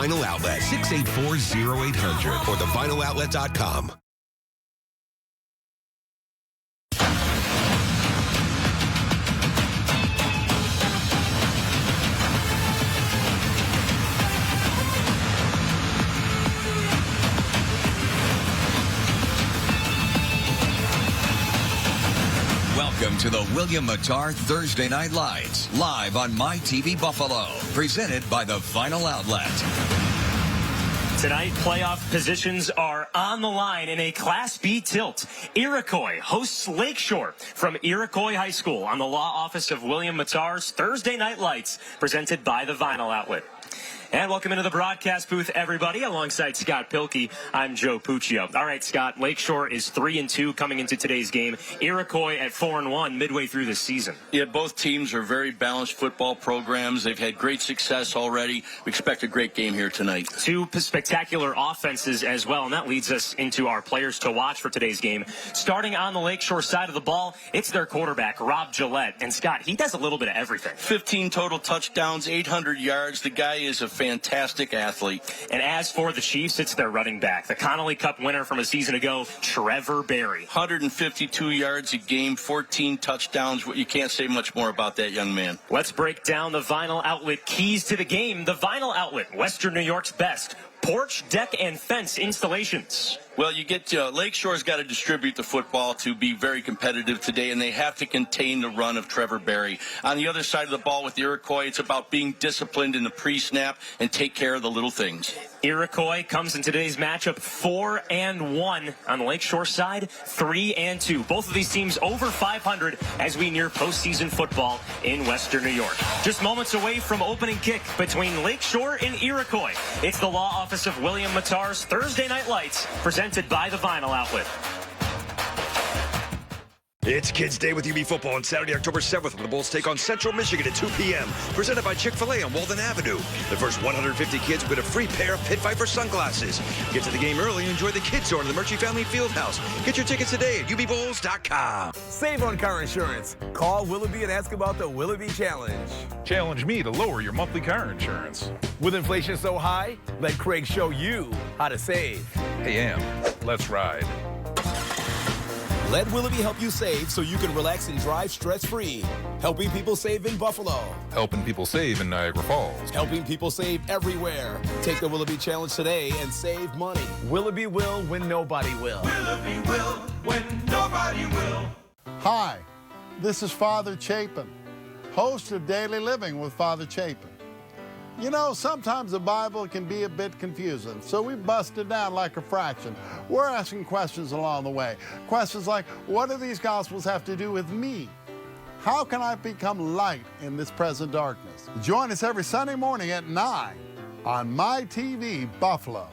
Vinyl Outlet, 684-0800 or thevinyloutlet.com. Welcome to the William Mattar Thursday Night Lights, live on MyTV Buffalo, presented by the Vinyl Outlet. Tonight, playoff positions are on the line in a Class B tilt. Iroquois hosts Lakeshore from Iroquois High School on the law office of William Mattar's Thursday Night Lights, presented by the Vinyl Outlet. And welcome into the broadcast booth, everybody. Alongside Scott Pilkey, I'm Joe Puccio. All right, Scott, Lakeshore is 3-2 coming into today's game. Iroquois at 4-1 midway through the season. Yeah, both teams are very balanced football programs. They've had great success already. We expect a great game here tonight. Two spectacular offenses as well, and that leads us into our players to watch for today's game. Starting on the Lakeshore side of the ball, it's their quarterback, Rob Gillette. And Scott, he does a little bit of everything. 15 total touchdowns, 800 yards. The guy is a fantastic athlete. And as for the Chiefs, it's their running back, the Connolly Cup winner from a season ago, Trevor Berry. 152 yards a game, 14 touchdowns. You can't say much more about that young man. Let's break down the Vinyl Outlet keys to the game. The Vinyl Outlet, Western New York's best porch, deck, and fence installations. Well, you get Lakeshore's got to distribute the football to be very competitive today, and they have to contain the run of Trevor Berry. On the other side of the ball with Iroquois, it's about being disciplined in the pre-snap and take care of the little things. Iroquois comes in today's matchup 4-1 on the Lakeshore side, 3-2. Both of these teams over 500 as we near postseason football in Western New York. Just moments away from opening kick between Lakeshore and Iroquois. It's the law office of William Mattar's Thursday Night Lights, presented by the Vinyl Outlet. It's Kids Day with UB Football on Saturday, October 7th, when the Bulls take on Central Michigan at 2 p.m. Presented by Chick-fil-A on Walden Avenue. The first 150 kids win a free pair of Pit Viper sunglasses. Get to the game early and enjoy the Kids Zone in the Murchie Family Fieldhouse. Get your tickets today at ubbowls.com. Save on car insurance. Call Willoughby and ask about the Willoughby Challenge. Challenge me to lower your monthly car insurance. With inflation so high, let Craig show you how to save. Hey, Am, let's ride. Let Willoughby help you save so you can relax and drive stress-free. Helping people save in Buffalo. Helping people save in Niagara Falls. Helping people save everywhere. Take the Willoughby Challenge today and save money. Willoughby will when nobody will. Willoughby will when nobody will. Hi, this is Father Chapin, host of Daily Living with Father Chapin. You know, sometimes the Bible can be a bit confusing, so we bust it down like a fraction. We're asking questions along the way. Questions like, what do these Gospels have to do with me? How can I become light in this present darkness? Join us every Sunday morning at 9 on MyTV Buffalo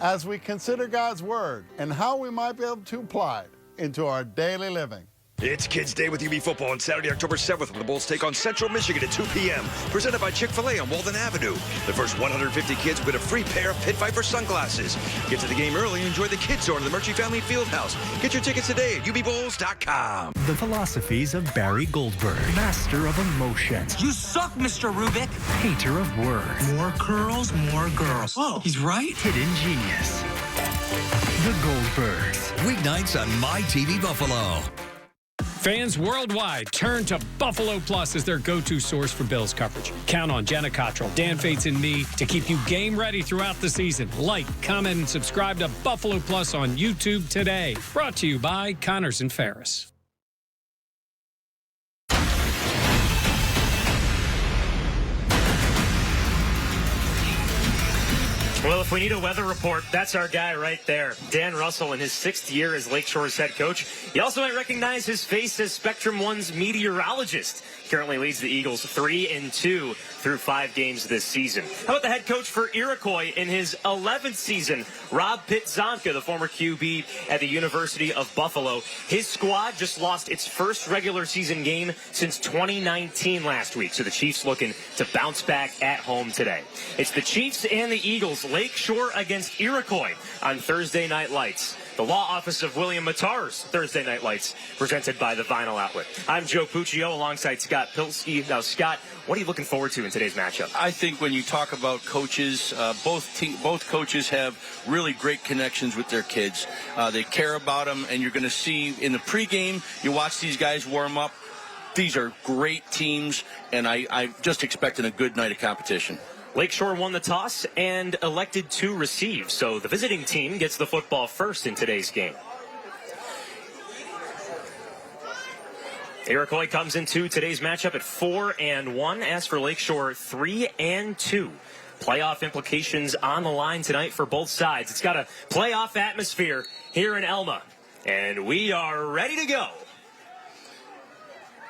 as we consider God's Word and how we might be able to apply it into our daily living. It's Kids Day with UB Football on Saturday, October 7th, when the Bulls take on Central Michigan at 2 p.m. Presented by Chick-fil-A on Walden Avenue. The first 150 kids win a free pair of Pit Viper sunglasses. Get to the game early and enjoy the Kids Zone in the Murchie Family Fieldhouse. Get your tickets today at ubbowls.com. The philosophies of Barry Goldberg, master of emotions. You suck, Mr. Rubik. Hater of words. More curls, more girls. Oh, he's right. Hidden genius. The Goldbergs. Weeknights on MyTV Buffalo. Fans worldwide turn to Buffalo Plus as their go-to source for Bills coverage. Count on Jenna Cottrell, Dan Fates, and me to keep you game ready throughout the season. Like, comment, and subscribe to Buffalo Plus on YouTube today. Brought to you by Connors and Ferris. Well, if we need a weather report, that's our guy right there. Dan Russell in his 6th year as Lakeshore's head coach. You also might recognize his face as Spectrum One's meteorologist. Currently leads the Eagles 3-2 through 5 games this season. How about the head coach for Iroquois in his 11th season, Rob Pitt-Zonka, the former QB at the University of Buffalo. His squad just lost its first regular season game since 2019 last week, so the Chiefs looking to bounce back at home today. It's the Chiefs and the Eagles, Lakeshore against Iroquois on Thursday Night Lights. the law office of William Matar's Thursday Night Lights, presented by the Vinyl Outlet. I'm Joe Puccio alongside Scott Pilsky. Now, Scott, what are you looking forward to in today's matchup? I think when you talk about coaches, both coaches have really great connections with their kids. They care about them, and you're going to see in the pregame, you watch these guys warm up. These are great teams, and I'm just expecting a good night of competition. Lakeshore won the toss and elected to receive, so the visiting team gets the football first in today's game. Iroquois comes into today's matchup at 4-1. As for Lakeshore, 3-2. Playoff implications on the line tonight for both sides. It's got a playoff atmosphere here in Elma, and we are ready to go.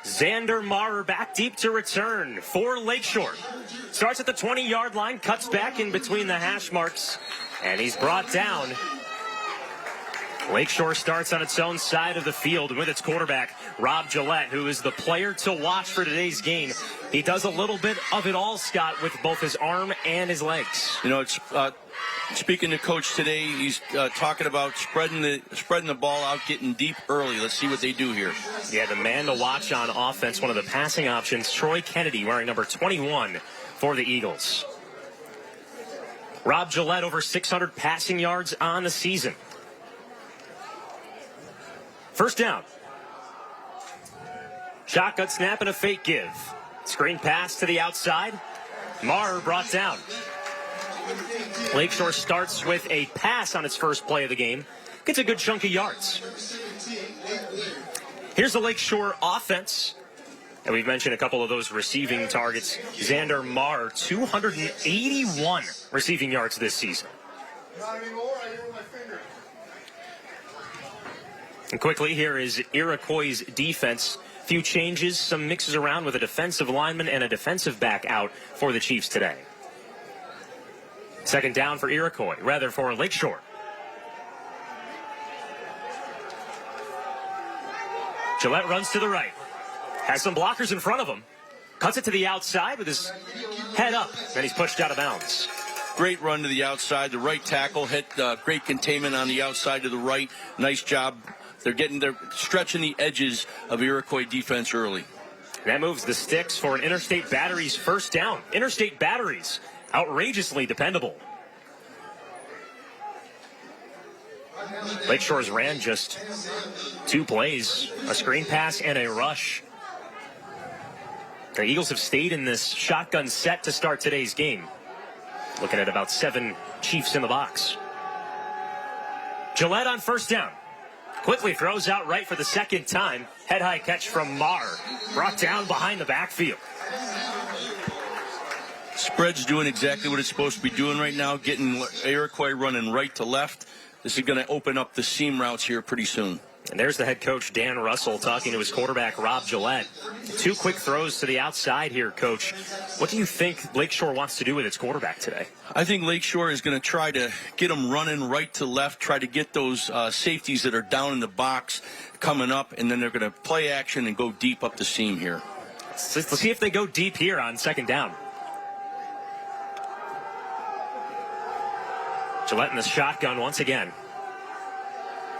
Xander Marr back deep to return for Lakeshore. Starts at the 20-yard line, cuts back in between the hash marks, and he's brought down. Lakeshore starts on its own side of the field with its quarterback, Rob Gillette, who is the player to watch for today's game. He does a little bit of it all, Scott, with both his arm and his legs. You know, it's speaking to Coach today, he's talking about spreading the ball out, getting deep early. Let's see what they do here. Yeah, the man to watch on offense, one of the passing options, Troy Kennedy, wearing number 21 for the Eagles. Rob Gillette, over 600 passing yards on the season. First down. Shotgun snap and a fake give. Screen pass to the outside. Marr brought down. Lakeshore starts with a pass on its first play of the game. Gets a good chunk of yards. Here's the Lakeshore offense. And we've mentioned a couple of those receiving targets. Xander Marr, 281 receiving yards this season. And quickly, here is Iroquois' defense. Few changes, some mixes around with a defensive lineman and a defensive back out for the Chiefs today. Second down for Iroquois, rather for Lakeshore. Gillette runs to the right. Has some blockers in front of him. Cuts it to the outside with his head up. Then he's pushed out of bounds. Great run to the outside. The right tackle hit great containment on the outside to the right. Nice job. They're stretching the edges of Iroquois defense early. That moves the sticks for an Interstate Batteries first down. Interstate Batteries, outrageously dependable. Lakeshore's ran just 2 plays, a screen pass and a rush. The Eagles have stayed in this shotgun set to start today's game. Looking at about 7 Chiefs in the box. Gillette on first down. Quickly throws out right for the second time. Head-high catch from Marr. Brought down behind the backfield. Spread's doing exactly what it's supposed to be doing right now, getting Iroquois running right to left. This is going to open up the seam routes here pretty soon. And there's the head coach, Dan Russell, talking to his quarterback, Rob Gillette. 2 quick throws to the outside here, Coach. What do you think Lakeshore wants to do with its quarterback today? I think Lakeshore is going to try to get them running right to left, try to get those safeties that are down in the box coming up, and then they're going to play action and go deep up the seam here. Let's see if they go deep here on second down. Gillette in the shotgun once again.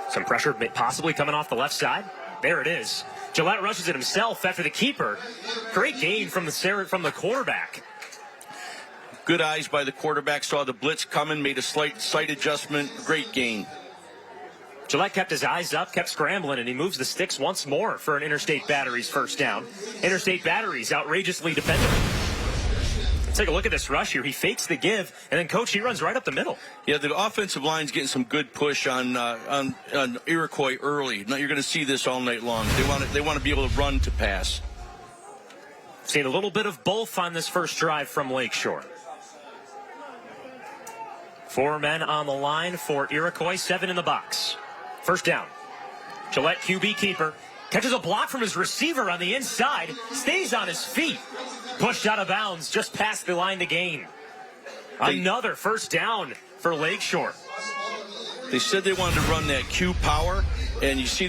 Some pressure possibly coming off the left side. There it is. Gillette rushes it himself after the keeper. Great gain from the quarterback. Good eyes by the quarterback. Saw the blitz coming, made a slight sight adjustment. Great gain. Gillette kept his eyes up, kept scrambling, and he moves the sticks once more for an Interstate Batteries first down. Interstate Batteries outrageously dependable. Take a look at this rush here. He fakes the give, and then, Coach, he runs right up the middle. Yeah, the offensive line's getting some good push on Iroquois early. Now you're going to see this all night long. They want to be able to run to pass. Seen a little bit of both on this first drive from Lakeshore. 4 men on the line for Iroquois, 7 in the box. First down. Gillette, QB keeper, catches a block from his receiver on the inside, stays on his feet. Pushed out of bounds just past the line to gain. Another first down for Lakeshore. They said they wanted to run that Q power, and you see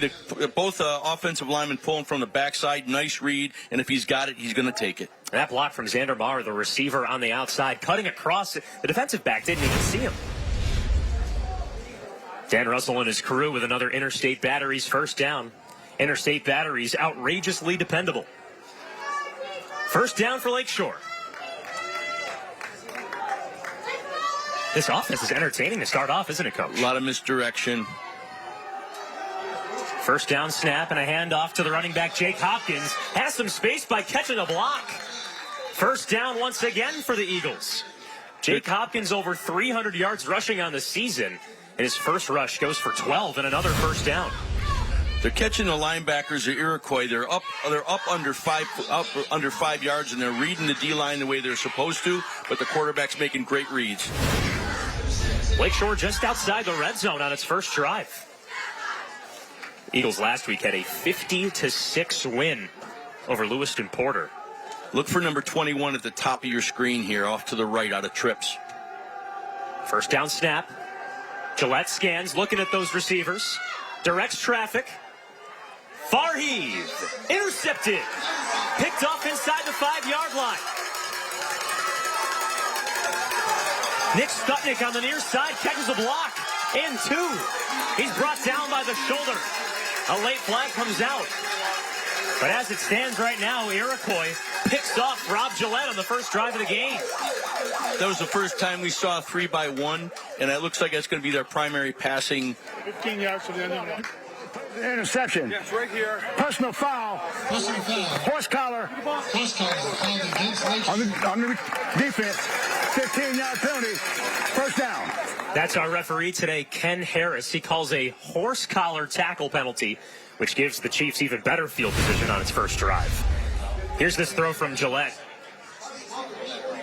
both offensive linemen pulling from the backside. Nice read, and if he's got it, he's going to take it. That block from Xander Marr, the receiver on the outside, cutting across. The defensive back didn't even see him. Dan Russell and his crew with another Interstate Batteries first down. Interstate Batteries, outrageously dependable. First down for Lakeshore. This offense is entertaining to start off, isn't it, Coach? A lot of misdirection. First down snap and a handoff to the running back, Jake Hopkins. Has some space by catching a block. First down once again for the Eagles. Jake Hopkins over 300 yards rushing on the season. And his first rush goes for 12 and another first down. They're catching the linebackers of Iroquois. They're up under 5 yards, and they're reading the D-line the way they're supposed to, but the quarterback's making great reads. Lakeshore just outside the red zone on its first drive. Eagles last week had a 50-6 win over Lewiston Porter. Look for number 21 at the top of your screen here, off to the right out of trips. First down snap. Gillette scans, looking at those receivers. Directs traffic. Far heave. Intercepted. Picked off inside the 5-yard line. Nick Stutnick on the near side catches a block. And 2. He's brought down by the shoulder. A late flag comes out. But as it stands right now, Iroquois picks off Rob Gillette on the first drive of the game. That was the first time we saw a 3-by-1, and it looks like it's going to be their primary passing. 15 yards from the end of the interception. Yes, right here. Personal foul. Personal foul. Horse collar. Horse collar. Foul against Lakeshore. On the defense. 15-yard penalty. First down. That's our referee today, Ken Harris. He calls a horse collar tackle penalty, which gives the Chiefs even better field position on its first drive. Here's this throw from Gillette.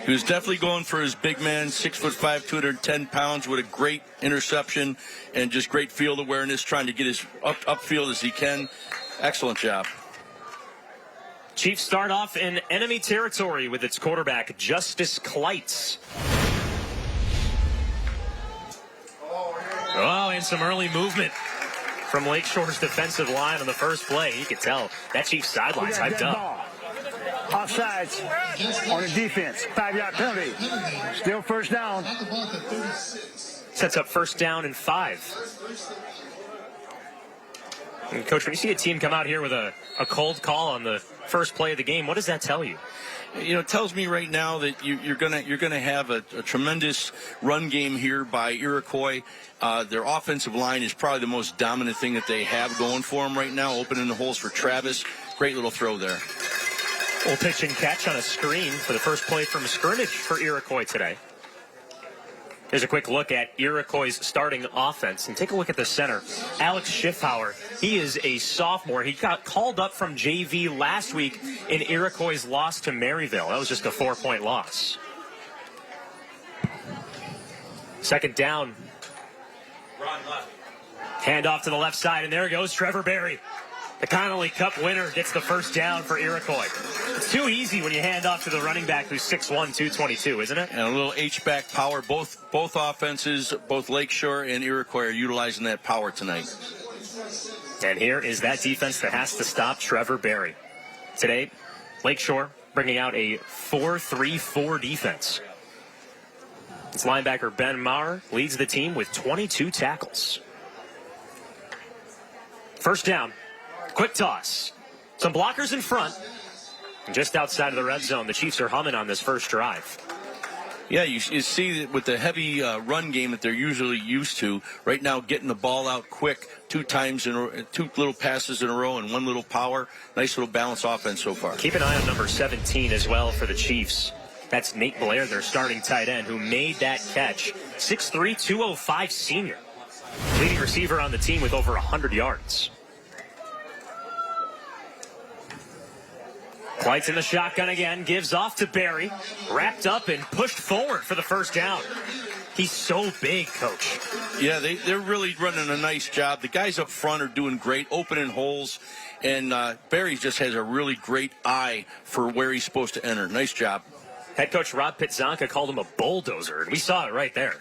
He was definitely going for his big man, 6'5", 210 pounds, with a great interception and just great field awareness, trying to get as upfield as he can. Excellent job. Chiefs start off in enemy territory with its quarterback, Justice Kleitz. Oh, and some early movement from Lakeshore's defensive line on the first play. You can tell that Chiefs sideline's hyped up. Offsides on the defense. 5-yard penalty. Still first down. Sets up first down and 5. And Coach, when you see a team come out here with a cold call on the first play of the game, what does that tell you? You know, it tells me right now that you're gonna have a tremendous run game here by Iroquois. Their offensive line is probably the most dominant thing that they have going for them right now, opening the holes for Travis. Great little throw there. Full pitch and catch on a screen for the first play from scrimmage for Iroquois today. Here's a quick look at Iroquois' starting offense. And take a look at the center, Alex Schiffhauer. He is a sophomore. He got called up from JV last week in Iroquois' loss to Maryville. That was just a 4-point loss. Second down. Hand off to the left side, and there goes Trevor Berry. The Connolly Cup winner gets the first down for Iroquois. It's too easy when you hand off to the running back who's 6'1", 222, isn't it? And a little H-back power. Both offenses, both Lakeshore and Iroquois are utilizing that power tonight. And here is that defense that has to stop Trevor Berry. Today, Lakeshore bringing out a 4-3-4 defense. Its linebacker Ben Maher leads the team with 22 tackles. First down. Quick toss. Some blockers in front. And just outside of the red zone, the Chiefs are humming on this first drive. Yeah, you see that with the heavy run game that they're usually used to, right now getting the ball out quick, 2 little passes in a row and 1 little power. Nice little balanced offense so far. Keep an eye on number 17 as well for the Chiefs. That's Nate Blair, their starting tight end, who made that catch. 6'3", 205 senior. Leading receiver on the team with over 100 yards. Kleitz in the shotgun again, gives off to Berry, wrapped up and pushed forward for the first down. He's so big, Coach. Yeah, they're really running a nice job. The guys up front are doing great, opening holes, and Berry just has a really great eye for where he's supposed to enter. Nice job. Head coach Rob Pitzonka called him a bulldozer, and we saw it right there.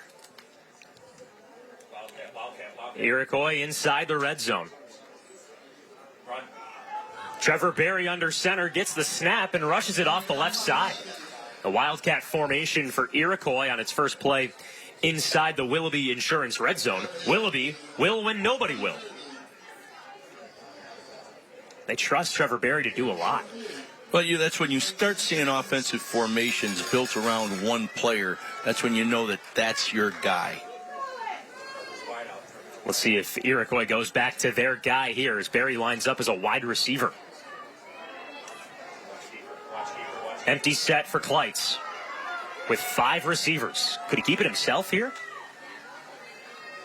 Iroquois inside the red zone. Trevor Berry under center gets the snap and rushes it off the left side. A Wildcat formation for Iroquois on its first play inside the Willoughby Insurance red zone. Willoughby will when nobody will. They trust Trevor Berry to do a lot. Well, that's when you start seeing offensive formations built around one player. That's when you know that that's your guy. Let's see if Iroquois goes back to their guy here as Berry lines up as a wide receiver. Empty set for Kleitz with 5 receivers. Could he keep it himself here?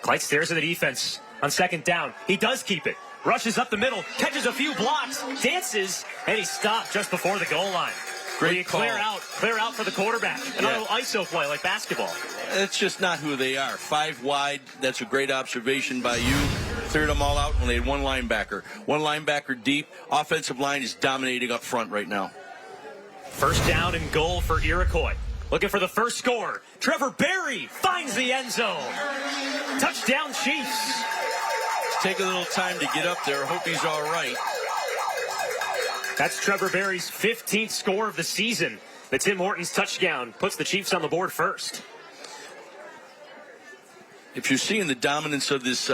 Kleitz stares at the defense on second down. He does keep it. Rushes up the middle, catches a few blocks, dances, and he stopped just before the goal line. Great call. Clear out for the quarterback. Another ISO play like basketball. That's just not who they are. 5 wide, that's a great observation by you. Cleared them all out when they had one linebacker. One linebacker deep. Offensive line is dominating up front right now. First down and goal for Iroquois. Looking for the first score. Trevor Berry finds the end zone. Touchdown Chiefs. Take a little time to get up there. Hope he's all right. That's Trevor Berry's 15th score of the season. The Tim Hortons touchdown puts the Chiefs on the board first. If you're seeing the dominance of this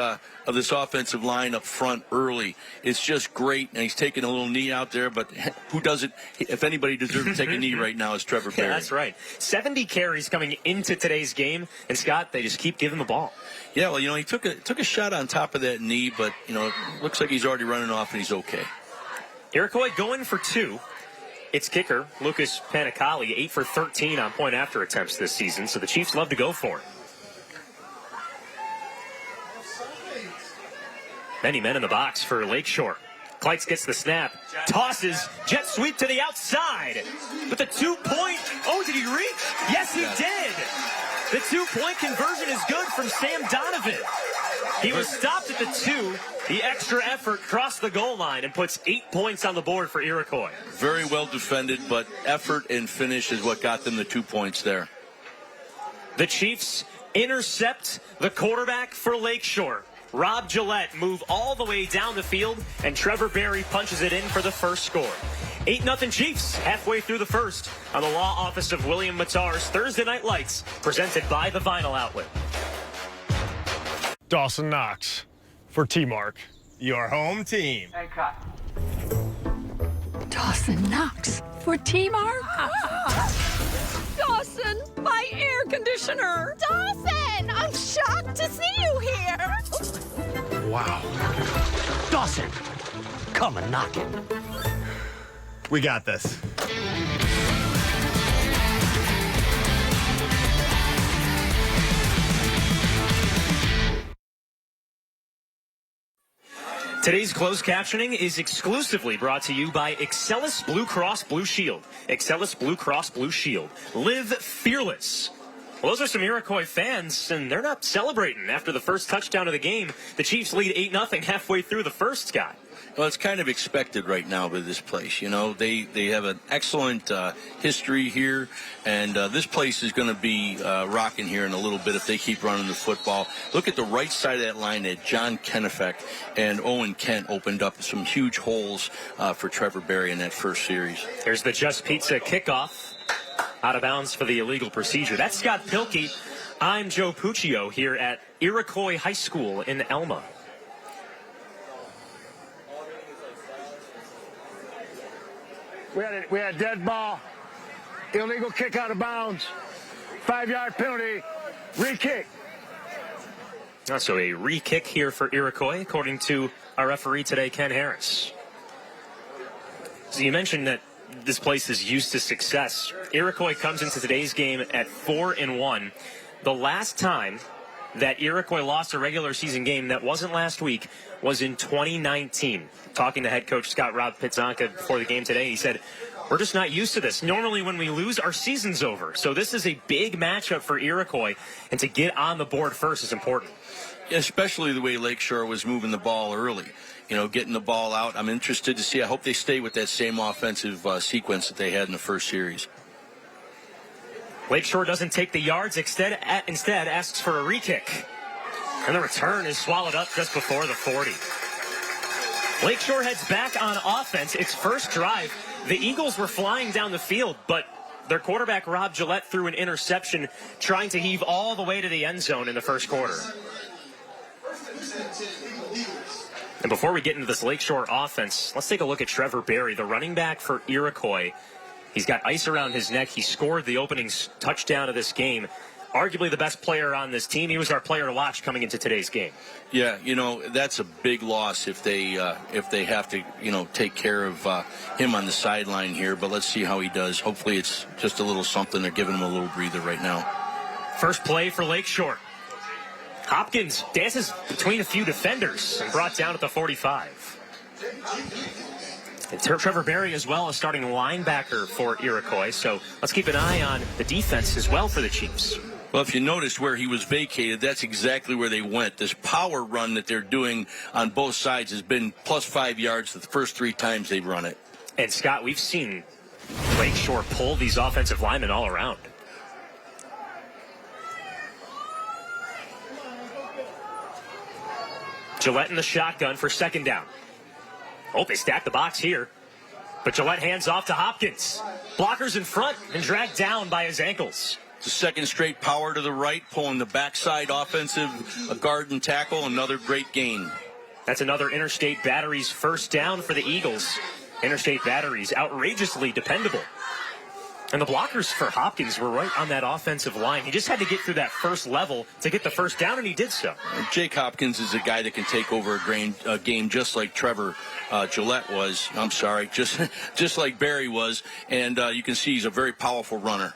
offensive line up front early, it's just great. And he's taking a little knee out there, but who doesn't? If anybody deserves to take a knee right now, it's Trevor Berry. Yeah, that's right. 70 carries coming into today's game, and Scott, they just keep giving the ball. Yeah, well, he took a shot on top of that knee, but it looks like he's already running off and he's okay. Iroquois going for 2. It's kicker Lucas Panicali, 8 for 13 on point after attempts this season, so the Chiefs love to go for it. Many men in the box for Lakeshore. Kleitz gets the snap, tosses, jet sweep to the outside. But the 2-point, did he reach? Yes, he did. The 2-point conversion is good from Sam Donovan. He was stopped at the 2. The extra effort crossed the goal line and puts 8 points on the board for Iroquois. Very well defended, but effort and finish is what got them the 2 points there. The Chiefs intercept the quarterback for Lakeshore. Rob Gillette move all the way down the field, and Trevor Berry punches it in for the first score. 8-0 Chiefs halfway through the first on the law office of William Mattar's Thursday Night Lights, presented by the Vinyl Outlet. Dawson Knox for T-Mark, your home team. Hey, cut. Dawson Knox for T-Mark? Dawson, my air conditioner. Dawson, I'm shocked to see you here. Wow. Dawson, come and knock it. We got this. Today's closed captioning is exclusively brought to you by Excelis Blue Cross Blue Shield. Excelis Blue Cross Blue Shield. Live fearless. Well, those are some Iroquois fans, and they're not celebrating after the first touchdown of the game. The Chiefs lead 8-0 halfway through the first, Scott. Well, it's kind of expected right now with this place. They have an excellent history here, and this place is going to be rocking here in a little bit if they keep running the football. Look at the right side of that line that John Kennefick and Owen Kent opened up some huge holes for Trevor Berry in that first series. There's the Just Pizza kickoff. Out of bounds for the illegal procedure. That's Scott Pilkey. I'm Joe Puccio here at Iroquois High School in Elma. We had a dead ball, illegal kick out of bounds, 5-yard penalty, re-kick. So a re-kick here for Iroquois, according to our referee today, Ken Harris. So you mentioned that this place is used to success. Iroquois comes into today's game at 4-1. The last time that Iroquois lost a regular season game that wasn't last week was in 2019. Talking to head coach Scott Rob Pizzonka before the game today, he said, we're just not used to this. Normally when we lose, our season's over. So this is a big matchup for Iroquois, and to get on the board first is important. Especially the way Lakeshore was moving the ball early. Getting the ball out. I'm interested to see. I hope they stay with that same offensive sequence that they had in the first series. Lakeshore doesn't take the yards, instead asks for a re-kick. And the return is swallowed up just before the 40. Lakeshore heads back on offense. Its first drive, the Eagles were flying down the field, but their quarterback, Rob Gillette, threw an interception trying to heave all the way to the end zone in the first quarter. And before we get into this Lakeshore offense, let's take a look at Trevor Berry, the running back for Iroquois. He's got ice around his neck. He scored the opening touchdown of this game. Arguably the best player on this team. He was our player to watch coming into today's game. Yeah, that's a big loss if they have to, take care of him on the sideline here. But let's see how he does. Hopefully it's just a little something. They're giving him a little breather right now. First play for Lakeshore. Hopkins dances between a few defenders and brought down at the 45. And Trevor Berry as well as starting linebacker for Iroquois. So let's keep an eye on the defense as well for the Chiefs. Well, if you notice where he was vacated, that's exactly where they went. This power run that they're doing on both sides has been plus 5 yards the first 3 times they've run it. And, Scott, we've seen Lakeshore pull these offensive linemen all around. Gillette in the shotgun for second down. Oh, they stacked the box here. But Gillette hands off to Hopkins. Blockers in front and dragged down by his ankles. The second straight power to the right, pulling the backside offensive guard and tackle. Another great gain. That's another Interstate Batteries first down for the Eagles. Interstate Batteries, outrageously dependable. And the blockers for Hopkins were right on that offensive line. He just had to get through that first level to get the first down, and he did so. Jake Hopkins is a guy that can take over a game just like Trevor Gillette was. I'm sorry, just like Barry was. And you can see he's a very powerful runner.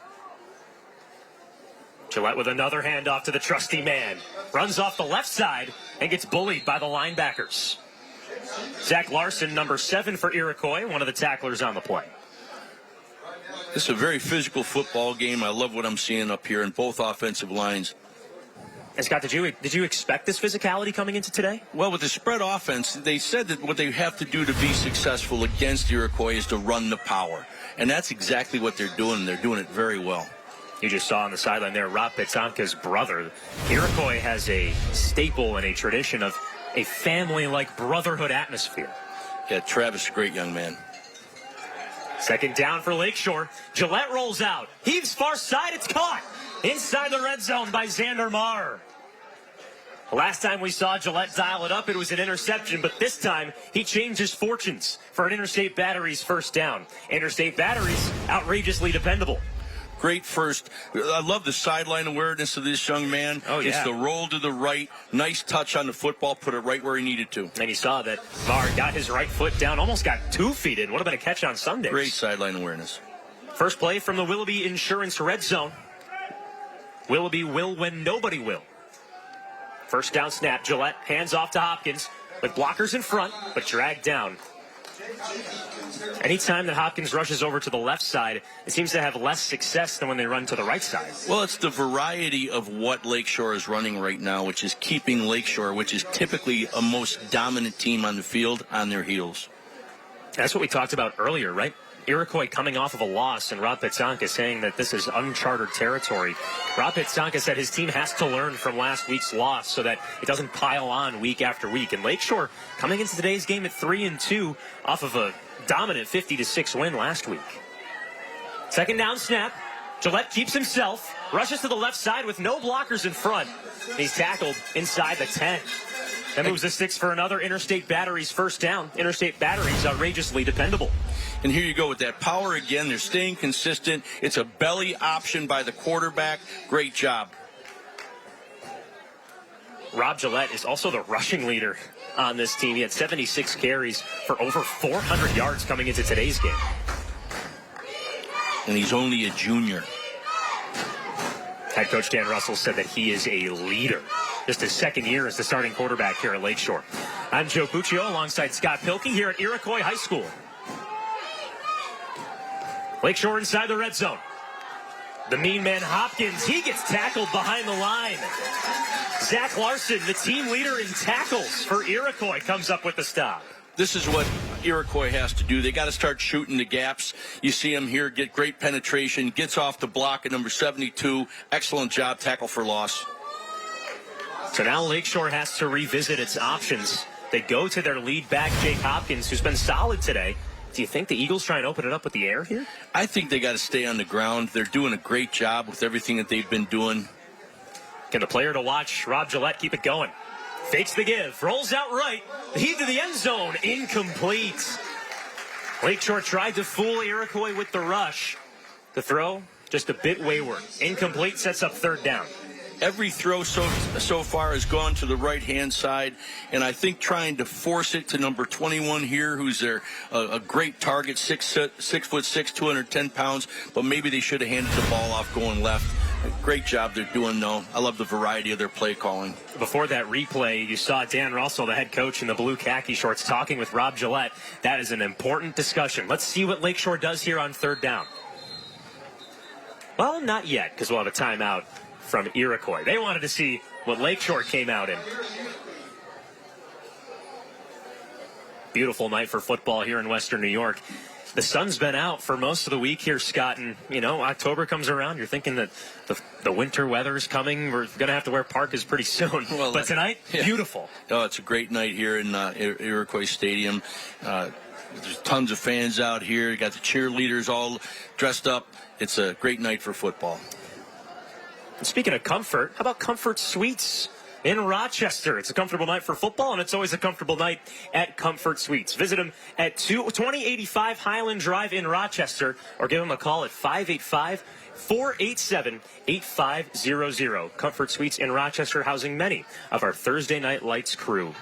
Gillette with another handoff to the trusty man. Runs off the left side and gets bullied by the linebackers. Zach Larson, number 7 for Iroquois, one of the tacklers on the play. This is a very physical football game. I love what I'm seeing up here in both offensive lines. And Scott, did you expect this physicality coming into today? Well, with the spread offense, they said that what they have to do to be successful against Iroquois is to run the power. And that's exactly what they're doing. They're doing it very well. You just saw on the sideline there, Rob Petzonka's brother. Iroquois has a staple and a tradition of a family-like brotherhood atmosphere. Yeah, Travis, a great young man. Second down for Lakeshore. Gillette rolls out. Heaves far side. It's caught. Inside the red zone by Xander Marr. Last time we saw Gillette dial it up, it was an interception, but this time he changed his fortunes for an Interstate Batteries first down. Interstate Batteries, outrageously dependable. Great first. I love the sideline awareness of this young man. Oh, yeah. It's the roll to the right. Nice touch on the football. Put it right where he needed to. And you saw that Marr got his right foot down. Almost got 2 feet in. Would have been a catch on Sunday. Great sideline awareness. First play from the Willoughby Insurance red zone. Willoughby will when nobody will. First down snap. Gillette hands off to Hopkins with blockers in front, but dragged down. Anytime that Hopkins rushes over to the left side, it seems to have less success than when they run to the right side. Well, it's the variety of what Lakeshore is running right now, which is keeping Lakeshore, which is typically a most dominant team on the field, on their heels. That's what we talked about earlier, right? Iroquois coming off of a loss, and Rob Petzonka saying that this is uncharted territory. Rob Petzonka said his team has to learn from last week's loss so that it doesn't pile on week after week. And Lakeshore coming into today's game at 3-2 off of a dominant 50-6 win last week. Second down snap. Gillette keeps himself, rushes to the left side with no blockers in front. He's tackled inside the 10. That moves the sticks for another Interstate Batteries first down. Interstate Batteries outrageously dependable. And here you go with that power again. They're staying consistent. It's a belly option by the quarterback. Great job. Rob Gillette is also the rushing leader on this team. He had 76 carries for over 400 yards coming into today's game. And he's only a junior. Head coach Dan Russell said that he is a leader. Just his second year as the starting quarterback here at Lakeshore. I'm Joe Puccio alongside Scott Pilkey here at Iroquois High School. Lakeshore inside the red zone. The mean man Hopkins, he gets tackled behind the line. Zach Larson, the team leader in tackles for Iroquois, comes up with the stop. This is what Iroquois has to do. They got to start shooting the gaps. You see him here get great penetration, gets off the block at number 72. Excellent job, tackle for loss. So now Lakeshore has to revisit its options. They go to their lead back, Jake Hopkins, who's been solid today. Do you think the Eagles try and open it up with the air here? I think they got to stay on the ground. They're doing a great job with everything that they've been doing. Can the player to watch, Rob Gillette, keep it going? Fakes the give, rolls out right, heave to the end zone, incomplete. Lakeshore tried to fool Iroquois with the rush. The throw, just a bit wayward. Incomplete, sets up third down. Every throw so far has gone to the right-hand side, and I think trying to force it to number 21 here, who's a great target, 6'6", 210 pounds, but maybe they should have handed the ball off going left. Great job they're doing, though. I love the variety of their play calling. Before that replay, you saw Dan Russell, the head coach in the blue khaki shorts, talking with Rob Gillette. That is an important discussion. Let's see what Lakeshore does here on third down. Well, not yet, because we'll have a timeout from Iroquois. They wanted to see what Lakeshore came out in. Beautiful night for football here in Western New York. The sun's been out for most of the week here, Scott, and, October comes around. You're thinking that the winter weather is coming. We're going to have to wear parkas pretty soon. Well, but tonight, beautiful. Oh, it's a great night here in Iroquois Stadium. There's tons of fans out here. You got the cheerleaders all dressed up. It's a great night for football. And speaking of comfort, how about Comfort Suites in Rochester? It's a comfortable night for football, and it's always a comfortable night at Comfort Suites. Visit them at 2085 Highland Drive in Rochester, or give them a call at 585-487-8500. Comfort Suites in Rochester, housing many of our Thursday Night Lights crew.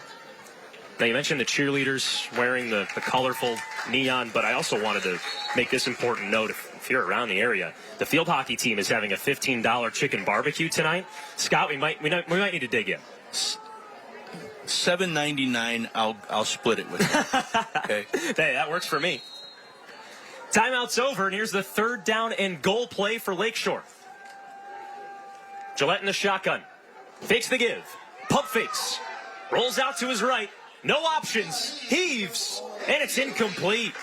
Now, you mentioned the cheerleaders wearing the colorful neon, but I also wanted to make this important note. If you're around the area, the field hockey team is having a $15 chicken barbecue tonight. Scott, we might need to dig in. $7.99. I'll split it with you. Okay. Hey, that works for me. Timeout's over, and here's the third down and goal play for Lakeshore. Gillette in the shotgun. Fakes the give. Pump fakes. Rolls out to his right. No options. Heaves. And it's incomplete.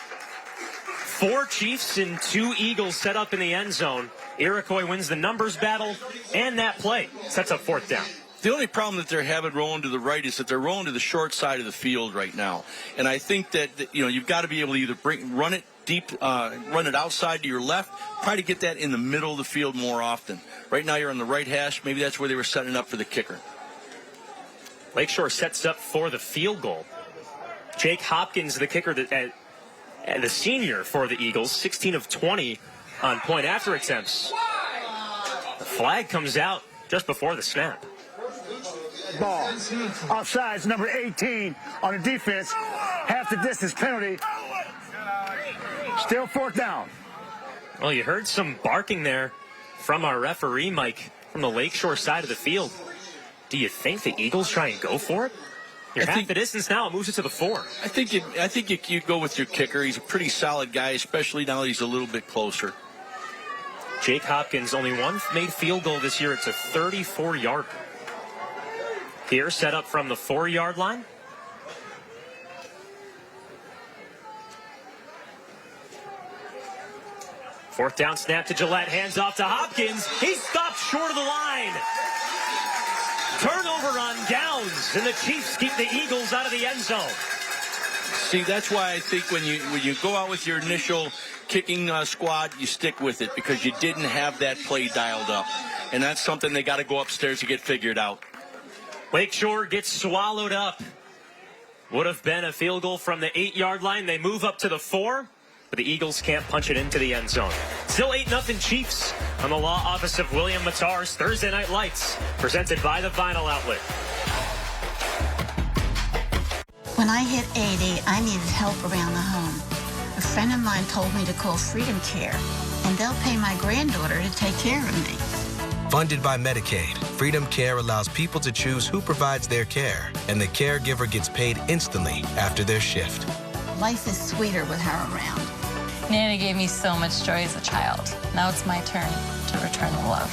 4 Chiefs and 2 Eagles set up in the end zone. Iroquois wins the numbers battle, and that play sets up fourth down. The only problem that they're having rolling to the right is that they're rolling to the short side of the field right now. And I think that you've got to be able to either run it deep, run it outside to your left, try to get that in the middle of the field more often. Right now you're on the right hash. Maybe that's where they were setting up for the kicker. Lakeshore sets up for the field goal. Jake Hopkins, the kicker, the senior for the Eagles, 16 of 20 on point after attempts. The flag comes out just before the snap. Ball. Offsides, number 18 on the defense. Half the distance penalty. Still fourth down. Well, you heard some barking there from our referee, Mike, from the Lakeshore side of the field. Do you think the Eagles try and go for it? You're half the distance now. It moves it to the 4. I think you go with your kicker. He's a pretty solid guy, especially now that he's a little bit closer. Jake Hopkins, only one made field goal this year. It's a 34-yard. Here, set up from the 4-yard line. Fourth down snap to Gillette. Hands off to Hopkins. He stopped short of the line. Turnover on downs, and the Chiefs keep the Eagles out of the end zone. See, that's why I think when you go out with your initial kicking squad, you stick with it because you didn't have that play dialed up. And that's something they got to go upstairs to get figured out. Lakeshore gets swallowed up. Would have been a field goal from the 8-yard line. They move up to the 4, but the Eagles can't punch it into the end zone. Still 8-0 Chiefs on the law office of William Matar's Thursday Night Lights, presented by the Vinyl Outlet. When I hit 80, I needed help around the home. A friend of mine told me to call Freedom Care, and they'll pay my granddaughter to take care of me. Funded by Medicaid, Freedom Care allows people to choose who provides their care, and the caregiver gets paid instantly after their shift. Life is sweeter with her around. Nana gave me so much joy as a child. Now it's my turn to return the love.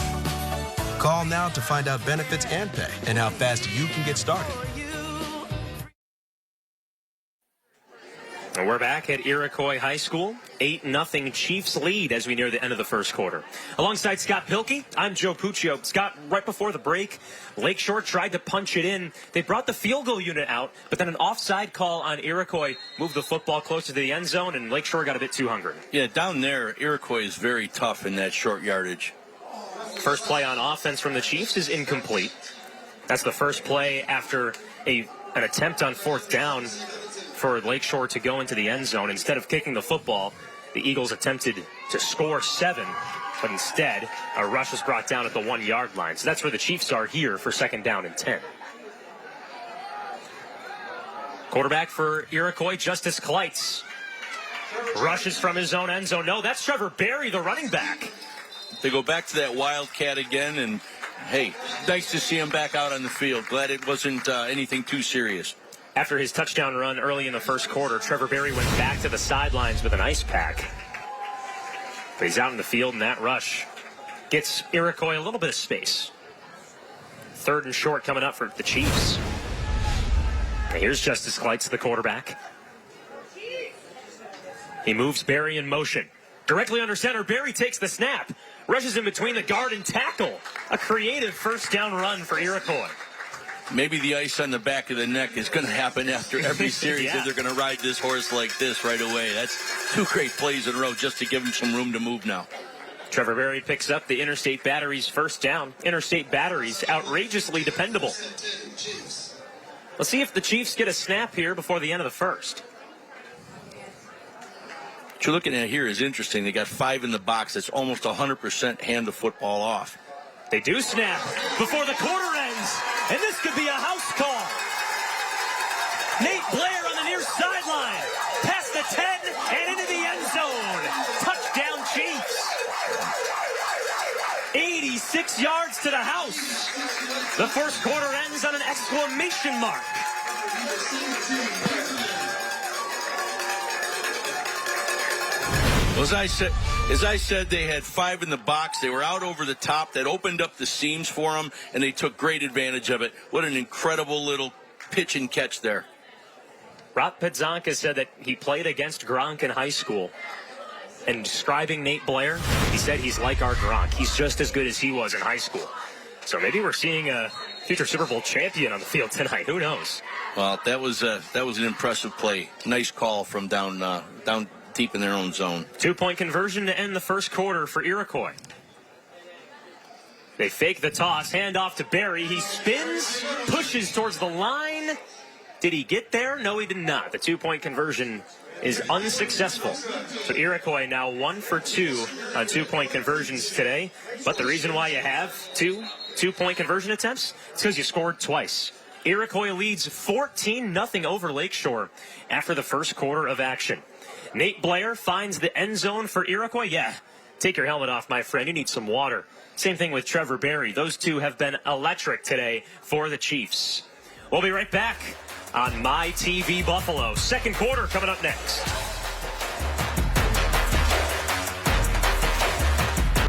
Call now to find out benefits and pay and how fast you can get started. And we're back at Iroquois High School. 8-0 Chiefs lead as we near the end of the first quarter. Alongside Scott Pilkey, I'm Joe Puccio. Scott, right before the break, Lakeshore tried to punch it in. They brought the field goal unit out, but then an offside call on Iroquois moved the football closer to the end zone, and Lakeshore got a bit too hungry. Yeah, down there, Iroquois is very tough in that short yardage. First play on offense from the Chiefs is incomplete. That's the first play after an attempt on fourth down for Lakeshore to go into the end zone. Instead of kicking the football, the Eagles attempted to score 7, but instead a rush was brought down at the 1-yard line. So that's where the Chiefs are here for 2nd down and 10. Quarterback for Iroquois, Justice Kleitz. Rushes from his own end zone. No, that's Trevor Berry, the running back. They go back to that Wildcat again, and hey, nice to see him back out on the field. Glad it wasn't anything too serious. After his touchdown run early in the first quarter, Trevor Berry went back to the sidelines with an ice pack. But he's out in the field, and that rush gets Iroquois a little bit of space. 3rd and short coming up for the Chiefs. And here's Justice Kleitz, the quarterback. He moves Berry in motion. Directly under center, Berry takes the snap. Rushes in between the guard and tackle. A creative first down run for Iroquois. Maybe the ice on the back of the neck is going to happen after every series. Yeah. If they're going to ride this horse like this right away. That's 2 great plays in a row just to give him some room to move now. Trevor Berry picks up the Interstate Batteries first down. Interstate Batteries, outrageously dependable. Let's see if the Chiefs get a snap here before the end of the first. What you're looking at here is interesting. They got 5 in the box. That's almost 100% hand the football off. They do snap before the quarter ends, and this could be a house call. Nate Blair on the near sideline, past the 10 and into the end zone. Touchdown Chiefs. 86 yards to the house. The first quarter ends on an exclamation mark. As I said, they had 5 in the box. They were out over the top. That opened up the seams for them, and they took great advantage of it. What an incredible little pitch and catch there. Rob Pedzonka said that he played against Gronk in high school. And describing Nate Blair, he said he's like our Gronk. He's just as good as he was in high school. So maybe we're seeing a future Super Bowl champion on the field tonight. Who knows? Well, that was an impressive play. Nice call from down deep in their own zone. 2-point conversion to end the first quarter for Iroquois. They fake the toss, hand off to Berry. He spins, pushes towards the line. Did he get there? No, he did not. The 2-point conversion is unsuccessful. So Iroquois now 1 for 2 on 2-point conversions today. But the reason why you have 2-point conversion attempts is because you scored twice. Iroquois leads 14-0 over Lakeshore after the first quarter of action. Nate Blair finds the end zone for Iroquois. Yeah, take your helmet off, my friend. You need some water. Same thing with Trevor Berry. Those two have been electric today for the Chiefs. We'll be right back on My TV Buffalo. Second quarter coming up next.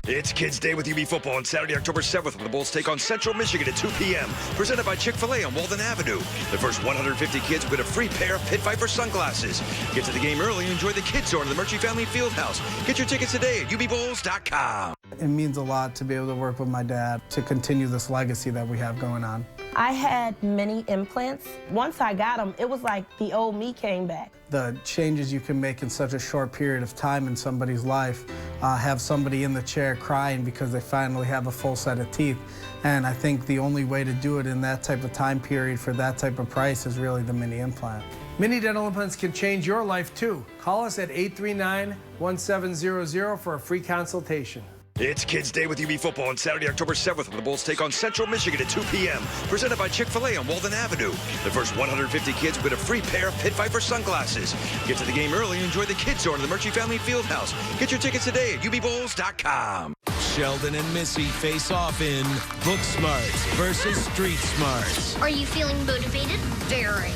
It's Kids Day with UB Football on Saturday, October 7th, when the Bulls take on Central Michigan at 2 p.m. Presented by Chick-fil-A on Walden Avenue. The first 150 kids win a free pair of Pit Viper sunglasses. Get to the game early and enjoy the Kids Zone at the Murchie Family Fieldhouse. Get your tickets today at ubbowls.com. It means a lot to be able to work with my dad to continue this legacy that we have going on. I had many implants. Once I got them, it was like the old me came back. The changes you can make in such a short period of time in somebody's life, have somebody in the chair crying because they finally have a full set of teeth. And I think the only way to do it in that type of time period for that type of price is really the mini implant. Mini dental implants can change your life too. Call us at 839-1700 for a free consultation. It's Kids Day with UB Football on Saturday, October 7th, when the Bulls take on Central Michigan at 2 p.m. Presented by Chick-fil-A on Walden Avenue. The first 150 kids win a free pair of Pit Viper sunglasses. Get to the game early and enjoy the Kids Zone at the Murchie Family Fieldhouse. Get your tickets today at ubbowls.com. Sheldon and Missy face off in Book Smarts versus Street Smarts. Are you feeling motivated? Very.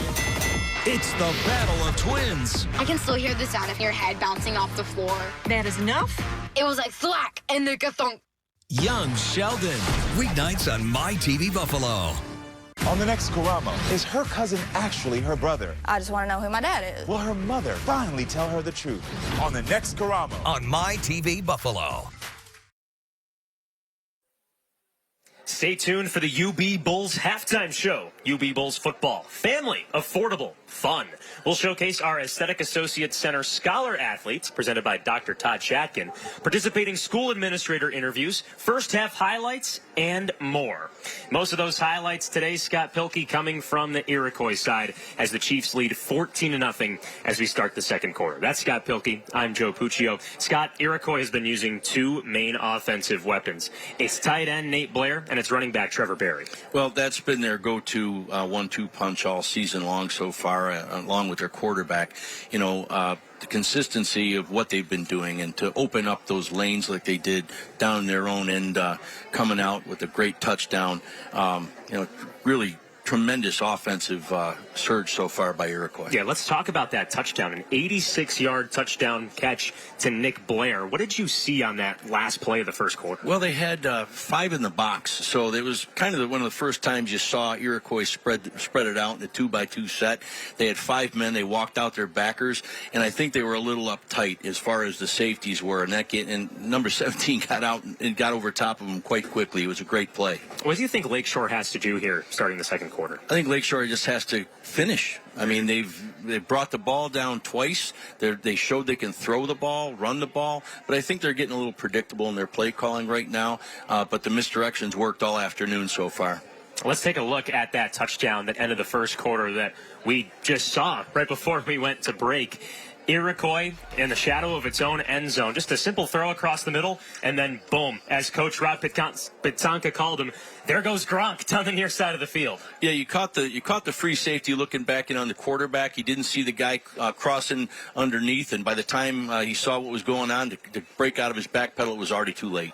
It's the battle of twins. I can still hear the sound of your head bouncing off the floor. That is enough? It was like thwack and then ka-thunk. Young Sheldon. Weeknights on My TV Buffalo. On the next Karama, is her cousin actually her brother? I just want to know who my dad is. Will her mother finally tell her the truth? On the next Karama. On My TV Buffalo. Stay tuned for the UB Bulls halftime show. UB Bulls football. Family, affordable, fun. We'll showcase our Aesthetic Associates Center Scholar athletes, presented by Dr. Todd Shatkin, participating school administrator interviews, first half highlights, and more. Most of those highlights today, Scott Pilkey, coming from the Iroquois side as the Chiefs lead 14-0 as we start the second quarter. That's Scott Pilkey. I'm Joe Puccio. Scott, Iroquois has been using two main offensive weapons. It's tight end Nate Blair and it's running back Trevor Berry. Well, that's been their go-to 1-2 punch all season long so far, along with their quarterback. You know, the consistency of what they've been doing and to open up those lanes like they did down their own end, coming out with a great touchdown. Really tremendous offensive surge so far by Iroquois. Yeah, let's talk about that touchdown. An 86-yard touchdown catch to Nick Blair. What did you see on that last play of the first quarter? Well, they had 5 in the box, so it was kind of one of the first times you saw Iroquois spread it out in a 2-by-2 set. They had 5 men. They walked out their backers, and I think they were a little uptight as far as the safeties were. And number 17 got out and got over top of them quite quickly. It was a great play. What do you think Lakeshore has to do here starting the second quarter? I think Lakeshore just has to finish. I mean, they've brought the ball down twice. They showed they can throw the ball, run the ball, but I think they're getting a little predictable in their play calling right now. But the misdirections worked all afternoon so far. Let's take a look at that touchdown that ended the first quarter that we just saw right before we went to break. Iroquois in the shadow of its own end zone. Just a simple throw across the middle, and then boom, as Coach Rob Pitanka called him, there goes Gronk down the near side of the field. Yeah, you caught the free safety looking back in on the quarterback. He didn't see the guy crossing underneath, and by the time he saw what was going on to break out of his back pedal, it was already too late.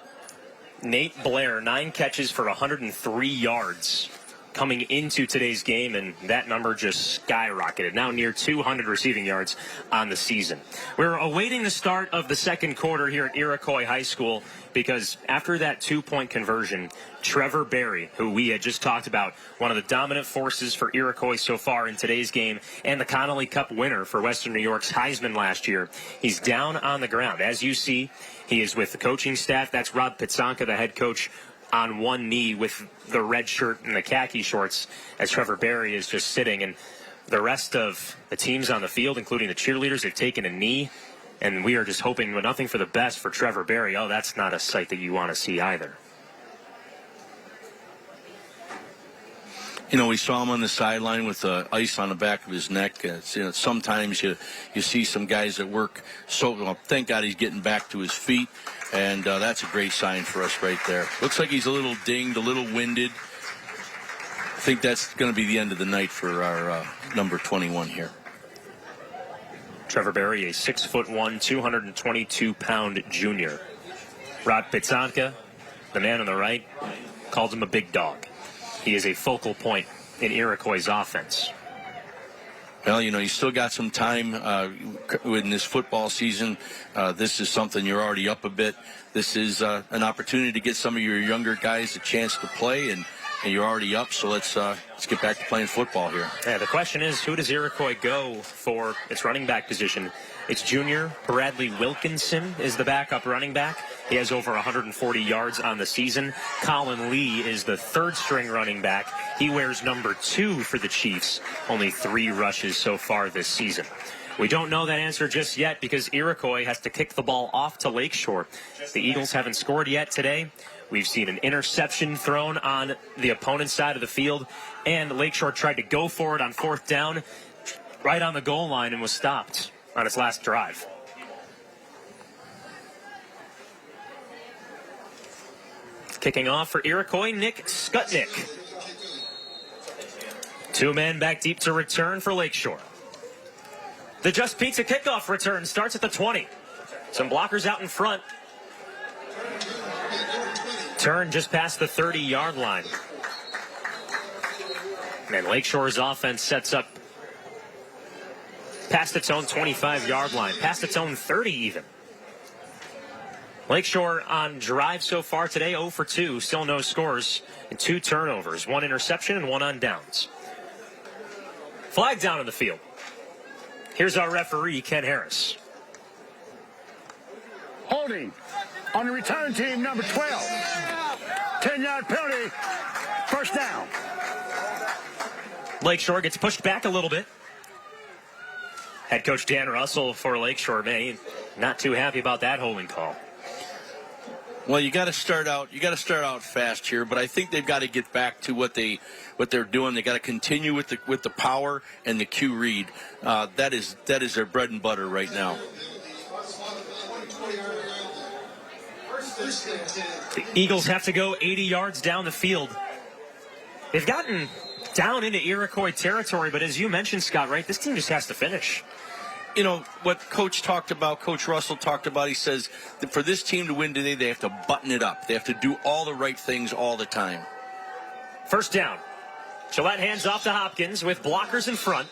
Nate Blair, 9 catches for 103 yards. Coming into today's game, and that number just skyrocketed. Now near 200 receiving yards on the season. We're awaiting the start of the second quarter here at Iroquois High School because after that 2-point conversion, Trevor Berry, who we had just talked about, one of the dominant forces for Iroquois so far in today's game, and the Connolly Cup winner for Western New York's Heisman last year, he's down on the ground. As you see, he is with the coaching staff. That's Rob Pitanka, the head coach, on one knee with the red shirt and the khaki shorts as Trevor Berry is just sitting. And the rest of the teams on the field, including the cheerleaders, have taken a knee. And we are just hoping nothing for the best for Trevor Berry. Oh, that's not a sight that you want to see either. You know, we saw him on the sideline with ice on the back of his neck. Sometimes you see some guys that work thank God he's getting back to his feet. And that's a great sign for us right there. Looks like he's a little dinged, a little winded. I think that's going to be the end of the night for our number 21 here. Trevor Berry, a 6'1", 222-pound junior. Rob Pitanka, the man on the right, called him a big dog. He is a focal point in Iroquois' offense. Well, you know, you still got some time in this football season. This is something you're already up a bit. This is an opportunity to get some of your younger guys a chance to play, and you're already up. So let's get back to playing football here. Yeah, the question is, who does Iroquois go for its running back position? It's junior Bradley Wilkinson is the backup running back. He has over 140 yards on the season. Colin Lee is the third-string running back. He wears number 2 for the Chiefs. Only 3 rushes so far this season. We don't know that answer just yet because Iroquois has to kick the ball off to Lakeshore. The Eagles haven't scored yet today. We've seen an interception thrown on the opponent's side of the field, and Lakeshore tried to go for it on 4th down right on the goal line and was stopped on its last drive. Kicking off for Iroquois, Nick Skutnik. 2 men back deep to return for Lakeshore. The Just Pizza kickoff return starts at the 20. Some blockers out in front. Turn just past the 30-yard line. And Lakeshore's offense sets up past its own 25-yard line, past its own 30 even. Lakeshore on drive so far today, 0 for 2, still no scores, and 2 turnovers, 1 interception and 1 on downs. Flag down in the field. Here's our referee, Ken Harris. Holding on the return team, number 12. 10-yard penalty, first down. Lakeshore gets pushed back a little bit. Head coach Dan Russell for Lakeshore, man, not too happy about that holding call. Well, you got to start out fast here, but I think they've got to get back to what they're doing. They got to continue with the power and the Q read. That is their bread and butter right now. The Eagles have to go 80 yards down the field. They've gotten down into Iroquois territory, but as you mentioned, Scott, right, this team just has to finish. You know, what Coach Russell talked about, he says that for this team to win today, they have to button it up. They have to do all the right things all the time. First down. Gillette hands off to Hopkins with blockers in front.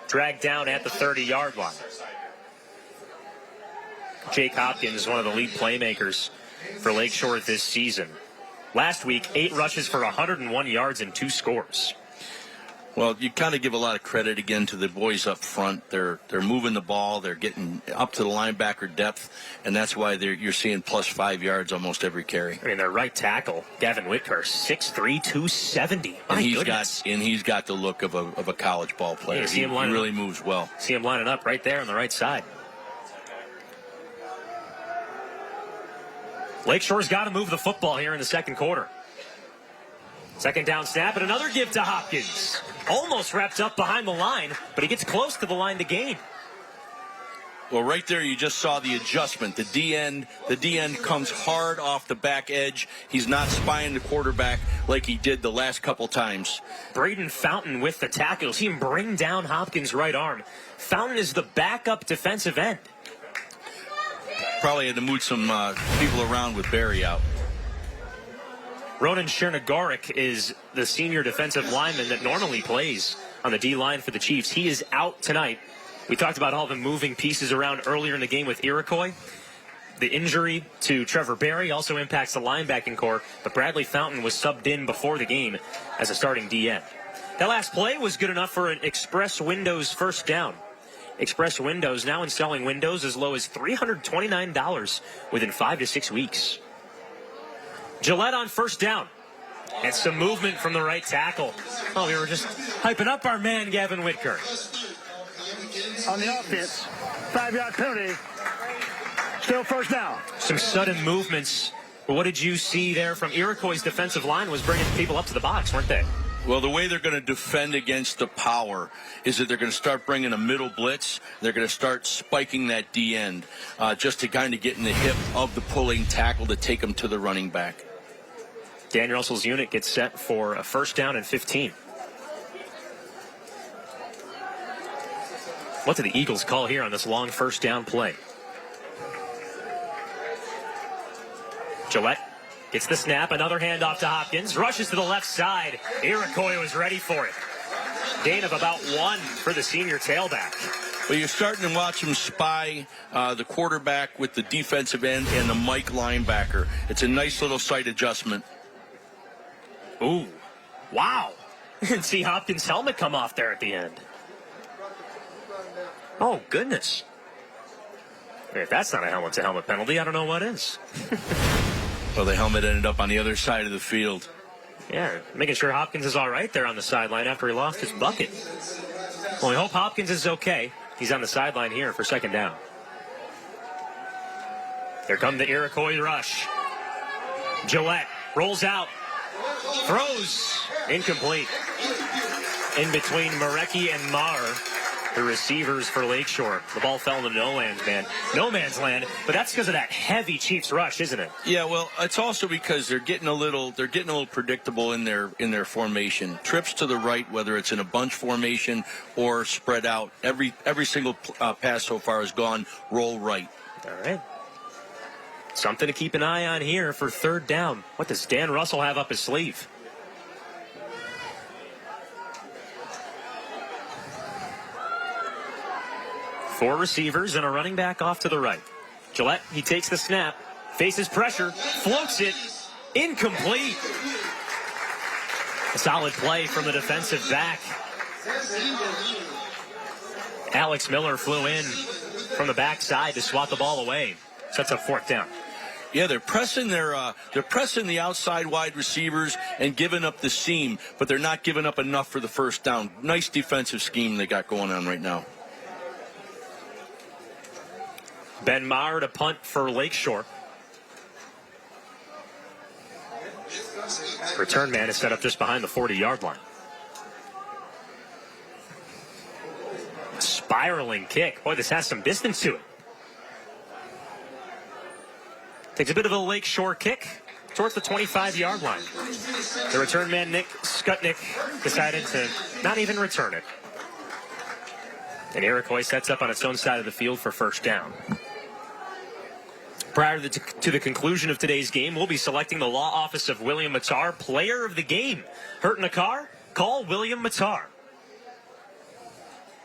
Dragged down at the 30-yard line. Jake Hopkins, one of the lead playmakers for Lakeshore this season. Last week, 8 rushes for 101 yards and 2 scores. Well, you kind of give a lot of credit again to the boys up front. They're moving the ball. They're getting up to the linebacker depth, and that's why you're seeing plus 5 yards almost every carry. I mean, their right tackle, Gavin Whitker, 6'3", 270. My goodness. He's got the look of a college ball player. He really moves well. See him lining up right there on the right side. Lakeshore's got to move the football here in the second quarter. Second down snap and another give to Hopkins. Almost wrapped up behind the line, but he gets close to the line to gain. Well, right there you just saw the adjustment. The D-end comes hard off the back edge. He's not spying the quarterback like he did the last couple times. Braden Fountain with the tackle. See him bring down Hopkins' right arm. Fountain is the backup defensive end. Probably had to move some people around with Barry out. Ronan Chernogoric is the senior defensive lineman that normally plays on the D-line for the Chiefs. He is out tonight. We talked about all the moving pieces around earlier in the game with Iroquois. The injury to Trevor Barry also impacts the linebacking core, but Bradley Fountain was subbed in before the game as a starting D-end. That last play was good enough for an Express Windows first down. Express Windows now installing windows as low as $329 within 5 to 6 weeks. Gillette on first down. And some movement from the right tackle. Oh, we were just hyping up our man, Gavin Whitker. On the offense, 5-yard penalty. Still first down. Some sudden movements. What did you see there from Iroquois' defensive line was bringing people up to the box, weren't they? Well, the way they're going to defend against the power is that they're going to start bringing a middle blitz. They're going to start spiking that D-end just to kind of get in the hip of the pulling tackle to take them to the running back. Dan Russell's unit gets set for a first down and 15. What did the Eagles call here on this long first down play? Gillette gets the snap, another handoff to Hopkins, rushes to the left side. Iroquois was ready for it. Gain of about 1 for the senior tailback. Well, you're starting to watch him spy the quarterback with the defensive end and the Mike linebacker. It's a nice little sight adjustment. Ooh, wow. You can see Hopkins' helmet come off there at the end. Oh, goodness. If that's not a helmet-to-helmet penalty, I don't know what is. Well, the helmet ended up on the other side of the field. Yeah, making sure Hopkins is all right there on the sideline after he lost his bucket. Well, we hope Hopkins is okay. He's on the sideline here for second down. Here come the Iroquois rush. Gillette rolls out. Throws. Incomplete. In between Marecki and Marr, the receivers for Lakeshore. The ball fell into no man's land, but that's because of that heavy Chiefs rush, isn't it? Yeah, well, it's also because they're getting a little predictable in their formation. Trips to the right, whether it's in a bunch formation or spread out. Every single pass so far has gone roll right. All right. Something to keep an eye on here for third down. What does Dan Russell have up his sleeve? Four receivers and a running back off to the right. Gillette, he takes the snap, faces pressure, floats it, incomplete. A solid play from the defensive back. Alex Miller flew in from the backside to swat the ball away. Sets up 4th down. Yeah, they're pressing the outside wide receivers and giving up the seam, but they're not giving up enough for the first down. Nice defensive scheme they got going on right now. Ben Maher to punt for Lakeshore. Return man is set up just behind the 40-yard line. Spiraling kick. Boy, this has some distance to it. Takes a bit of a Lakeshore kick towards the 25-yard line. The return man, Nick Skutnik, decided to not even return it. And Iroquois sets up on its own side of the field for 1st down. Prior to the conclusion of today's game, we'll be selecting the law office of William Matar, player of the game. Hurt in a car? Call William Matar.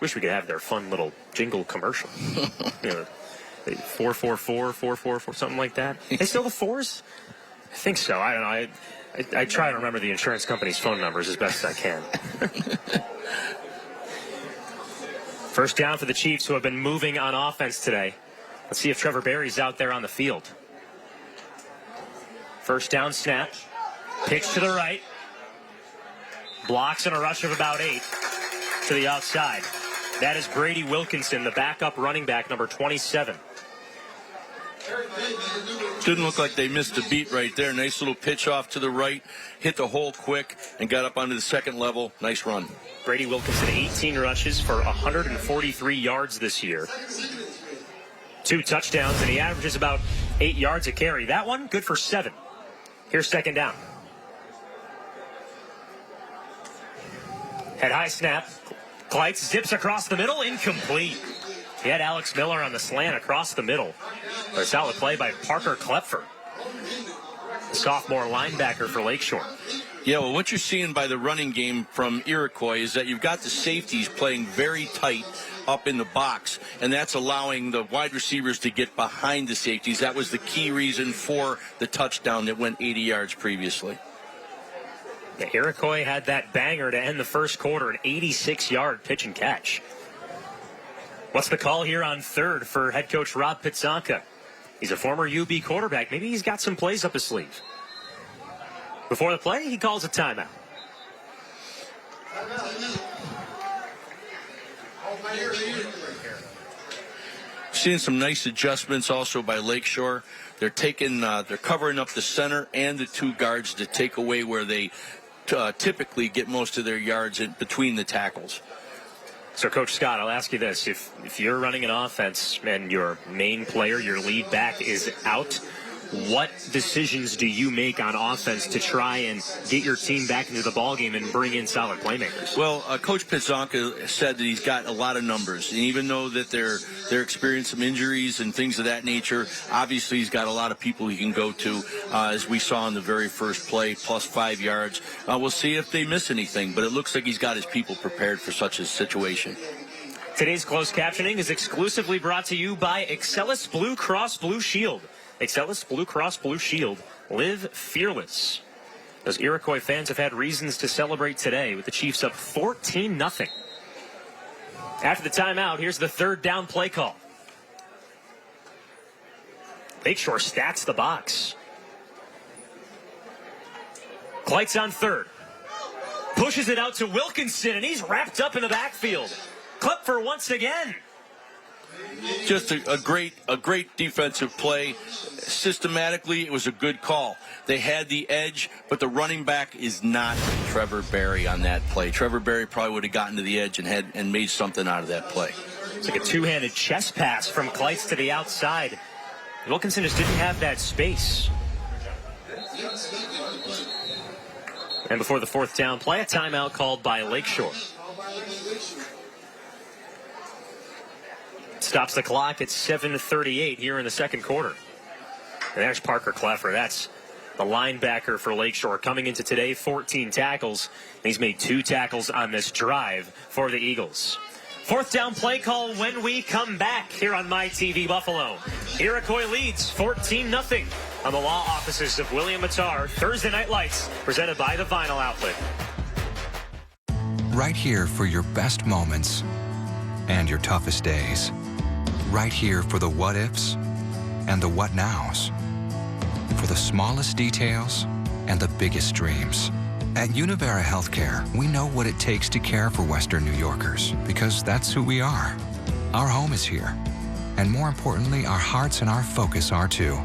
Wish we could have their fun little jingle commercial. 444, something like that. They still the 4s? I think so. I don't know. I try to remember the insurance company's phone numbers as best as I can. 1st down for the Chiefs, who have been moving on offense today. Let's see if Trevor Berry's out there on the field. 1st down snap. Pitch to the right. Blocks in a rush of about 8 to the outside. That is Brady Wilkinson, the backup running back, number 27. Didn't look like they missed a beat right there. Nice little pitch off to the right. Hit the hole quick and got up onto the 2nd level. Nice run. Brady Wilkinson, 18 rushes for 143 yards this year. 2 touchdowns, and he averages about 8 yards a carry. That one, good for 7. Here's 2nd down. Head high snap. Kleitz zips across the middle, incomplete. He had Alex Miller on the slant across the middle. But a solid play by Parker Klepfer, the sophomore linebacker for Lakeshore. Yeah, well, what you're seeing by the running game from Iroquois is that you've got the safeties playing very tight up in the box, and that's allowing the wide receivers to get behind the safeties. That was the key reason for the touchdown that went 80 yards previously. The Iroquois had that banger to end the 1st quarter, an 86-yard pitch and catch. What's the call here on 3rd for head coach Rob Pizzanca? He's a former UB quarterback. Maybe he's got some plays up his sleeve. Before the play, he calls a timeout. Seeing some nice adjustments also by Lakeshore. They're covering up the center and the 2 guards to take away where they typically get most of their yards in between the tackles. So, Coach Scott, I'll ask you this. If you're running an offense and your main player, your lead back, is out, what decisions do you make on offense to try and get your team back into the ballgame and bring in solid playmakers? Well, Coach Pizzanca said that he's got a lot of numbers. And even though that they're experiencing some injuries and things of that nature, obviously he's got a lot of people he can go to, as we saw in the very first play, plus 5 yards. We'll see if they miss anything, but it looks like he's got his people prepared for such a situation. Today's closed captioning is exclusively brought to you by Excelis Blue Cross Blue Shield. Excelis Blue Cross Blue Shield. Live fearless. Those Iroquois fans have had reasons to celebrate today with the Chiefs up 14-0. After the timeout, here's the 3rd down play call. Lakeshore stacks the box. Kleitz on 3rd. Pushes it out to Wilkinson, and he's wrapped up in the backfield. Klepfer once again. Just a great defensive play. Systematically, it was a good call. They had the edge, but the running back is not Trevor Berry on that play. Trevor Berry probably would have gotten to the edge and made something out of that play. It's like a 2-handed chest pass from Kleitz to the outside. Wilkinson just didn't have that space. And before the 4th down play, a timeout called by Lakeshore. Stops the clock at 7:38 here in the 2nd quarter. And there's Parker Klepfer. That's the linebacker for Lakeshore, coming into today, 14 tackles. And he's made 2 tackles on this drive for the Eagles. Fourth down play call when we come back here on My TV Buffalo. Iroquois leads 14-0 on the law offices of William Mattar. Thursday Night Lights, presented by the Vinyl Outlet. Right here for your best moments and your toughest days. Right here for the what-ifs and the what-nows. For the smallest details and the biggest dreams. At Univera Healthcare, we know what it takes to care for Western New Yorkers because that's who we are. Our home is here. And more importantly, our hearts and our focus are too.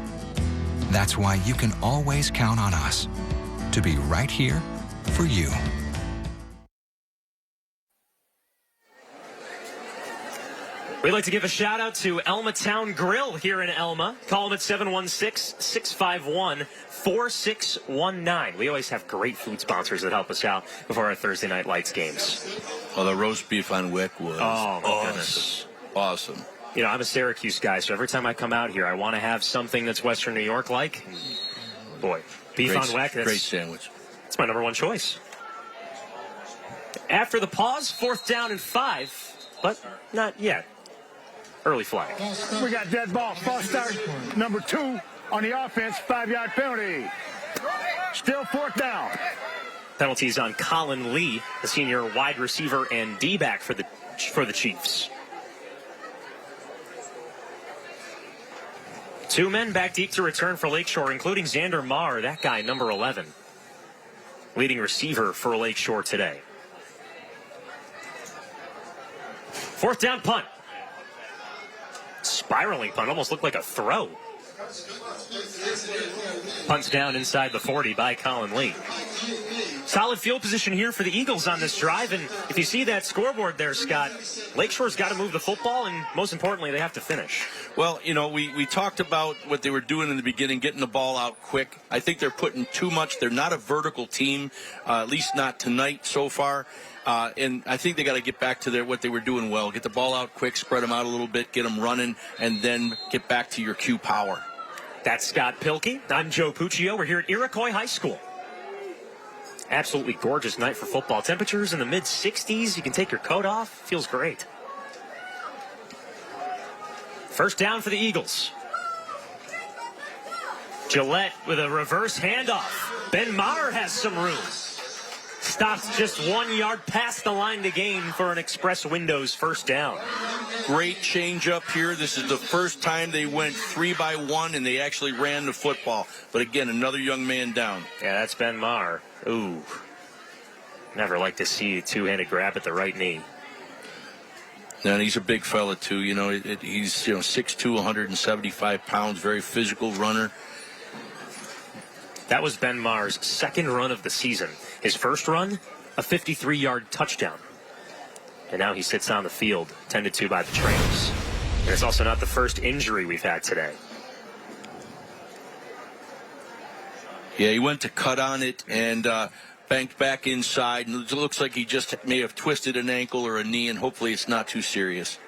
That's why you can always count on us to be right here for you. We'd like to give a shout out to Elma Town Grill here in Elma. Call them at 716-651-4619. We always have great food sponsors that help us out before our Thursday Night Lights games. Oh, the roast beef on Wick was goodness. Awesome. You know, I'm a Syracuse guy, so every time I come out here, I want to have something that's Western New York-like. Boy, beef on Wick, great sandwich. That's my number one choice. After the pause, 4th down and 5, but not yet. Early flag. We got dead ball. False start, number 2 on the offense, 5-yard penalty. Still 4th down. Penalties on Colin Lee, the senior wide receiver and D-back for the Chiefs. 2 men back deep to return for Lakeshore, including Xander Marr, that guy, number 11. Leading receiver for Lakeshore today. 4th down punt. Spiraling punt, almost looked like a throw. Punts down inside the 40 by Colin Lee. Solid field position here for the Eagles on this drive, and if you see that scoreboard there, Scott, Lakeshore's got to move the football, and most importantly, they have to finish. Well, you know, we talked about what they were doing in the beginning, getting the ball out quick. I think they're putting too much. They're not a vertical team, at least not tonight so far. And I think they got to get back to what they were doing well. Get the ball out quick, spread them out a little bit, get them running, and then get back to your Q power. That's Scott Pilkey. I'm Joe Puccio. We're here at Iroquois High School. Absolutely gorgeous night for football. Temperatures in the mid-60s. You can take your coat off. Feels great. First down for the Eagles. Gillette with a reverse handoff. Ben Maher has some room. Stops just 1 yard past the line to gain for an Express Windows first down. Great change up here. This is the first time they went 3-by-1 and they actually ran the football. But again, another young man down. Yeah, that's Ben Maher. Ooh. Never like to see a two-handed grab at the right knee. And he's a big fella, too. You know, he's 6'2", 175 pounds, very physical runner. That was Ben Maher's second run of the season. His first run, a 53-yard touchdown. And now he sits on the field, tended to by the trainers. And it's also not the first injury we've had today. Yeah, he went to cut on it and banked back inside. And it looks like he just may have twisted an ankle or a knee, and hopefully it's not too serious.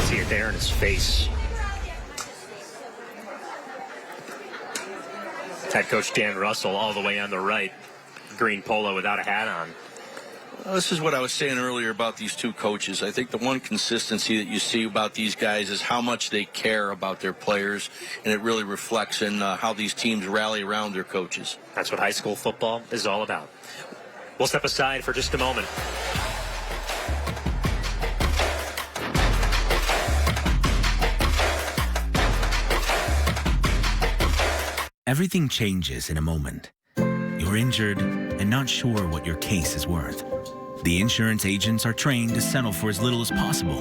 See it there in his face. Head coach Dan Russell all the way on the right. Green polo without a hat on. Well, this is what I was saying earlier about these two coaches. I think the one consistency that you see about these guys is how much they care about their players, and it really reflects in how these teams rally around their coaches. That's what high school football is all about. We'll step aside for just a moment. Everything changes in a moment. You're injured and not sure what your case is worth. The insurance agents are trained to settle for as little as possible,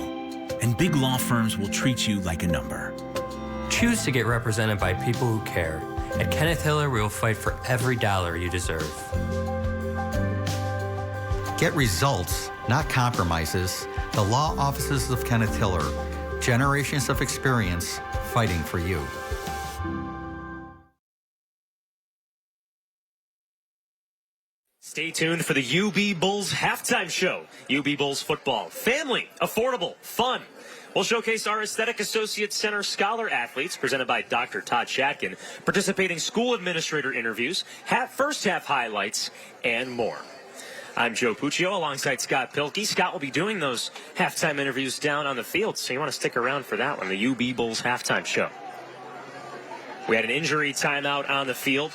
and big law firms will treat you like a number. Choose to get represented by people who care. At Kenneth Hiller, we will fight for every dollar you deserve. Get results, not compromises. The law offices of Kenneth Hiller. Generations of experience fighting for you. Stay tuned for the UB Bulls halftime show. UB Bulls football. Family, affordable, fun. We'll showcase our Aesthetic Associates Center Scholar athletes, presented by Dr. Todd Shatkin, participating school administrator interviews, first half highlights, and more. I'm Joe Puccio alongside Scott Pilkey. Scott will be doing those halftime interviews down on the field, so you want to stick around for that one, the UB Bulls halftime show. We had an injury timeout on the field.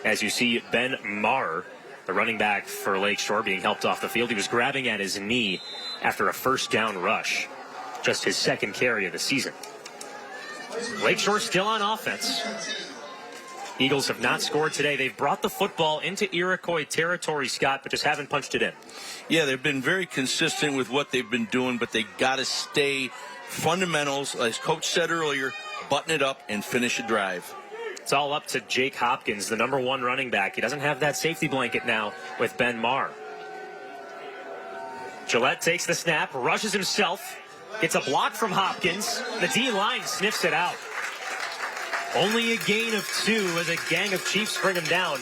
As you see, Ben Marr, the running back for Lakeshore, being helped off the field. He was grabbing at his knee after a first down rush. Just his second carry of the season. Lakeshore still on offense. Eagles have not scored today. They've brought the football into Iroquois territory, Scott, but just haven't punched it in. Yeah, they've been very consistent with what they've been doing, but they got to stay fundamentals, as Coach said earlier, button it up and finish a drive. It's all up to Jake Hopkins, the number 1 running back. He doesn't have that safety blanket now with Ben Marr. Gillette takes the snap, rushes himself, gets a block from Hopkins. The D-line sniffs it out. Only a gain of 2 as a gang of Chiefs bring him down,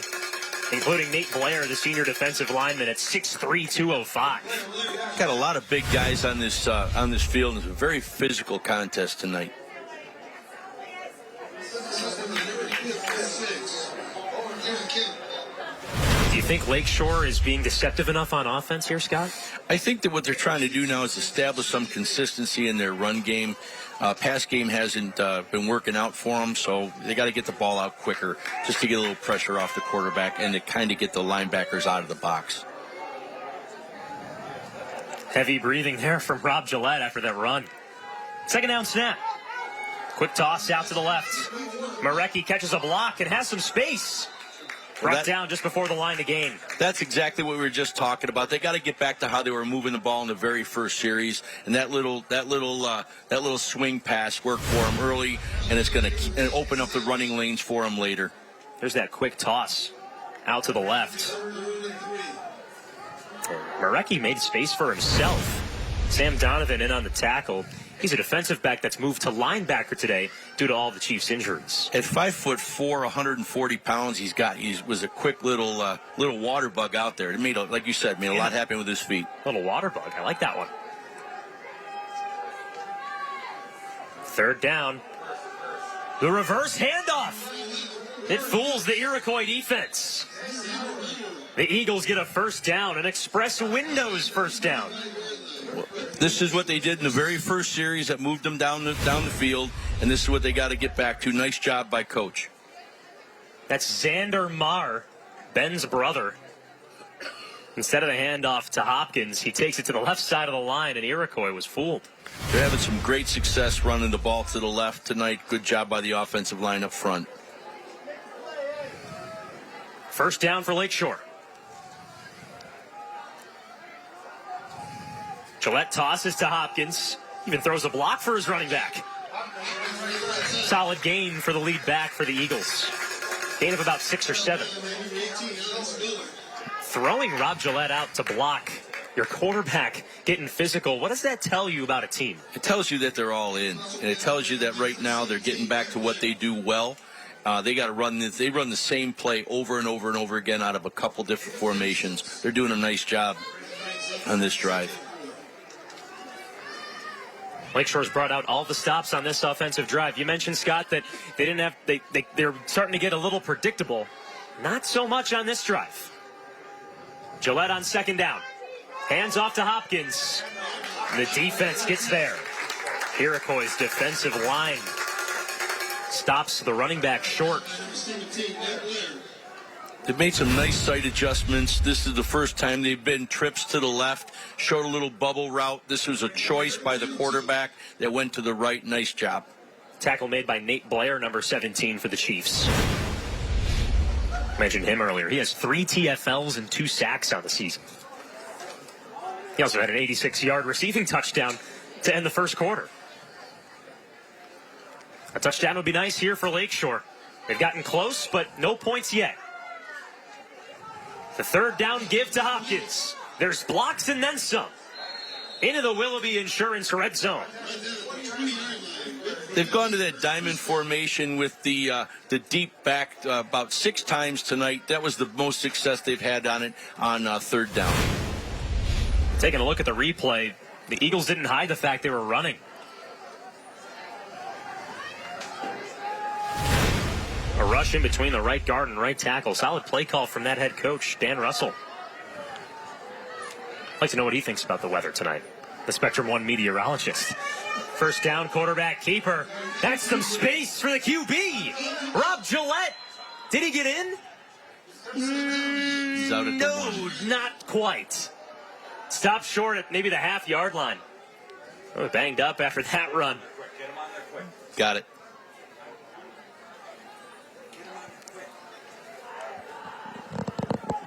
including Nate Blair, the senior defensive lineman, at 6'3", 205. Got a lot of big guys on this field. It's a very physical contest tonight. Do you think Lakeshore is being deceptive enough on offense here, Scott? I think that what they're trying to do now is establish some consistency in their run game. Pass game hasn't been working out for them, so they got to get the ball out quicker just to get a little pressure off the quarterback and to kind of get the linebackers out of the box. Heavy breathing there from Rob Gillette after that run. Second down snap. Quick toss out to the left. Marecki catches a block and has some space. Brought down just before the line to gain. That's exactly what we were just talking about. They got to get back to how they were moving the ball in the very first series, and that little swing pass worked for them early, and it's going to open up the running lanes for them later. There's that quick toss out to the left. Marecki made space for himself. Sam Donovan in on the tackle. He's a defensive back that's moved to linebacker today due to all the Chiefs' injuries. At 5'4", 140 pounds, he was a quick little water bug out there. It made, like you said, made a lot happen with his feet. Little water bug. I like that one. Third down. The reverse handoff. It fools the Iroquois defense. The Eagles get a first down, an express windows first down. This is what they did in the very first series that moved them down the field, and this is what they got to get back to. Nice job by Coach. That's Xander Marr, Ben's brother. Instead of the handoff to Hopkins, he takes it to the left side of the line, and Iroquois was fooled. They're having some great success running the ball to the left tonight. Good job by the offensive line up front. First down for Lakeshore. Gillette tosses to Hopkins. Even throws a block for his running back. Solid gain for the lead back for the Eagles. Gain of about 6 or 7. Throwing Rob Gillette out to block your quarterback getting physical. What does that tell you about a team? It tells you that they're all in. And it tells you that right now they're getting back to what they do well. They got to run this. They run the same play over and over and over again out of a couple different formations. They're doing a nice job on this drive. Lakeshore's brought out all the stops on this offensive drive. You mentioned, Scott, that they didn't have they're starting to get a little predictable. Not so much on this drive. Gillette on second down. Hands off to Hopkins. The defense gets there. Iroquois' defensive line stops the running back short. They've made some nice sight adjustments. This is the first time they've been trips to the left, showed a little bubble route. This was a choice by the quarterback that went to the right. Nice job. Tackle made by Nate Blair, number 17 for the Chiefs. Mentioned him earlier. He has 3 TFLs and 2 sacks on the season. He also had an 86-yard receiving touchdown to end the first quarter. A touchdown would be nice here for Lakeshore. They've gotten close, but no points yet. The third down give to Hopkins. There's blocks and then some. Into the Willoughby Insurance red zone. They've gone to that diamond formation with the deep back about 6 times tonight. That was the most success they've had on it on third down. Taking a look at the replay, the Eagles didn't hide the fact they were running. A rush in between the right guard and right tackle. Solid play call from that head coach, Dan Russell. I'd like to know what he thinks about the weather tonight. The Spectrum One meteorologist. First down, quarterback keeper. That's some space for the QB. Rob Gillette. Did he get in? He's out at the one. Not quite. Stopped short at maybe the half-yard line. Oh, banged up after that run. Got it.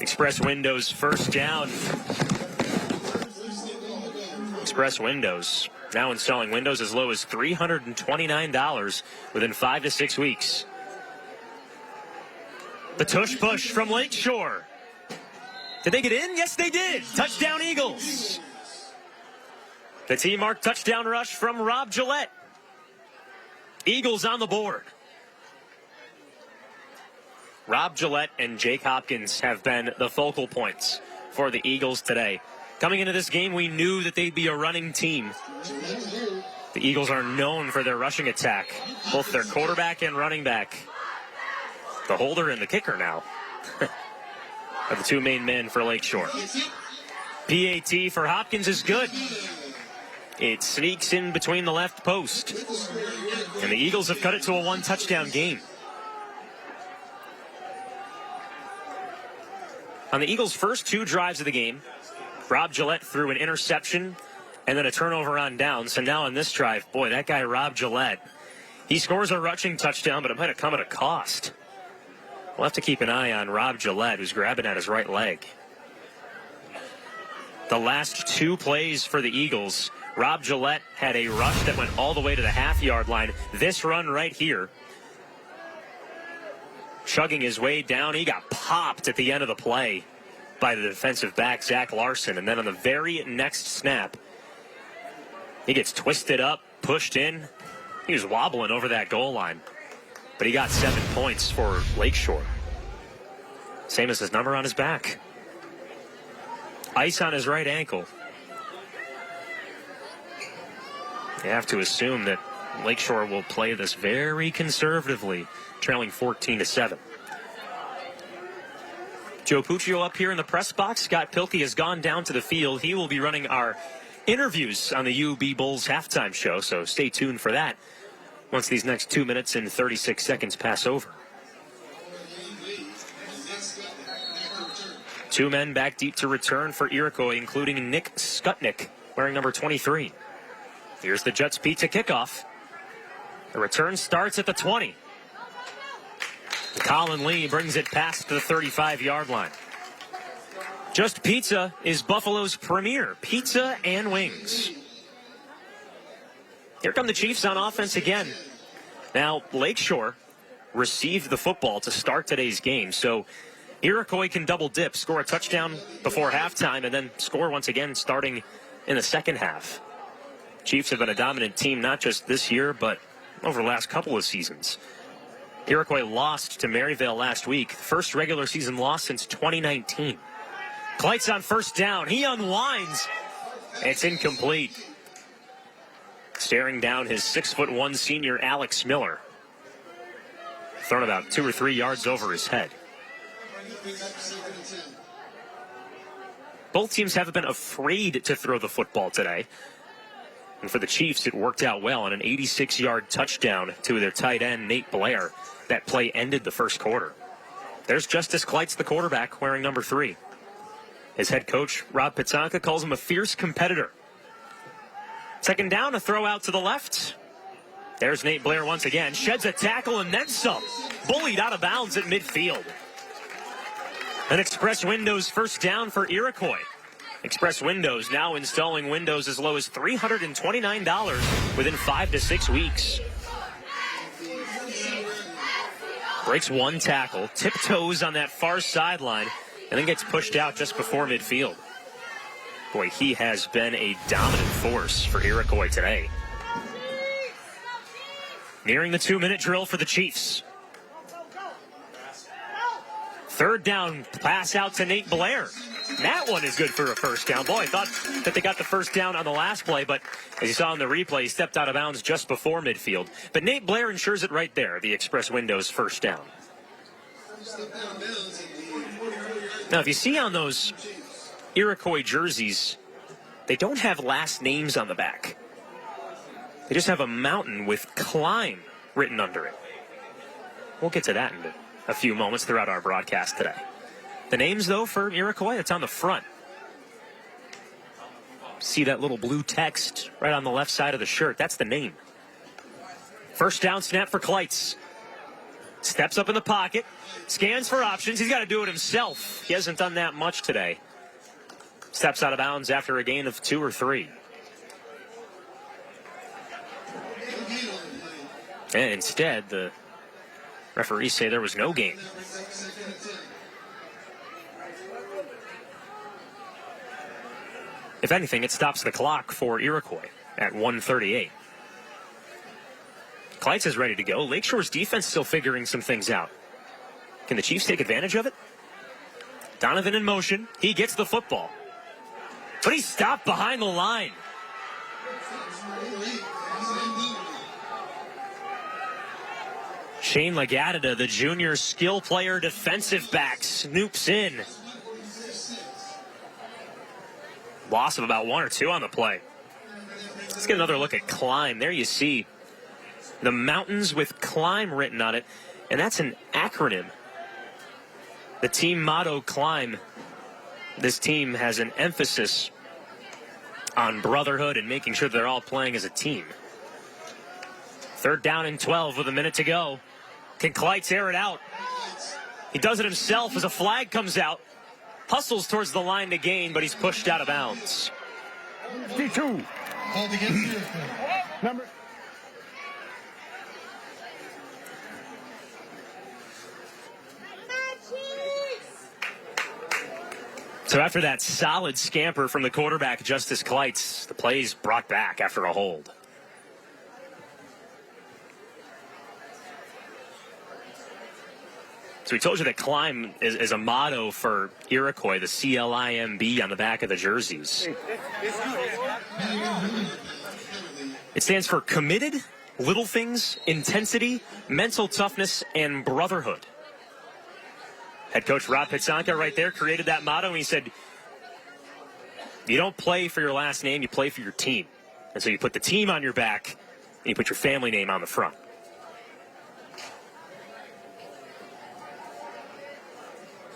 Express Windows first down. Express Windows now installing windows as low as $329 within 5 to 6 weeks. The tush push from Lakeshore. Did they get in? Yes, they did. Touchdown Eagles. The T-mark touchdown rush from Rob Gillette. Eagles on the board. Rob Gillette and Jake Hopkins have been the focal points for the Eagles today. Coming into this game, we knew that they'd be a running team. The Eagles are known for their rushing attack, both their quarterback and running back. The holder and the kicker now are the two main men for Lakeshore. PAT for Hopkins is good. It sneaks in between the left post. And the Eagles have cut it to a one-touchdown game. On the Eagles' first 2 drives of the game, Rob Gillette threw an interception and then a turnover on downs. And now on this drive, boy, that guy Rob Gillette, he scores a rushing touchdown, but it might have come at a cost. We'll have to keep an eye on Rob Gillette, who's grabbing at his right leg. The last 2 plays for the Eagles, Rob Gillette had a rush that went all the way to the half-yard line. This run right here, chugging his way down, he got popped at the end of the play by the defensive back, Zach Larson. And then on the very next snap, he gets twisted up, pushed in. He was wobbling over that goal line. But he got 7 points for Lakeshore. Same as his number on his back. Ice on his right ankle. You have to assume that Lakeshore will play this very conservatively, trailing 14-7. Joe Puccio up here in the press box. Scott Pilkey has gone down to the field. He will be running our interviews on the UB Bulls halftime show, so stay tuned for that once these next 2 minutes and 36 seconds pass over. 2 men back deep to return for Iroquois, including Nick Skutnik, wearing number 23. Here's the Jets Pizza kickoff. The return starts at the 20. Colin Lee brings it past the 35-yard line. Just Pizza is Buffalo's premier pizza and wings. Here come the Chiefs on offense again. Now, Lakeshore received the football to start today's game, so Iroquois can double dip, score a touchdown before halftime, and then score once again starting in the second half. Chiefs have been a dominant team not just this year, but over the last couple of seasons. Iroquois lost to Maryvale last week. First regular season loss since 2019. Kleitz on first down. He unwinds. It's incomplete. Staring down his 6'1" senior Alex Miller. Thrown about 2 or 3 yards over his head. Both teams haven't been afraid to throw the football today. And for the Chiefs, it worked out well on an 86-yard touchdown to their tight end, Nate Blair. That play ended the first quarter. There's Justice Kleitz, the quarterback, wearing number 3. His head coach, Rob Pitzonka, calls him a fierce competitor. Second down, a throw out to the left. There's Nate Blair once again. Sheds a tackle and then some. Bullied out of bounds at midfield. An Express Windows first down for Iroquois. Express Windows now installing windows as low as $329 within 5 to 6 weeks. Breaks 1 tackle, tiptoes on that far sideline, and then gets pushed out just before midfield. Boy, he has been a dominant force for Iroquois today. Nearing the 2-minute drill for the Chiefs. Third down, pass out to Nate Blair. That one is good for a first down. Boy, I thought that they got the first down on the last play, but as you saw in the replay, he stepped out of bounds just before midfield. But Nate Blair ensures it right there, the Express Windows first down. Now, if you see on those Iroquois jerseys, they don't have last names on the back. They just have a mountain with climb written under it. We'll get to that in a few moments throughout our broadcast today. The names, though, for Iroquois, it's on the front. See that little blue text right on the left side of the shirt? That's the name. First down snap for Kleitz. Steps up in the pocket, scans for options. He's got to do it himself. He hasn't done that much today. Steps out of bounds after a gain of 2 or 3. And instead, the referees say there was no gain. If anything, it stops the clock for Iroquois at 1:38. Kleitz is ready to go. Lakeshore's defense still figuring some things out. Can the Chiefs take advantage of it? Donovan in motion. He gets the football. But he's stopped behind the line. Shane Lagadida, the junior skill player defensive back, snoops in. Loss of about 1 or 2 on the play. Let's get another look at climb. There you see the mountains with climb written on it, and that's an acronym. The team motto, climb. This team has an emphasis on brotherhood and making sure they're all playing as a team. 3rd down and 12 with a minute to go. Can Kleitz air it out? He does it himself as a flag comes out. Hustles towards the line to gain, but he's pushed out of bounds. 52. Number. So after that solid scamper from the quarterback, Justice Kleitz, the play's brought back after a hold. So we told you that climb is a motto for Iroquois, the CLIMB on the back of the jerseys. It stands for committed, little things, intensity, mental toughness, and brotherhood. Head coach Rob Pitsanka right there created that motto, and he said, you don't play for your last name, you play for your team. And so you put the team on your back, and you put your family name on the front.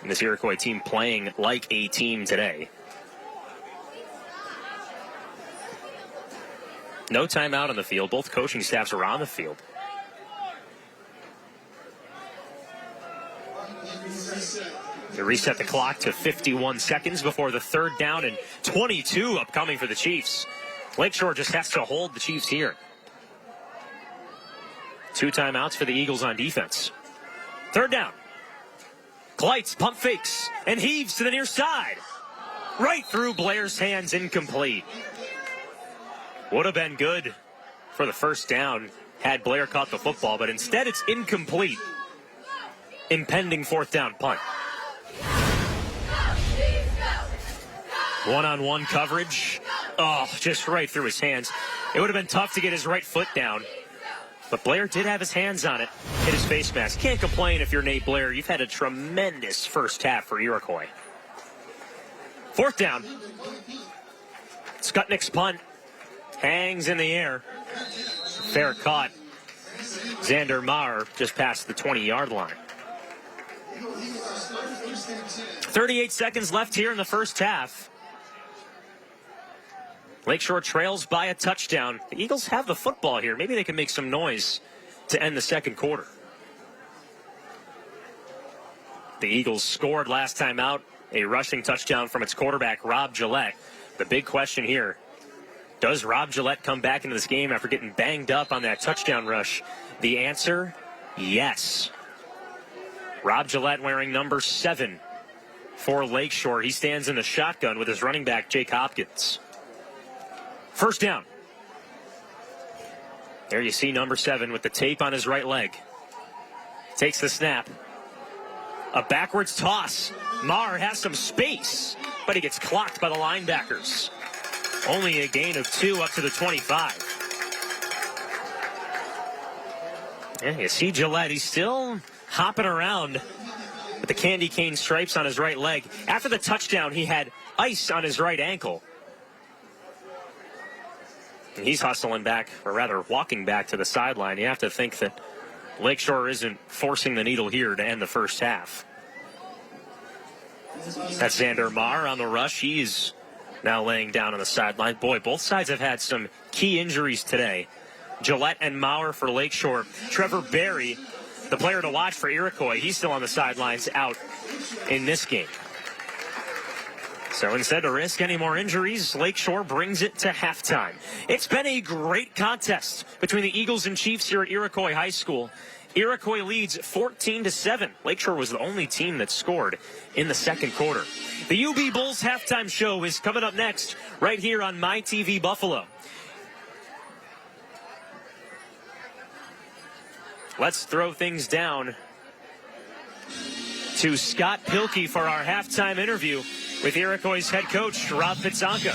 And this Iroquois team playing like a team today. No timeout on the field. Both coaching staffs are on the field. They reset the clock to 51 seconds before the 3rd down and 22 upcoming for the Chiefs. Lakeshore just has to hold the Chiefs here. 2 timeouts for the Eagles on defense. 3rd down. Kleitz pump fakes and heaves to the near side. Right through Blair's hands, incomplete. Would have been good for the 1st down had Blair caught the football, but instead it's incomplete. Impending 4th down punt. One-on-one coverage. Oh, just right through his hands. It would have been tough to get his right foot down. But Blair did have his hands on it. Hit his face mask. Can't complain if you're Nate Blair. You've had a tremendous first half for Iroquois. 4th down. Skutnik's punt. Hangs in the air. Fair caught. Xander Maher just past the 20-yard line. 38 seconds left here in the first half. Lakeshore trails by a touchdown. The Eagles have the football here. Maybe they can make some noise to end the 2nd quarter. The Eagles scored last time out, a rushing touchdown from its quarterback, Rob Gillette. The big question here, does Rob Gillette come back into this game after getting banged up on that touchdown rush? The answer, yes. Rob Gillette wearing number 7 for Lakeshore. He stands in the shotgun with his running back, Jake Hopkins. 1st down. There you see number 7 with the tape on his right leg. Takes the snap. A backwards toss. Maher has some space, but he gets clocked by the linebackers. Only a gain of 2 up to the 25. Yeah, you see Gillette. He's still hopping around with the candy cane stripes on his right leg. After the touchdown, he had ice on his right ankle. And he's hustling back, or rather walking back to the sideline. You have to think that Lakeshore isn't forcing the needle here to end the first half. That's Xander Maher on the rush. He's now laying down on the sideline. Boy, both sides have had some key injuries today. Gillette and Maurer for Lakeshore. Trevor Berry, the player to watch for Iroquois, he's still on the sidelines out in this game. So instead of risk any more injuries, Lakeshore brings it to halftime. It's been a great contest between the Eagles and Chiefs here at Iroquois High School. Iroquois leads 14-7. Lakeshore was the only team that scored in the second quarter. The UB Bulls halftime show is coming up next right here on MyTV Buffalo. Let's throw things down to Scott Pilkey for our halftime interview with Iroquois' head coach, Rob Pizzonka.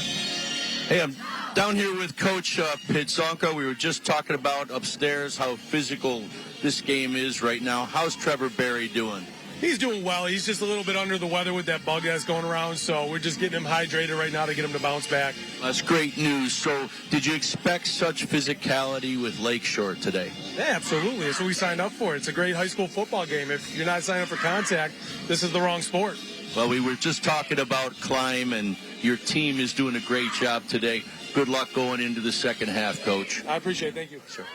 Hey, I'm down here with Coach Pizzonka. We were just talking about upstairs how physical this game is right now. How's Trevor Berry doing? He's doing well. He's just a little bit under the weather with that bug that's going around, so we're just getting him hydrated right now to get him to bounce back. That's great news. So did you expect such physicality with Lakeshore today? Yeah, absolutely. That's what we signed up for. It's a great high school football game. If you're not signing up for contact, this is the wrong sport. Well, we were just talking about climb, and your team is doing a great job today. Good luck going into the second half, Coach. I appreciate it. Thank you. Sure.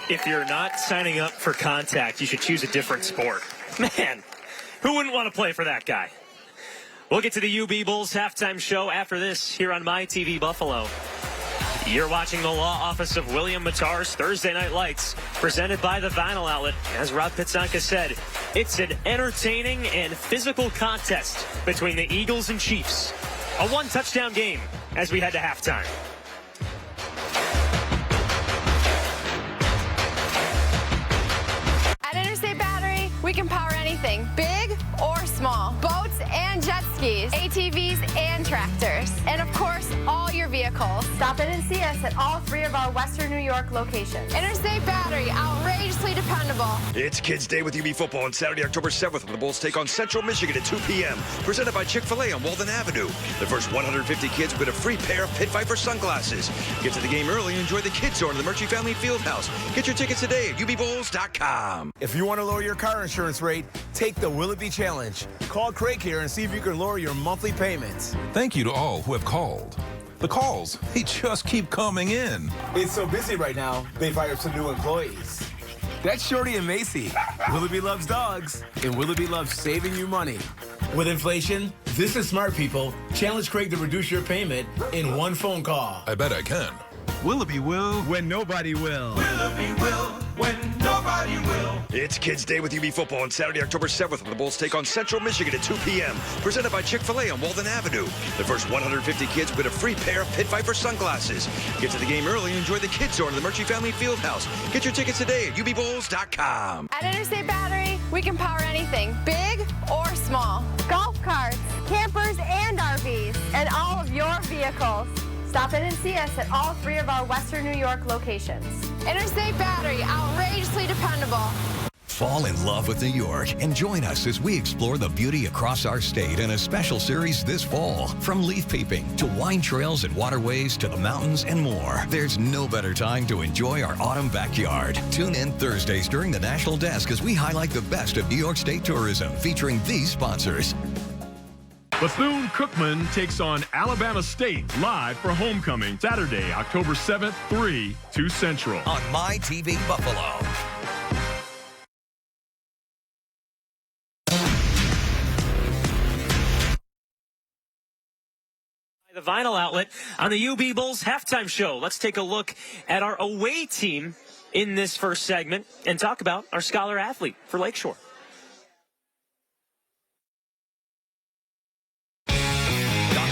If you're not signing up for contact, you should choose a different sport. Man, who wouldn't want to play for that guy? We'll get to the UB Bulls halftime show after this here on MyTV Buffalo. You're watching the Law Office of William Mattar's Thursday Night Lights, presented by the Vinyl Outlet. As Rob Pizzonka said, it's an entertaining and physical contest between the Eagles and Chiefs. A one-touchdown game as we head to halftime. At Interstate Battery, we can power anything, big or small. Boats and jet skis, ATVs and tractors. And of course, all your vehicles. Stop in and see us at all 3 of our Western New York locations. Interstate Battery, outrageously dependable. It's Kids Day with UB football on Saturday, October 7th, when the Bulls take on Central Michigan at 2 p.m. Presented by Chick-fil-A on Walden Avenue. The first 150 kids win a free pair of Pit Viper sunglasses. Get to the game early and enjoy the kids zone in the Murchie Family Fieldhouse. Get your tickets today at ubbulls.com. If you want to lower your car insurance rate, take the Will It Be Challenge. Call Craig here and see if you can lower your monthly payments. Thank you to all who have called. The calls, they just keep coming in. It's so busy right now, they've hired some new employees. That's Shorty and Macy. Willoughby loves dogs, and Willoughby loves saving you money. With inflation, this is smart people. Challenge Craig to reduce your payment in one phone call. I bet I can. Willoughby will when nobody will. Willoughby will when nobody will. It's Kids Day with UB football on Saturday, October 7th, when the Bulls take on Central Michigan at 2 p.m. Presented by Chick-fil-A on Walden Avenue. The first 150 kids win a free pair of Pit Viper sunglasses. Get to the game early and enjoy the kids zone in the Murchie Family Fieldhouse. Get your tickets today at ubbulls.com. At Interstate Battery, we can power anything, big or small. Golf carts, campers and RVs, and all of your vehicles. Stop in and see us at all 3 of our Western New York locations. Interstate Battery, outrageously dependable. Fall in love with New York and join us as we explore the beauty across our state in a special series this fall. From leaf peeping to wine trails and waterways to the mountains and more. There's no better time to enjoy our autumn backyard. Tune in Thursdays during the National Desk as we highlight the best of New York State tourism, featuring these sponsors. Bethune-Cookman takes on Alabama State live for homecoming Saturday, October 7th, 3 to Central. On MyTV Buffalo. The Vinyl Outlet on the UB Bulls halftime show. Let's take a look at our away team in this first segment and talk about our scholar athlete for Lakeshore.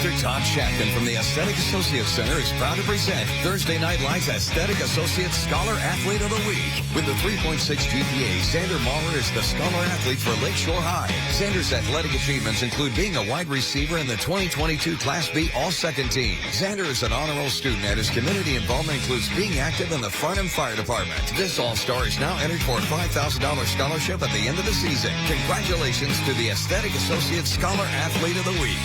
Dr. Todd Shackton from the Aesthetic Associates Center is proud to present Thursday Night Lights Aesthetic Associates Scholar Athlete of the Week. With a 3.6 GPA, Xander Maurer is the Scholar Athlete for Lakeshore High. Xander's athletic achievements include being a wide receiver in the 2022 Class B All-Second Team. Xander is an honor roll student, and his community involvement includes being active in the Farnham Fire Department. This All-Star is now entered for a $5,000 scholarship at the end of the season. Congratulations to the Aesthetic Associates Scholar Athlete of the Week.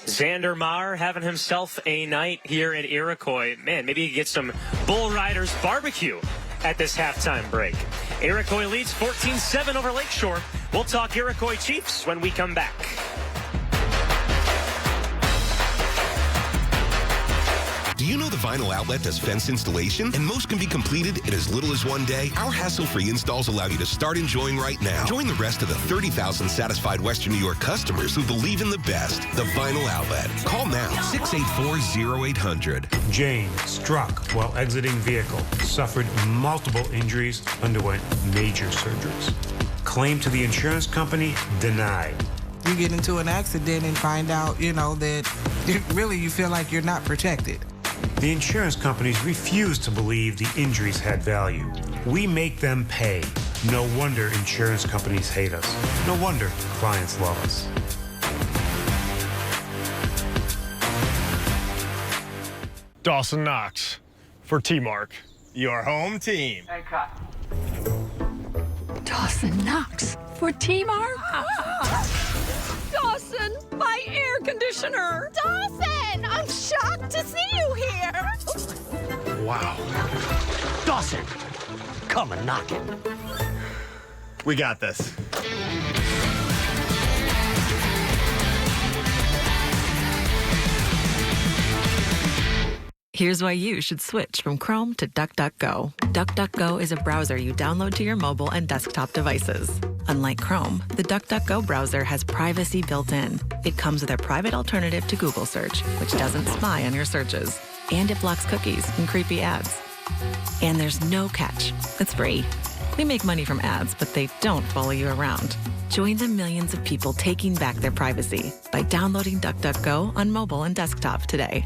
Xander Maher having himself a night here at Iroquois. Man, maybe he could get some Bull Riders barbecue at this halftime break. Iroquois leads 14-7 over Lakeshore. We'll talk Iroquois Chiefs when we come back. Do you know the Vinyl Outlet does fence installation? And most can be completed in as little as one day. Our hassle-free installs allow you to start enjoying right now. Join the rest of the 30,000 satisfied Western New York customers who believe in the best. The Vinyl Outlet. Call now, 684-0800. Jane struck while exiting vehicle, suffered multiple injuries, underwent major surgeries. Claim to the insurance company denied. You get into an accident and find out, that really you feel like you're not protected. The insurance companies refuse to believe the injuries had value. We make them pay. No wonder insurance companies hate us. No wonder clients love us. Dawson Knox for T-Mark, your home team. Dawson Knox for T-Mark? Dawson, my air conditioner. Dawson, I'm shocked to see you here. Wow. Dawson, come and knock it. We got this. Here's why you should switch from Chrome to DuckDuckGo. DuckDuckGo is a browser you download to your mobile and desktop devices. Unlike Chrome, the DuckDuckGo browser has privacy built in. It comes with a private alternative to Google search, which doesn't spy on your searches. And it blocks cookies and creepy ads. And there's no catch. It's free. We make money from ads, but they don't follow you around. Join the millions of people taking back their privacy by downloading DuckDuckGo on mobile and desktop today.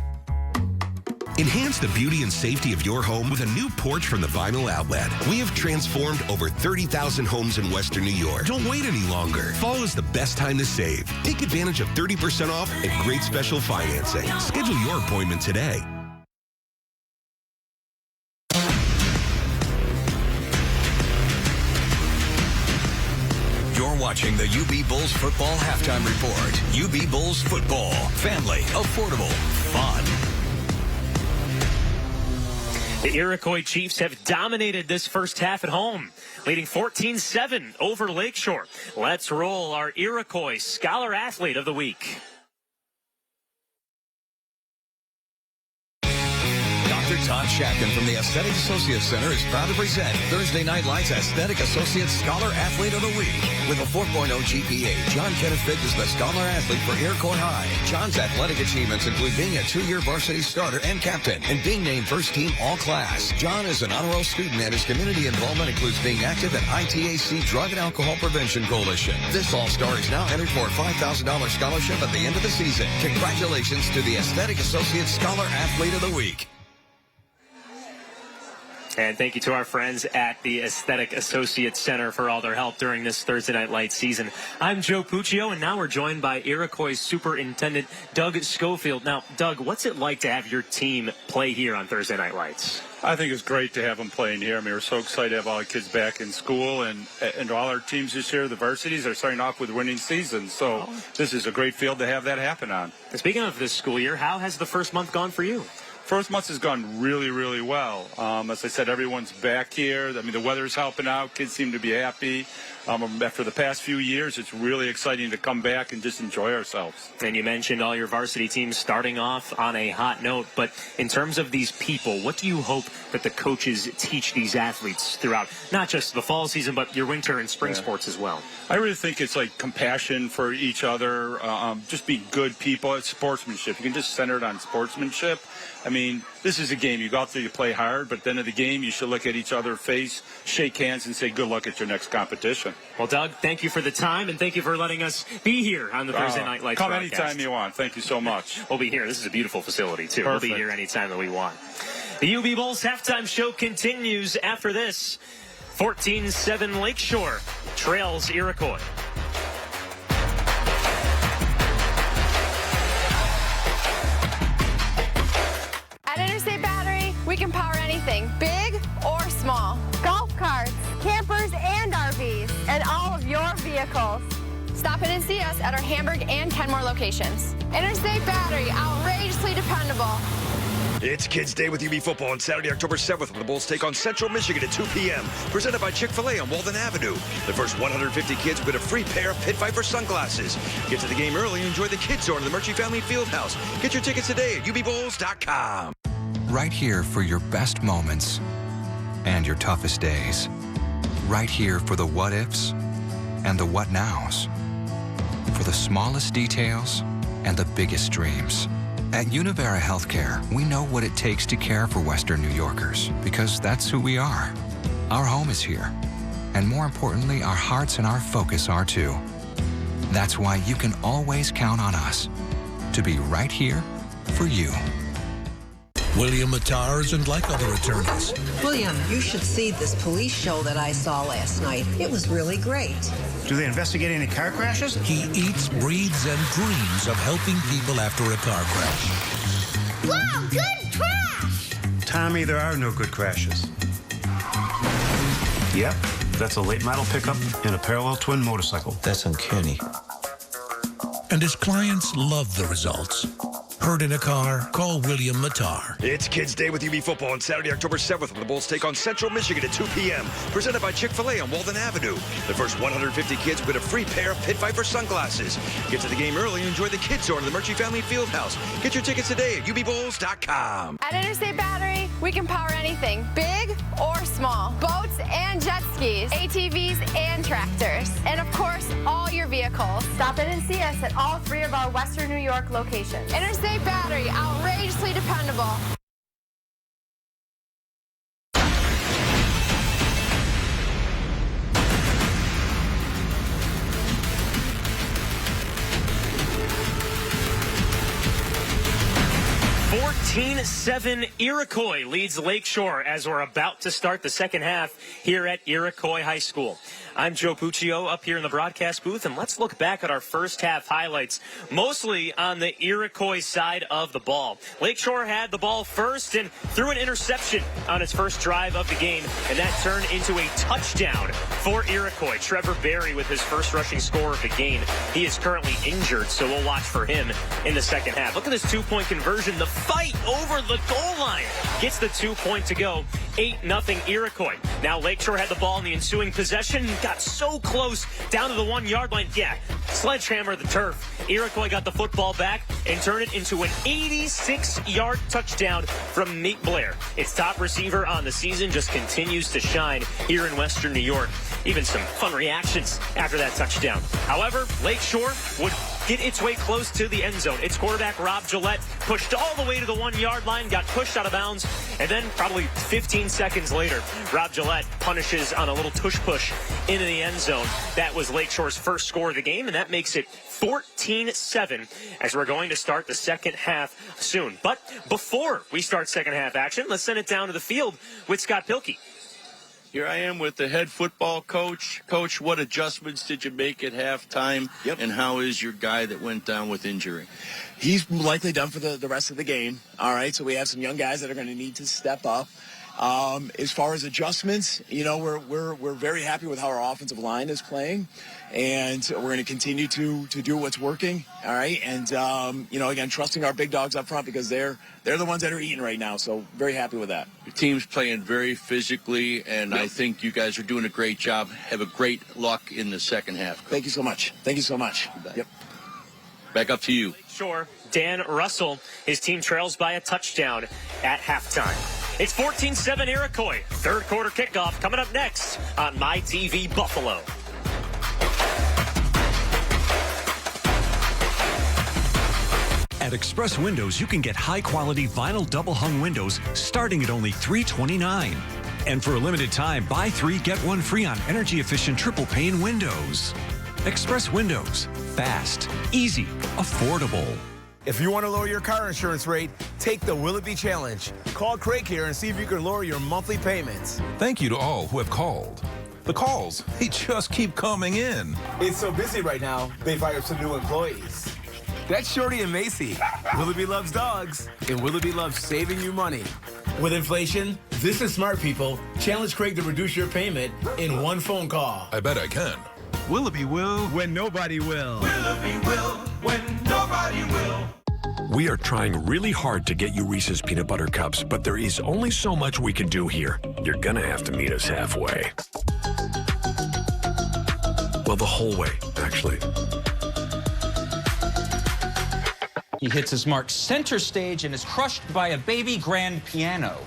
Enhance the beauty and safety of your home with a new porch from the Vinyl Outlet. We have transformed over 30,000 homes in Western New York. Don't wait any longer. Fall is the best time to save. Take advantage of 30% off and great special financing. Schedule your appointment today. You're watching the UB Bulls Football Halftime Report. UB Bulls Football. Family. Affordable. Fun. The Iroquois Chiefs have dominated this first half at home, leading 14-7 over Lakeshore. Let's roll our Iroquois Scholar Athlete of the Week. Dr. Todd Shapkin from the Aesthetic Associates Center is proud to present Thursday Night Lights Aesthetic Associates Scholar Athlete of the Week. With a 4.0 GPA, John Kenneth Fitt is the Scholar Athlete for Iroquois High. John's athletic achievements include being a 2-year varsity starter and captain and being named first team all-class. John is an honor roll student and his community involvement includes being active at ITAC Drug and Alcohol Prevention Coalition. This All-Star is now entered for a $5,000 scholarship at the end of the season. Congratulations to the Aesthetic Associates Scholar Athlete of the Week. And thank you to our friends at the Aesthetic Associates Center for all their help during this Thursday Night Lights season. I'm Joe Puccio, and now we're joined by Iroquois Superintendent Doug Schofield. Now, Doug, what's it like to have your team play here on Thursday Night Lights? I think it's great to have them playing here. I mean, we're so excited to have all the kids back in school, and all our teams this year, the varsities, are starting off with winning seasons. So this is a great field to have that happen on. Speaking of this school year, how has the first month gone for you? First month has gone really, really well. As I said, everyone's back here. I mean, the weather's helping out. Kids seem to be happy. After the past few years, it's really exciting to come back and just enjoy ourselves. And you mentioned all your varsity teams starting off on a hot note. But in terms of these people, what do you hope that the coaches teach these athletes throughout, not just the fall season, but your winter and spring sports as well? I really think it's like compassion for each other, just be good people. It's sportsmanship. You can just center it on sportsmanship. I mean, this is a game. You go out there, you play hard, but at the end of the game, you should look at each other's face, shake hands, and say good luck at your next competition. Well, Doug, thank you for the time, and thank you for letting us be here on the Thursday Night Lights Come broadcast. anytime you want. Thank you so much. We'll be here. This is a beautiful facility, too. Perfect. We'll be here anytime that we want. The UB Bulls halftime show continues after this. 14-7 Lakeshore trails Iroquois. At Interstate Battery, we can power anything, big or small. Golf carts, campers, and RVs, and all of your vehicles. Stop in and see us at our Hamburg and Kenmore locations. Interstate Battery, outrageously dependable. It's Kids Day with UB Football on Saturday, October 7th, when the Bulls take on Central Michigan at 2 p.m. Presented by Chick-fil-A on Walden Avenue. The first 150 kids win a free pair of Pit Viper sunglasses. Get to the game early and enjoy the Kids Zone in the Murchie Family Fieldhouse. Get your tickets today at ubbowls.com. Right here for your best moments and your toughest days. Right here for the what-ifs and the what-nows. For the smallest details and the biggest dreams. At Univera Healthcare, we know what it takes to care for Western New Yorkers because that's who we are. Our home is here. And more importantly, our hearts and our focus are too. That's why you can always count on us to be right here for you. William Attar isn't like other attorneys. William, you should see this police show that I saw last night. It was really great. Do they investigate any car crashes? He eats, breathes, and dreams of helping people after a car crash. Wow, good crash! Tommy, there are no good crashes. Yep, that's a late model pickup and a parallel twin motorcycle. That's uncanny. And his clients love the results. Hurt in a car? Call William Attar. It's Kids Day with UB Football on Saturday, October 7th, when the Bulls take on Central Michigan at 2 p.m. Presented by Chick-fil-A on Walden Avenue. The first 150 kids win a free pair of Pit Viper sunglasses. Get to the game early and enjoy the Kids Zone in the Murchie Family Fieldhouse. Get your tickets today at ubbowls.com. At Interstate Battery, we can power anything, big or small. Boats and jet skis, ATVs and tractors. And of course, all your vehicles. Stop in and see us at all 3 of our Western New York locations. Interstate Battery, outrageously dependable. Seven Iroquois leads Lakeshore as we're about to start the second half here at Iroquois High School. I'm Joe Puccio up here in the broadcast booth, and let's look back at our first half highlights, mostly on the Iroquois side of the ball. Lakeshore had the ball first and threw an interception on its first drive of the game, and that turned into a touchdown for Iroquois. Trevor Berry with his first rushing score of the game. He is currently injured, so we'll watch for him in the second half. Look at this two-point conversion. The fight over the goal line gets the 2 point to go. 8-0 Iroquois. Now Lakeshore had the ball in the ensuing possession. Got so close down to the 1 yard line. Yeah, sledgehammer the turf. Iroquois got the football back and turned it into an 86-yard touchdown from Nate Blair. Its top receiver on the season just continues to shine here in Western New York. Even some fun reactions after that touchdown. However, Lakeshore would get its way close to the end zone. Its quarterback, Rob Gillette, pushed all the way to the 1 yard line, got pushed out of bounds, and then probably 15 seconds later, Rob Gillette punishes on a little tush push into the end zone. That was Lakeshore's first score of the game, and that makes it 14-7 as we're going to start the second half soon. But before we start second half action, let's send it down to the field with Scott Pilkey. Here I am with the head football coach. Coach, what adjustments did you make at halftime? Yep. And how is your guy that went down with injury? He's likely done for the rest of the game. All right, so we have some young guys that are going to need to step up. As far as adjustments, you know, we're very happy with how our offensive line is playing, and we're going to continue to do what's working. All right, and you know, again, trusting our big dogs up front because they're the ones that are eating right now. So very happy with that. Your team's playing very physically, and I think you guys are doing a great job. Have a great luck in the second half. Thank you so much. Thank you so much. Yep. Back up to you. Sure. Dan Russell, his team trails by a touchdown at halftime. It's 14-7 Iroquois. Third quarter kickoff coming up next on My TV Buffalo. At Express Windows, you can get high-quality vinyl double-hung windows starting at only $329. And for a limited time, buy 3, get 1 free on energy-efficient triple-pane windows. Express Windows. Fast, easy, affordable. If you want to lower your car insurance rate, take the Will It Be Challenge. Call Craig here and see if you can lower your monthly payments. Thank you to all who have called. The calls, they just keep coming in. It's so busy right now, they fired some new employees. That's Shorty and Macy. Willoughby loves dogs, and Willoughby loves saving you money. With inflation, this is Smart People. Challenge Craig to reduce your payment in one phone call. I bet I can. Willoughby will when nobody will. Willoughby will when nobody will. We are trying really hard to get you Reese's Peanut Butter Cups, but there is only so much we can do here. You're gonna have to meet us halfway. Well, the whole way, actually. He hits his mark center stage and is crushed by a baby grand piano.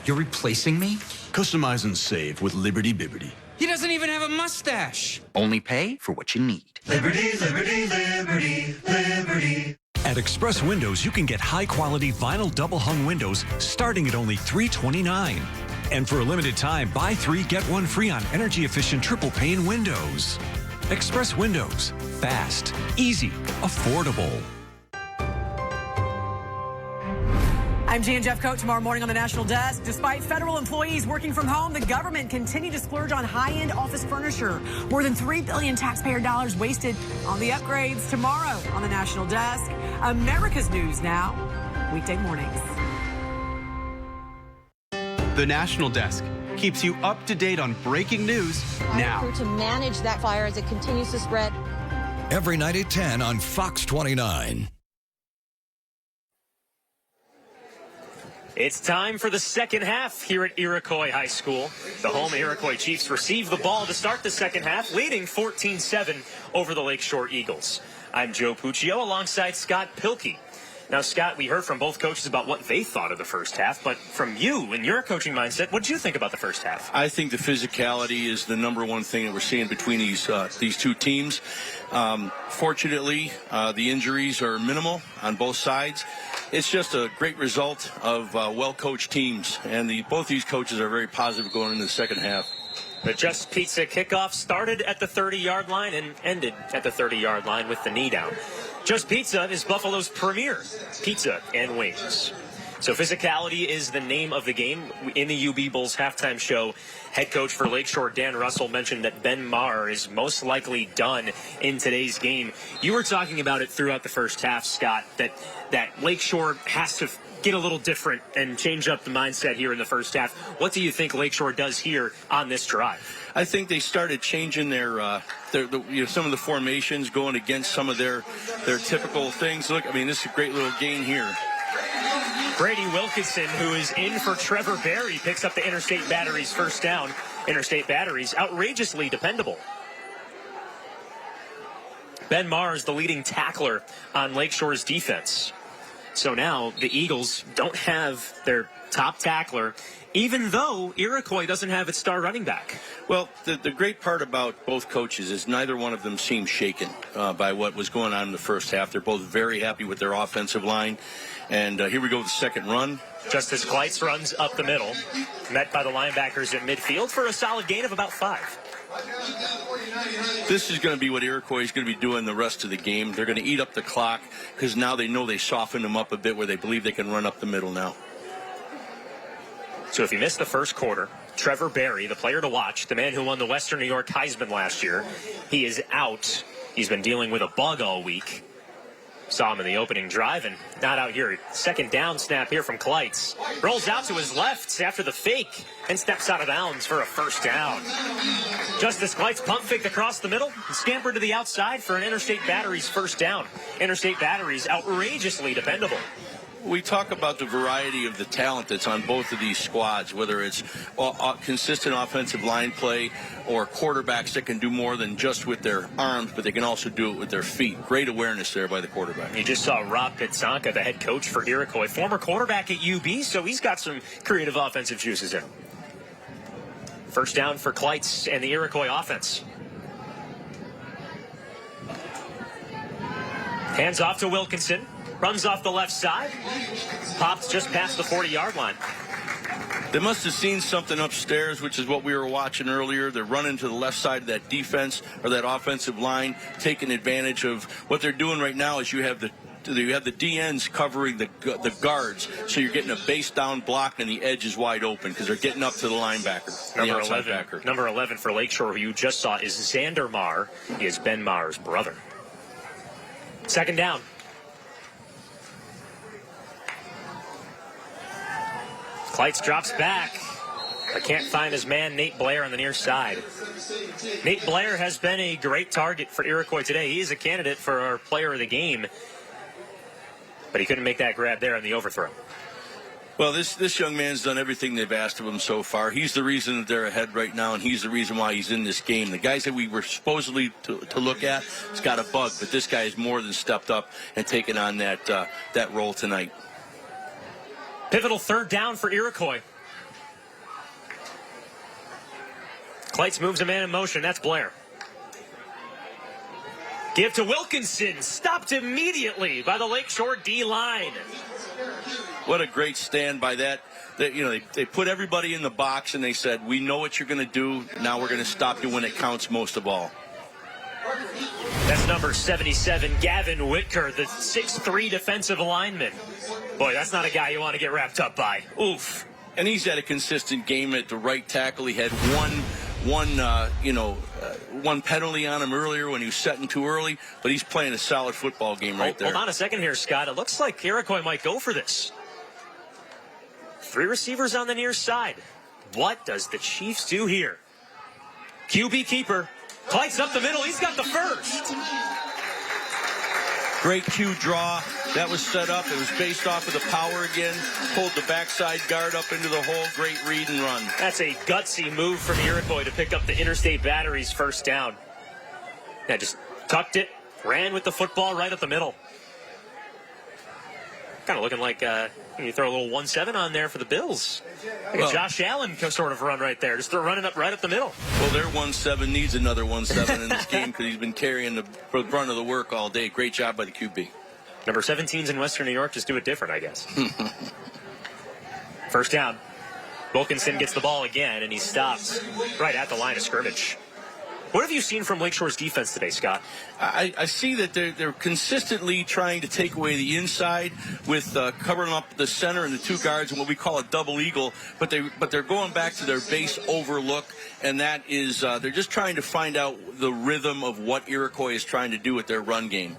You're replacing me? Customize and save with Liberty Bibbity. He doesn't even have a mustache. Only pay for what you need. Liberty, liberty, liberty, liberty. At Express Windows, you can get high-quality vinyl double-hung windows starting at only $329. And for a limited time, buy 3, get 1 free on energy-efficient triple-pane windows. Express Windows. Fast, easy, affordable. I'm Jan Jeff Coat. Tomorrow morning on the National Desk. Despite federal employees working from home, the government continued to splurge on high-end office furniture. More than $3 billion taxpayer dollars wasted on the upgrades. Tomorrow on the National Desk. America's News Now, weekday mornings. The National Desk keeps you up to date on breaking news now. Crew to manage that fire as it continues to spread. Every night at 10 on Fox 29. It's time for the second half here at Iroquois High School. The home Iroquois Chiefs receive the ball to start the second half, leading 14-7 over the Lakeshore Eagles. I'm Joe Puccio alongside Scott Pilkey. Now, Scott, we heard from both coaches about what they thought of the first half, but from you and your coaching mindset, what did you think about the first half? I think the physicality is the number one thing that we're seeing between these two teams. Fortunately, the injuries are minimal on both sides. It's just a great result of well-coached teams, and both these coaches are very positive going into the second half. The Just Pizza kickoff started at the 30-yard line and ended at the 30-yard line with the knee down. Just Pizza is Buffalo's premier pizza and wings. So physicality is the name of the game. In the UB Bulls halftime show, head coach for Lakeshore, Dan Russell, mentioned that Ben Maher is most likely done in today's game. You were talking about it throughout the first half, Scott, that Lakeshore has to get a little different and change up the mindset here in the first half. What do you think Lakeshore does here on this drive? I think they started changing their some of the formations, going against some of their typical things. Look, I mean, this is a great little gain here. Brady Wilkinson, who is in for Trevor Berry, picks up the Interstate Batteries first down. Interstate Batteries, outrageously dependable. Ben Maher is the leading tackler on Lakeshore's defense. So now the Eagles don't have their top tackler, even though Iroquois doesn't have its star running back. Well, the great part about both coaches is neither one of them seemed shaken by what was going on in the first half. They're both very happy with their offensive line. And here we go with the second run. Justice Kleitz runs up the middle, met by the linebackers at midfield for a solid gain of about 5. This is going to be what Iroquois is going to be doing the rest of the game. They're going to eat up the clock because now they know they softened them up a bit where they believe they can run up the middle now. So if you missed the first quarter, Trevor Berry, the player to watch, the man who won the Western New York Heisman last year, he is out. He's been dealing with a bug all week. Saw him in the opening drive and not out here. Second down snap here from Kleitz. Rolls out to his left after the fake and steps out of bounds for a first down. Justice Kleitz pump faked across the middle and scampered to the outside for an Interstate Batteries first down. Interstate Batteries outrageously dependable. We talk about the variety of the talent that's on both of these squads, whether it's consistent offensive line play or quarterbacks that can do more than just with their arms, but they can also do it with their feet. Great awareness there by the quarterback. You just saw Rob Pitzonka, the head coach for Iroquois, former quarterback at UB, so he's got some creative offensive juices in him. First down for Kleitz and the Iroquois offense. Hands off to Wilkinson. Runs off the left side. Pops just past the 40-yard line. They must have seen something upstairs, which is what we were watching earlier. They're running to the left side of that defense or that offensive line, taking advantage of what they're doing right now is you have the DNs covering the guards, so you're getting a base down block and the edge is wide open because they're getting up to the linebacker. Number 11 for Lakeshore, who you just saw, is Xander Maher. He is Ben Maher's brother. Second down. Kleitz drops back. I can't find his man, Nate Blair, on the near side. Nate Blair has been a great target for Iroquois today. He is a candidate for our player of the game, but he couldn't make that grab there on the overthrow. Well, this young man's done everything they've asked of him so far. He's the reason that they're ahead right now, and he's the reason why he's in this game. The guys that we were supposedly to look at, it's got a bug, but this guy has more than stepped up and taken on that role tonight. Pivotal third down for Iroquois. Kleitz moves a man in motion. That's Blair. Give to Wilkinson. Stopped immediately by the Lakeshore D-line. What a great stand by that. They put everybody in the box and they said, we know what you're going to do. Now we're going to stop you when it counts most of all. That's number 77, Gavin Whitker, the 6'3" defensive lineman. Boy, that's not a guy you want to get wrapped up by. Oof. And he's had a consistent game at the right tackle. He had one penalty on him earlier when he was setting too early, but he's playing a solid football game right there. Hold on a second here, Scott. It looks like Iroquois might go for this. 3 receivers on the near side. What does the Chiefs do here? QB keeper. Kleitz up the middle. He's got the first. Great cue draw. That was set up. It was based off of the power again. Pulled the backside guard up into the hole. Great read and run. That's a gutsy move from Iroquois to pick up the Interstate Battery's first down. Yeah, just tucked it, ran with the football right up the middle. Kind of looking like you throw a little 1-7 on there for the Bills. Like a Josh Allen sort of run right there. Just running up right up the middle. Well, their 1-7 needs another 1-7 in this game because he's been carrying the brunt of the work all day. Great job by the QB. Number 17s in Western New York just do it different, I guess. First down. Wilkinson gets the ball again, and he stops right at the line of scrimmage. What have you seen from Lakeshore's defense today, Scott? I see that they're consistently trying to take away the inside with covering up the center and the 2 guards and what we call a double eagle, but they're going back to their base overlook, and that is they're just trying to find out the rhythm of what Iroquois is trying to do with their run game.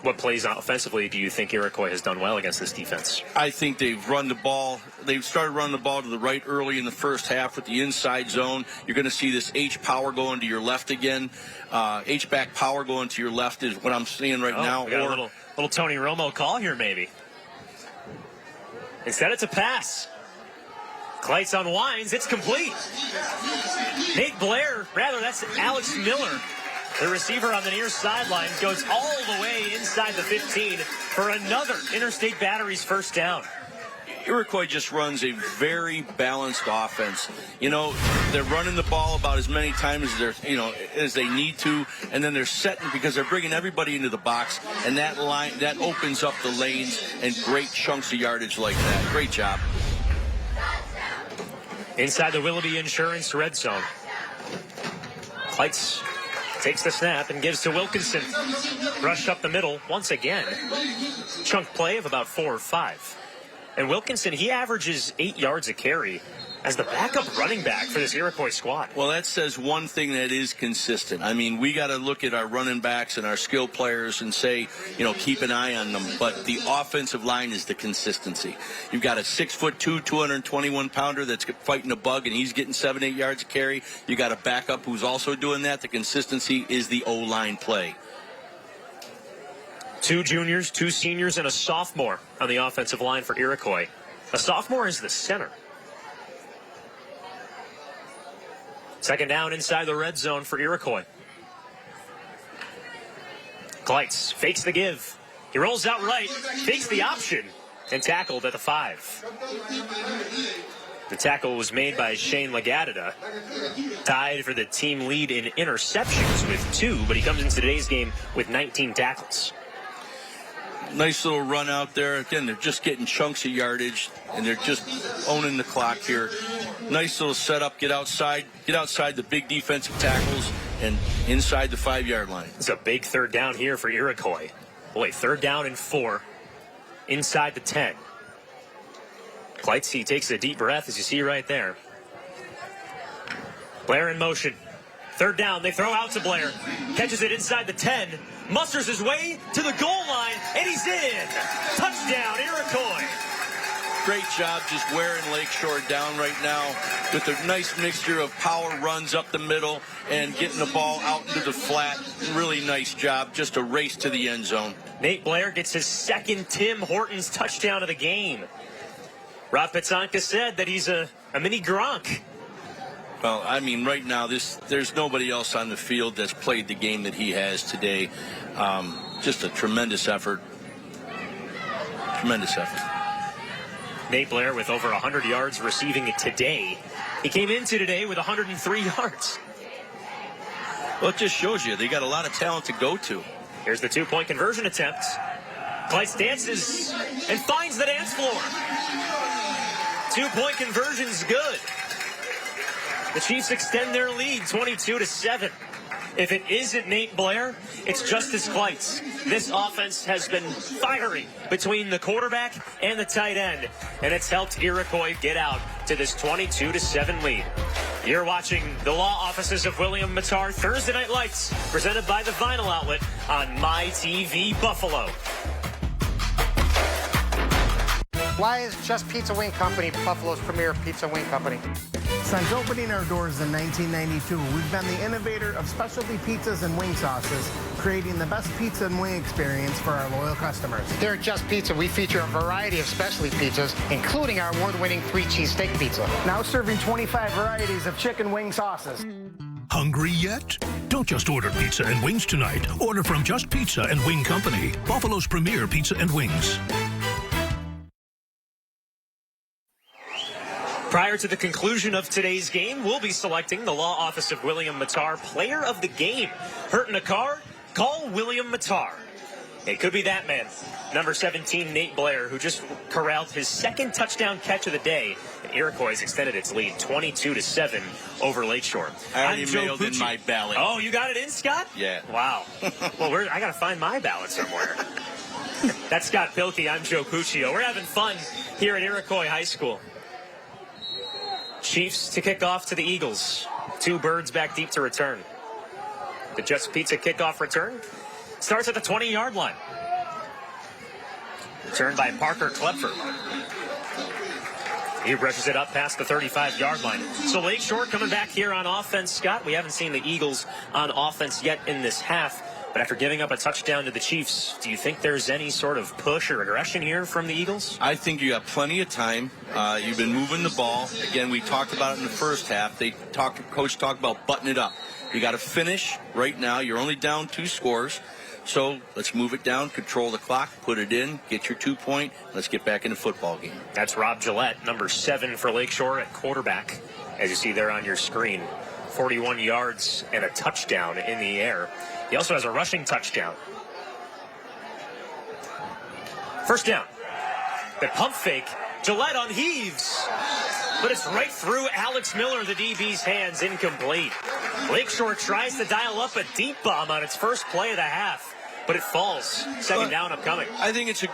What plays offensively do you think Iroquois has done well against this defense? I think they've run the ball. They've started running the ball to the right early in the first half with the inside zone. You're going to see this H-power going to your left again. H-back power going to your left is what I'm seeing right now. We got a little Tony Romo call here, maybe. Instead, it's a pass. Kleitz unwinds. It's complete. That's Alex Miller. The receiver on the near sideline goes all the way inside the 15 for another Interstate Battery's first down. Iroquois just runs a very balanced offense. They're running the ball about as many times as they need to, and then they're setting because they're bringing everybody into the box, and that opens up the lanes and great chunks of yardage like that. Great job. Inside the Willoughby Insurance red zone. Kleitz takes the snap and gives to Wilkinson. Rush up the middle once again. Chunk play of about 4 or 5. And Wilkinson, he averages 8 yards a carry as the backup running back for this Iroquois squad. Well, that says one thing that is consistent. I mean, we got to look at our running backs and our skill players and say, keep an eye on them. But the offensive line is the consistency. You've got a 6'2", 221-pounder that's fighting a bug, and he's getting 7-8 yards a carry. You got a backup who's also doing that. The consistency is the O-line play. 2 juniors, 2 seniors, and a sophomore on the offensive line for Iroquois. A sophomore is the center. Second down inside the red zone for Iroquois. Kleitz fakes the give. He rolls out right, fakes the option, and tackled at the 5. The tackle was made by Shane Lagadida, tied for the team lead in interceptions with 2, but he comes into today's game with 19 tackles. Nice little run out there. Again, they're just getting chunks of yardage, and they're just owning the clock here. Nice little setup. Get outside the big defensive tackles and inside the 5-yard line. It's a big third down here for Iroquois. Boy, 3rd down and 4 inside the 10. Kleitz, he takes a deep breath, as you see right there. Blair in motion. 3rd down, they throw out to Blair. Catches it inside the 10. Musters his way to the goal line, and he's in. Touchdown, Iroquois. great job just wearing Lakeshore down right now with a nice mixture of power runs up the middle and getting the ball out into the flat. Really nice job. Just a race to the end zone. Nate Blair gets his second Tim Hortons touchdown of the game. Rob Petzonka said that he's a mini Gronk. Well, I mean, right now, there's nobody else on the field that's played the game that he has today. Just a tremendous effort. Tremendous effort. Nate Blair with over 100 yards receiving it today. He came into today with 103 yards. Well, it just shows you they got a lot of talent to go to. Here's the two-point conversion attempt. Kleitz dances and finds the dance floor. Two-point conversion's good. The Chiefs extend their lead 22-7. If it isn't Nate Blair, it's Justice Kleitz. This offense has been fiery between the quarterback and the tight end, and it's helped Iroquois get out to this 22-7 lead. You're watching the law offices of William Matar Thursday Night Lights, presented by the Vinyl Outlet on MyTV Buffalo. Why is Just Pizza Wing Company Buffalo's premier pizza wing company? Since opening our doors in 1992, we've been the innovator of specialty pizzas and wing sauces, creating the best pizza and wing experience for our loyal customers. Here at Just Pizza, we feature a variety of specialty pizzas, including our award-winning 3-cheese steak pizza. Now serving 25 varieties of chicken wing sauces. Hungry yet? Don't just order pizza and wings tonight. Order from Just Pizza and Wing Company, Buffalo's premier pizza and wings. Prior to the conclusion of today's game, we'll be selecting the law office of William Matar player of the game. Hurt in a car? Call William Matar. It could be that man, number 17, Nate Blair, who just corralled his second touchdown catch of the day. And Iroquois extended its lead 22-7 over Lakeshore. I already mailed in my ballot. Oh, you got it in, Scott? Yeah. Wow. Well, I got to find my ballot somewhere. That's Scott Pilkey. I'm Joe Puccio. We're having fun here at Iroquois High School. Chiefs to kick off to the Eagles. Two birds back deep to return. The Just Pizza kickoff return starts at the 20-yard line. Returned by Parker Klepfer. He rushes it up past the 35-yard line. So Lakeshore coming back here on offense, Scott. We haven't seen the Eagles on offense yet in this half. But after giving up a touchdown to the Chiefs, do you think there's any sort of push or aggression here from the Eagles? I think you got plenty of time. You've been moving the ball. Again, we talked about it in the first half. Coach talked about button it up. You got to finish right now. You're only down 2 scores. So let's move it down, control the clock, put it in, get your 2-point. Let's get back in the football game. That's Rob Gillette, number 7 for Lakeshore at quarterback, as you see there on your screen. 41 yards and a touchdown in the air. He also has a rushing touchdown. First down. The pump fake. Gillette unheaves. But it's right through Alex Miller, the DB's hands, incomplete. Lakeshore tries to dial up a deep bomb on its first play of the half, but it falls. Second down upcoming. I think it's a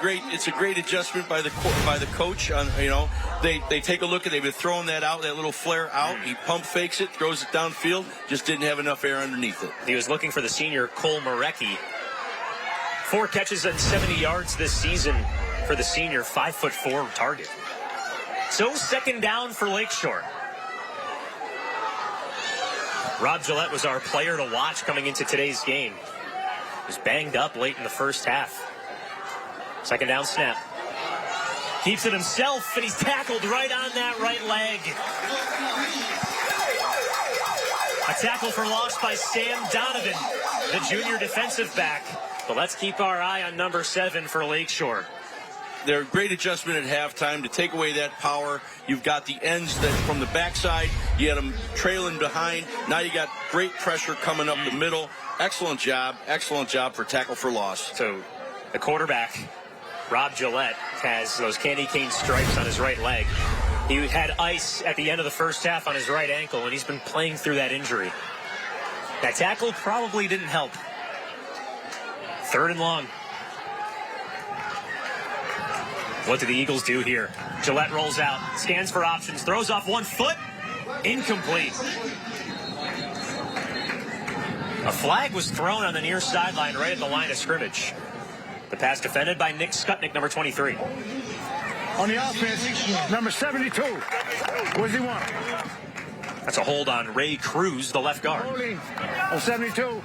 great adjustment by the coach. They take a look at, they've been throwing that little flare out. He pump fakes it, throws it downfield, just didn't have enough air underneath it. He was looking for the senior Cole Marecki. 4 catches and 70 yards this season for the senior 5'4" target. So second down for Lakeshore. Rob Gillette was our player to watch coming into today's game. He was banged up late in the first half. Second down snap. Keeps it himself, and he's tackled right on that right leg. A tackle for loss by Sam Donovan, the junior defensive back. But let's keep our eye on number 7 for Lakeshore. They're a great adjustment at halftime to take away that power. You've got the ends that from the backside, you had them trailing behind. Now you got great pressure coming up the middle. Excellent job for tackle for loss. So the quarterback, Rob Gillette, has those candy cane stripes on his right leg. He had ice at the end of the first half on his right ankle, and he's been playing through that injury. That tackle probably didn't help. Third and long. What do the Eagles do here? Gillette rolls out, scans for options, throws off 1 foot. Incomplete. A flag was thrown on the near sideline right at the line of scrimmage. The pass defended by Nick Skutnik, number 23. On the offense, number 72. What does he want? That's a hold on Ray Cruz, the left guard. Holding on 72.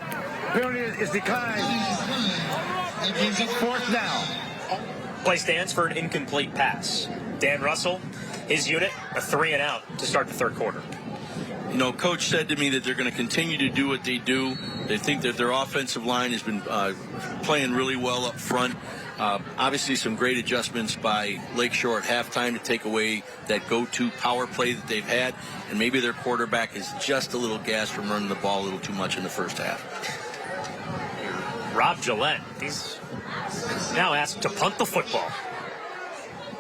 Penalty is declined. 4th down. Play stands for an incomplete pass. Dan Russell, his unit, a 3 and out to start the third quarter. You know, Coach said to me that they're going to continue to do what they do. They think that their offensive line has been playing really well up front. Obviously, some great adjustments by Lakeshore at halftime to take away that go-to power play that they've had. And maybe their quarterback is just a little gassed from running the ball a little too much in the first half. Rob Gillette, he's now asked to punt the football.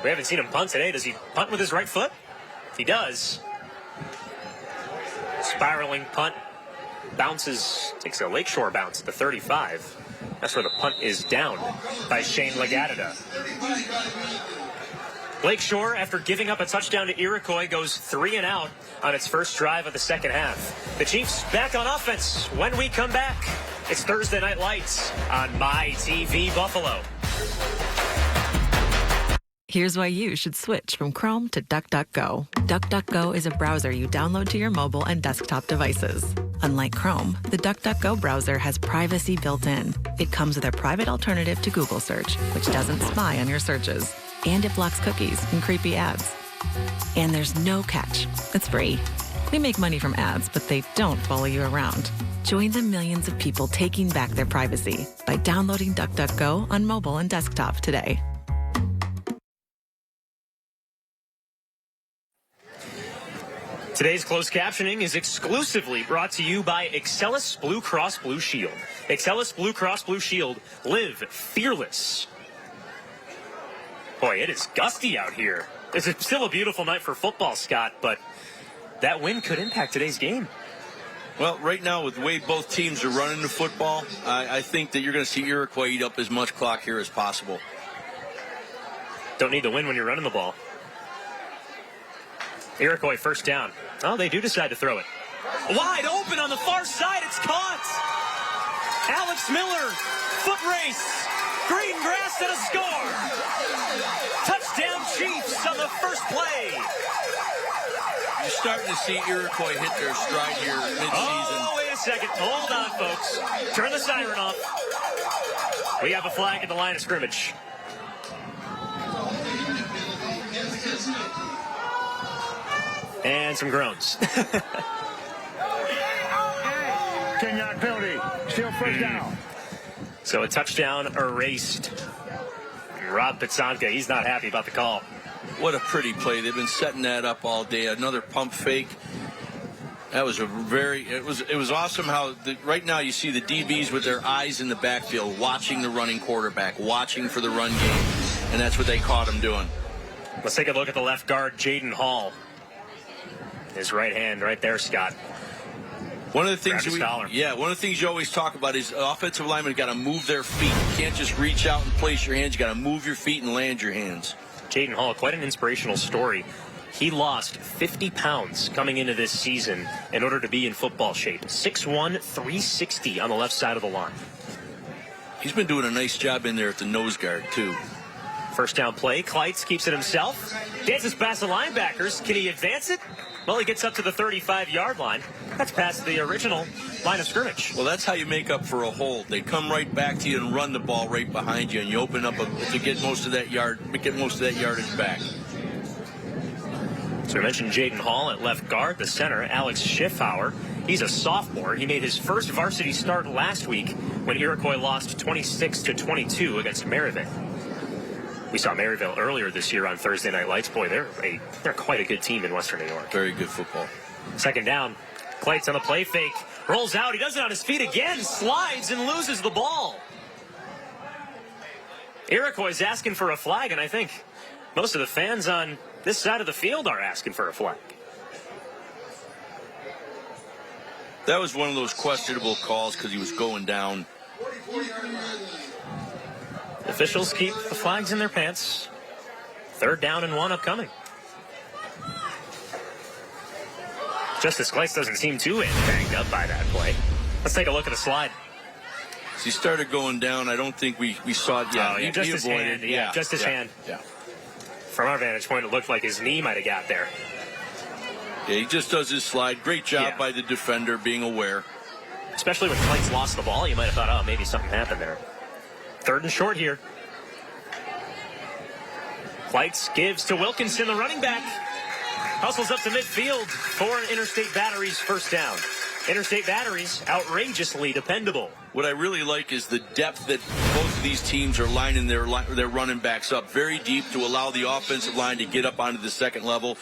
We haven't seen him punt today. Does he punt with his right foot? He does. Spiraling punt. Bounces, takes a Lakeshore bounce at the 35. That's where the punt is down by Shane Legadida. Lakeshore, after giving up a touchdown to Iroquois, goes 3 and out on its first drive of the second half. The Chiefs back on offense when we come back. It's Thursday Night Lights on My TV Buffalo. Here's why you should switch from Chrome to DuckDuckGo. DuckDuckGo is a browser you download to your mobile and desktop devices. Unlike Chrome, the DuckDuckGo browser has privacy built in. It comes with a private alternative to Google search, which doesn't spy on your searches. And it blocks cookies and creepy ads. And there's no catch. It's free. We make money from ads, but they don't follow you around. Join the millions of people taking back their privacy by downloading DuckDuckGo on mobile and desktop today. Today's closed captioning is exclusively brought to you by Excellus Blue Cross Blue Shield. Excellus Blue Cross Blue Shield. Live fearless. Boy, it is gusty out here. It's still a beautiful night for football, Scott, but that wind could impact today's game. Well, right now, with the way both teams are running the football, I think that you're going to see Iroquois eat up as much clock here as possible. Don't need the wind when you're running the ball. Iroquois first down. Oh, they do decide to throw it. Wide open on the far side. It's caught. Alex Miller, foot race. Green grass and a score. Touchdown Chiefs on the first play. You're starting to see Iroquois hit their stride here mid-season. Oh, wait a second. Hold on, folks. Turn the siren off. We have a flag at the line of scrimmage. And some groans. 10-yard penalty. Still first down. So a touchdown erased. Rob Pizzanka, he's not happy about the call. What a pretty play. They've been setting that up all day. Another pump fake. That was it was awesome how right now you see the DBs with their eyes in the backfield watching the running quarterback, watching for the run game. And that's what they caught him doing. Let's take a look at the left guard, Jaden Hall. His right hand right there, Scott. One of the things you always talk about is offensive linemen got to move their feet. You can't just reach out and place your hands. You got to move your feet and land your hands. Jaden Hall, quite an inspirational story. He lost 50 pounds coming into this season in order to be in football shape. 6'1", 360 on the left side of the line. He's been doing a nice job in there at the nose guard, too. First down play. Kleitz keeps it himself. Dances past the linebackers. Can he advance it? Well, he gets up to the 35-yard line. That's past the original line of scrimmage. Well, that's how you make up for a hold. They come right back to you and run the ball right behind you, and you open up to get most of that yardage back. So we mentioned Jaden Hall at left guard. The center, Alex Schiffauer. He's a sophomore. He made his first varsity start last week when Iroquois lost 26-22 against Maryville. We saw Maryville earlier this year on Thursday Night Lights. Boy, they're quite a good team in Western New York. Very good football. Second down. Kleitz on the play fake. Rolls out. He does it on his feet again. Slides and loses the ball. Iroquois is asking for a flag, and I think most of the fans on this side of the field are asking for a flag. That was one of those questionable calls because he was going down. Officials keep the flags in their pants. Third down and 1 upcoming. Justice Kleitz doesn't seem too banged up by that play. Let's take a look at the slide. As he started going down, I don't think we saw it yet. Just his hand. Yeah, just his hand. Yeah. From our vantage point, it looked like his knee might have got there. Yeah, he just does his slide. Great job by the defender being aware. Especially when Kleitz lost the ball, you might have thought, oh, maybe something happened there. 3rd and short here. Kleitz gives to Wilkinson, the running back. Hustles up to midfield for an Interstate Batteries first down. Interstate Batteries, outrageously dependable. What I really like is the depth that both of these teams are lining their running backs up very deep to allow the offensive line to get up onto the second level,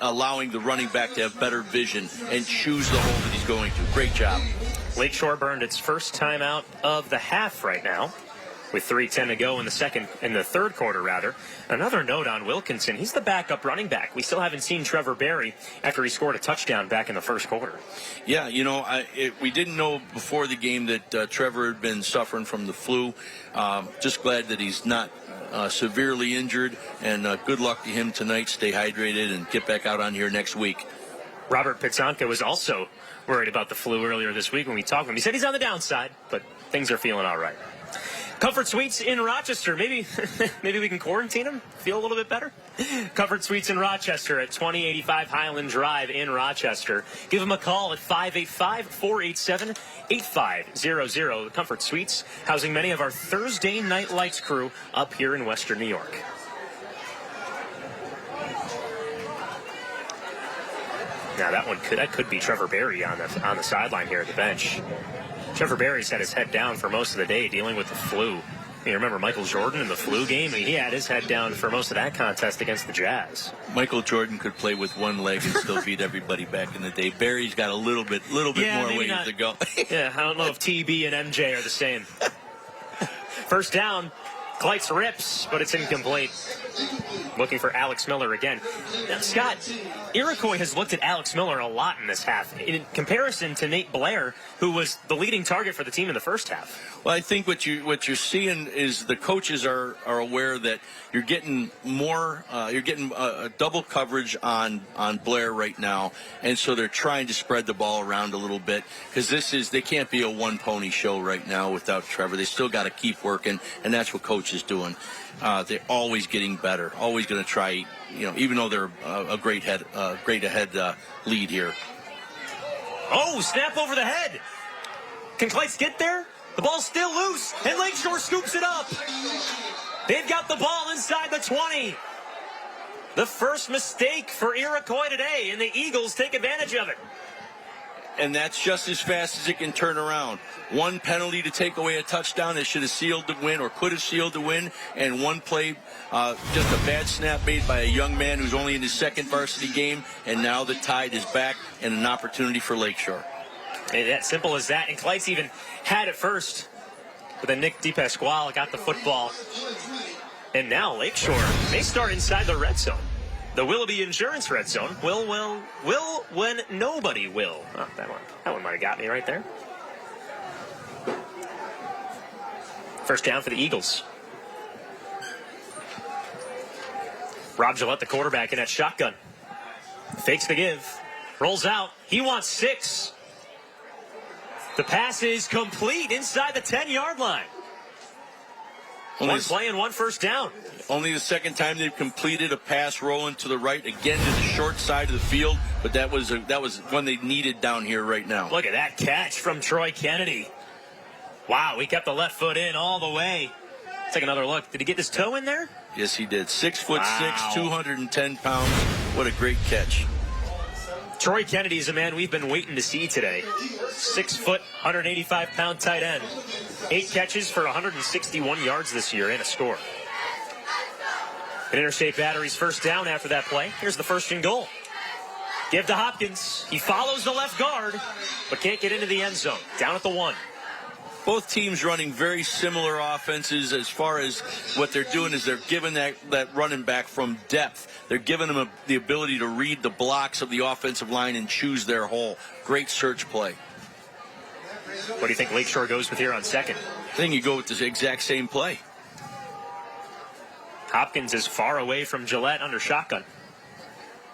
allowing the running back to have better vision and choose the hole that he's going to. Great job. Lakeshore burned its first time out of the half right now, with 3:10 to go in the third quarter, rather. Another note on Wilkinson, he's the backup running back. We still haven't seen Trevor Berry after he scored a touchdown back in the first quarter. Yeah, you know, we didn't know before the game that Trevor had been suffering from the flu. Just glad that he's not severely injured, and good luck to him tonight. Stay hydrated and get back out on here next week. Robert Pizzonka was also worried about the flu earlier this week when we talked to him. He said he's on the downside, but things are feeling all right. Comfort Suites in Rochester. Maybe we can quarantine him, feel a little bit better. Comfort Suites in Rochester at 2085 Highland Drive in Rochester. Give him a call at 585-487-8500. Comfort Suites, housing many of our Thursday Night Lights crew up here in Western New York. Now that could be Trevor Berry on the sideline here at the bench. Trevor Berry's had his head down for most of the day dealing with the flu. You remember Michael Jordan in the flu game? I mean, he had his head down for most of that contest against the Jazz. Michael Jordan could play with one leg and still beat everybody back in the day. Berry's got a little bit more ways to go. Yeah, I don't know if TB and MJ are the same. First down. Kleitz rips, but it's incomplete. Looking for Alex Miller again. Now, Scott, Iroquois has looked at Alex Miller a lot in this half, in comparison to Nate Blair, who was the leading target for the team in the first half. Well, I think what you're seeing is the coaches are aware that you're getting more, you're getting a double coverage on Blair right now, and so they're trying to spread the ball around a little bit because they can't be a one pony show right now without Trevor. They still got to keep working, and that's what Coach is doing. They're always getting better, always going to try, even though they're a great ahead lead here. Oh, snap over the head. Can Kleitz get there? The ball's still loose, and Lakeshore scoops it up. They've got the ball inside the 20. The first mistake for Iroquois today, and the Eagles take advantage of it. And that's just as fast as it can turn around. One penalty to take away a touchdown that should have sealed the win or could have sealed the win, and one play, just a bad snap made by a young man who's only in his second varsity game, and now the tide is back and an opportunity for Lakeshore. And that simple as that. And Kleitz even had it first, but then Nick DePasquale got the football. And now Lakeshore, they start inside the red zone. The Willoughby Insurance red zone. Will when nobody will. Oh, that one might have got me right there. First down for the Eagles. Rob Gillette, the quarterback, in that shotgun. Fakes the give. Rolls out. He wants 6. The pass is complete inside the 10-yard line. One play and one first down. Only the second time they've completed a pass rolling to the right, again to the short side of the field, but that was one they needed down here right now. Look at that catch from Troy Kennedy. Wow, he kept the left foot in all the way. Let's take another look. Did he get his toe in there? Yes, he did. 6'6", 210 pounds. What a great catch. Troy Kennedy is a man we've been waiting to see today. 6 foot, 185-pound tight end. 8 catches for 161 yards this year and a score. An Interstate Batteries first down after that play. Here's the first and goal. Give to Hopkins. He follows the left guard, but can't get into the end zone. Down at the 1. Both teams running very similar offenses as far as what they're doing is they're giving that running back from depth. They're giving him the ability to read the blocks of the offensive line and choose their hole. Great search play. What do you think Lakeshore goes with here on second? I think you go with the exact same play. Hopkins is far away from Gillette under shotgun.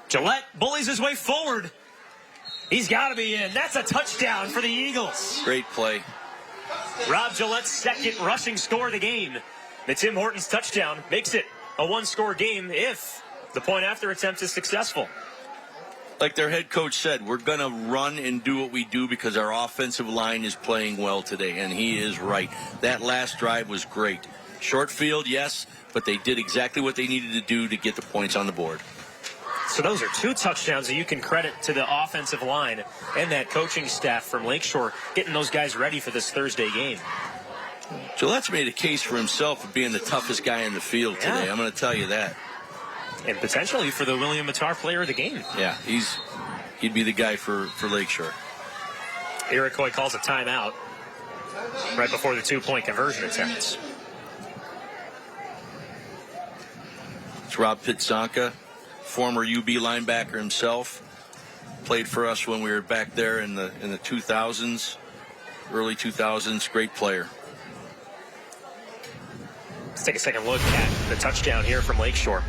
Gillette bullies his way forward. He's got to be in. That's a touchdown for the Eagles. Great play. Rob Gillette's second rushing score of the game. The Tim Hortons touchdown makes it a one-score game if the point-after attempt is successful. Like their head coach said, we're going to run and do what we do because our offensive line is playing well today, and he is right. That last drive was great. Short field, yes, but they did exactly what they needed to do to get the points on the board. So those are 2 touchdowns that you can credit to the offensive line and that coaching staff from Lakeshore getting those guys ready for this Thursday game. Gillette's made a case for himself of being the toughest guy in the field today. I'm going to tell you that. And potentially for the William Matar Player of the Game. Yeah, he'd be the guy for Lakeshore. Iroquois calls a timeout right before the 2-point conversion attempts. It's Rob Pitzonka, former UB linebacker himself. Played for us when we were back there in the 2000s, early 2000s. Great player. Let's take a second look at the touchdown here from Lakeshore.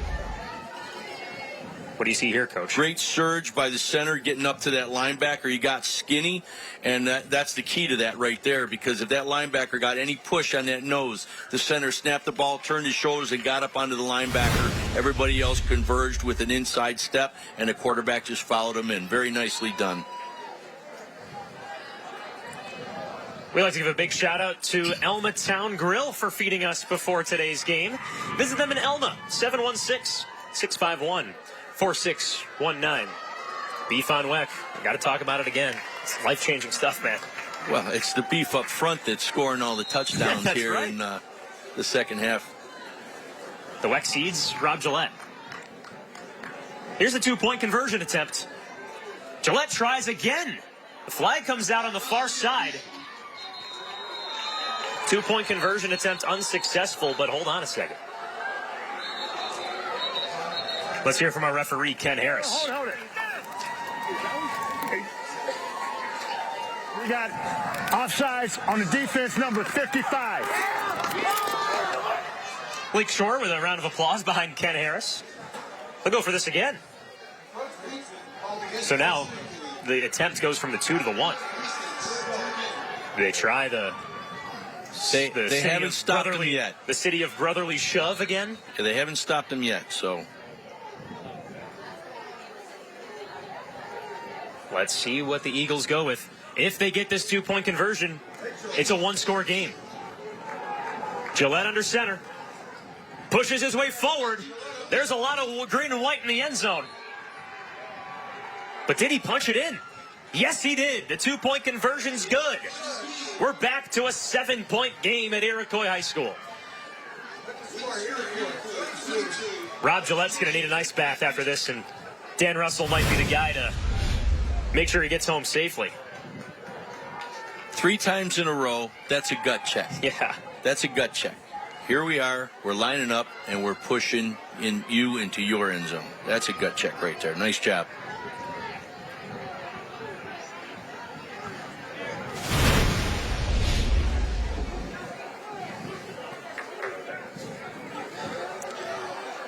What do you see here, Coach? Great surge by the center getting up to that linebacker. He got skinny, and that's the key to that right there, because if that linebacker got any push on that nose, the center snapped the ball, turned his shoulders, and got up onto the linebacker. Everybody else converged with an inside step, and the quarterback just followed him in. Very nicely done. We'd like to give a big shout out to Elma Town Grill for feeding us before today's game. Visit them in Elma, 716-651-4619. Beef on Weck. I got to talk about it again. It's life-changing stuff, man. Well, it's the beef up front that's scoring all the touchdowns here in the second half. The Weck seeds, Rob Gillette. Here's the 2-point conversion attempt. Gillette tries again. The flag comes out on the far side. 2-point conversion attempt unsuccessful, but hold on a second. Let's hear from our referee, Ken Harris. Hold it. We got offsides on the defense, number 55. Lakeshore with a round of applause behind Ken Harris. They'll go for this again. So now the attempt goes from the 2 to the 1. They try They haven't stopped them yet. The city of brotherly shove again? Yeah, they haven't stopped them yet, so. Let's see what the Eagles go with. If they get this 2-point conversion, it's a 1-score game. Gillette under center. Pushes his way forward. There's a lot of green and white in the end zone. But did he punch it in? Yes, he did. The 2-point conversion's good. We're back to a 7-point game at Iroquois High School. Rob Gillette's going to need an ice bath after this, and Dan Russell might be the guy to make sure he gets home safely. 3 times in a row, that's a gut check. Yeah. That's a gut check. Here we are, we're lining up, and we're pushing you into your end zone. That's a gut check right there. Nice job.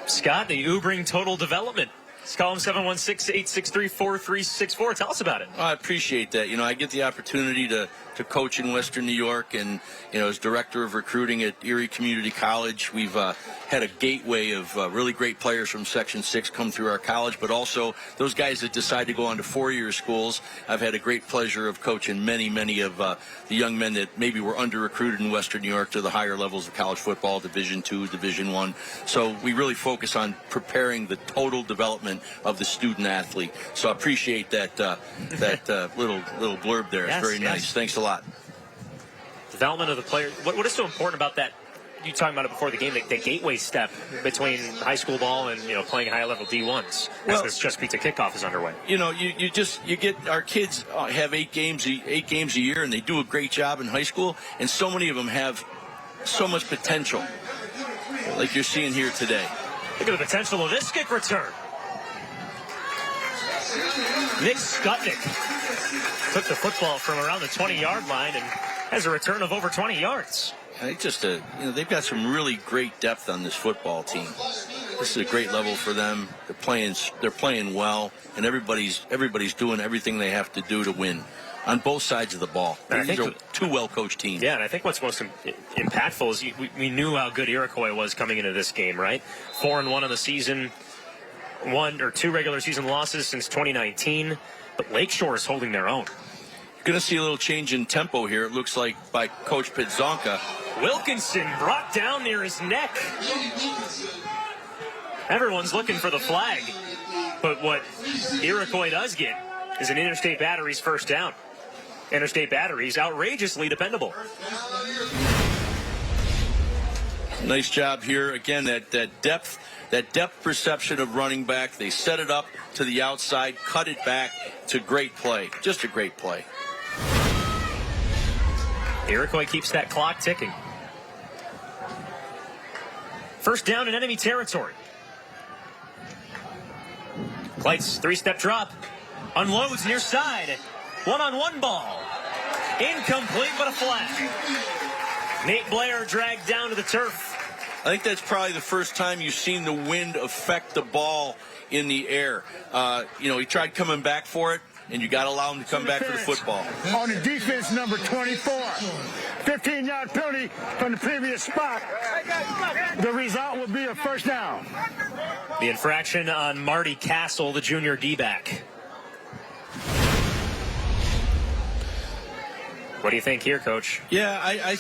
Scott, the Ubering Total Development. Let's call him 716-863-4364. Tell us about it. Oh, I appreciate that. You know, I get the opportunity to coach in Western New York, and, you know, as director of recruiting at Erie Community College, we've had a gateway of really great players from Section 6 come through our college, but also those guys that decide to go on to 4-year schools. I've had a great pleasure of coaching many of the young men that maybe were under-recruited in Western New York to the higher levels of college football, Division II, Division I. So we really focus on preparing the total development of the student athlete. So I appreciate that little blurb there. It's very nice. Thanks a lot. Development of the player. What is so important about that? You talking about it before the game, the gateway step between high school ball and, you know, playing high-level D1s as this Chesapeake kickoff is underway. You know, you get our kids have 8 games a year, and they do a great job in high school, and so many of them have so much potential, like you're seeing here today. Look at the potential of this kick return. Nick Skutnik took the football from around the 20-yard line and has a return of over 20 yards. They just, you know, they've got some really great depth on this football team. This is a great level for them. They're playing well, and everybody's doing everything they have to do to win. on both sides of the ball. These are two well-coached teams. Yeah, and I think what's most impactful is we knew how good Iroquois was coming into this game, right? 4-1 on the season, 1 or 2 regular season losses since 2019, but Lakeshore is holding their own. You're going to see a little change in tempo here, it looks like, by Coach Pizzonka. Wilkinson brought down near his neck. Everyone's looking for the flag, but what Iroquois does get is an Interstate Batteries first down. Interstate Batteries, outrageously dependable. Nice job here. Again, that depth perception of running back. They set it up to the outside, cut it back. It's a great play. Just a great play. Iroquois keeps that clock ticking. First down in enemy territory. Kleitz, 3-step drop. Unloads near side. One-on-one ball. Incomplete, but a flag. Nate Blair dragged down to the turf. I think that's probably the first time you've seen the wind affect the ball in the air. He tried coming back for it, and you got to allow him to come back for the football. On the defense, number 24. 15-yard penalty from the previous spot. The result will be a first down. The infraction on Marty Castle, the junior D-back. What do you think here, Coach? Yeah,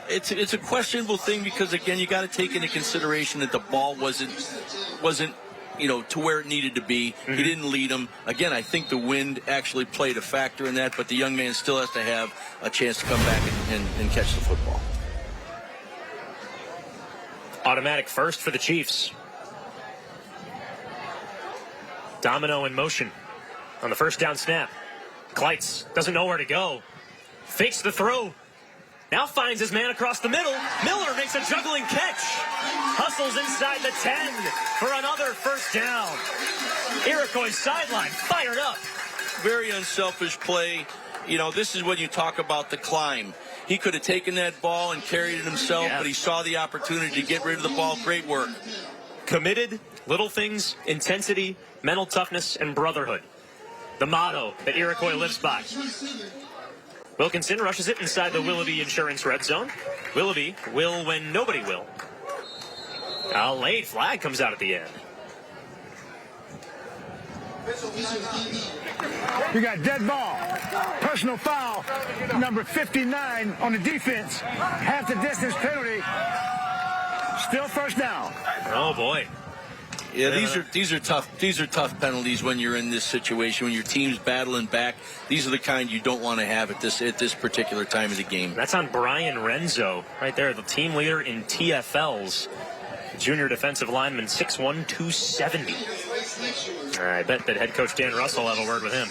it's a questionable thing because, again, you got to take into consideration that the ball wasn't to where it needed to be. Mm-hmm. He didn't lead him. Again, I think the wind actually played a factor in that, but the young man still has to have a chance to come back and catch the football. Automatic first for the Chiefs. Domino in motion on the first down snap. Kleitz doesn't know where to go. Fakes the throw. Now finds his man across the middle. Miller makes a juggling catch. Hustles inside the 10 for another first down. Iroquois sideline fired up. Very unselfish play. This is when you talk about the climb. He could have taken that ball and carried it himself, but he saw the opportunity to get rid of the ball. Great work. Committed, little things, intensity, mental toughness, and brotherhood. The motto that Iroquois lives by. Wilkinson rushes it inside the Willoughby Insurance red zone. Willoughby will when nobody will. A late flag comes out at the end. We got dead ball. Personal foul. Number 59 on the defense. Half the distance penalty. Still first down. Oh, boy. Yeah, these are tough penalties when you're in this situation, when your team's battling back. These are the kind you don't want to have at this particular time of the game. That's on Brian Renzo right there, the team leader in TFLs. Junior defensive lineman, 6'1", 270. I bet that head coach Dan Russell will have a word with him.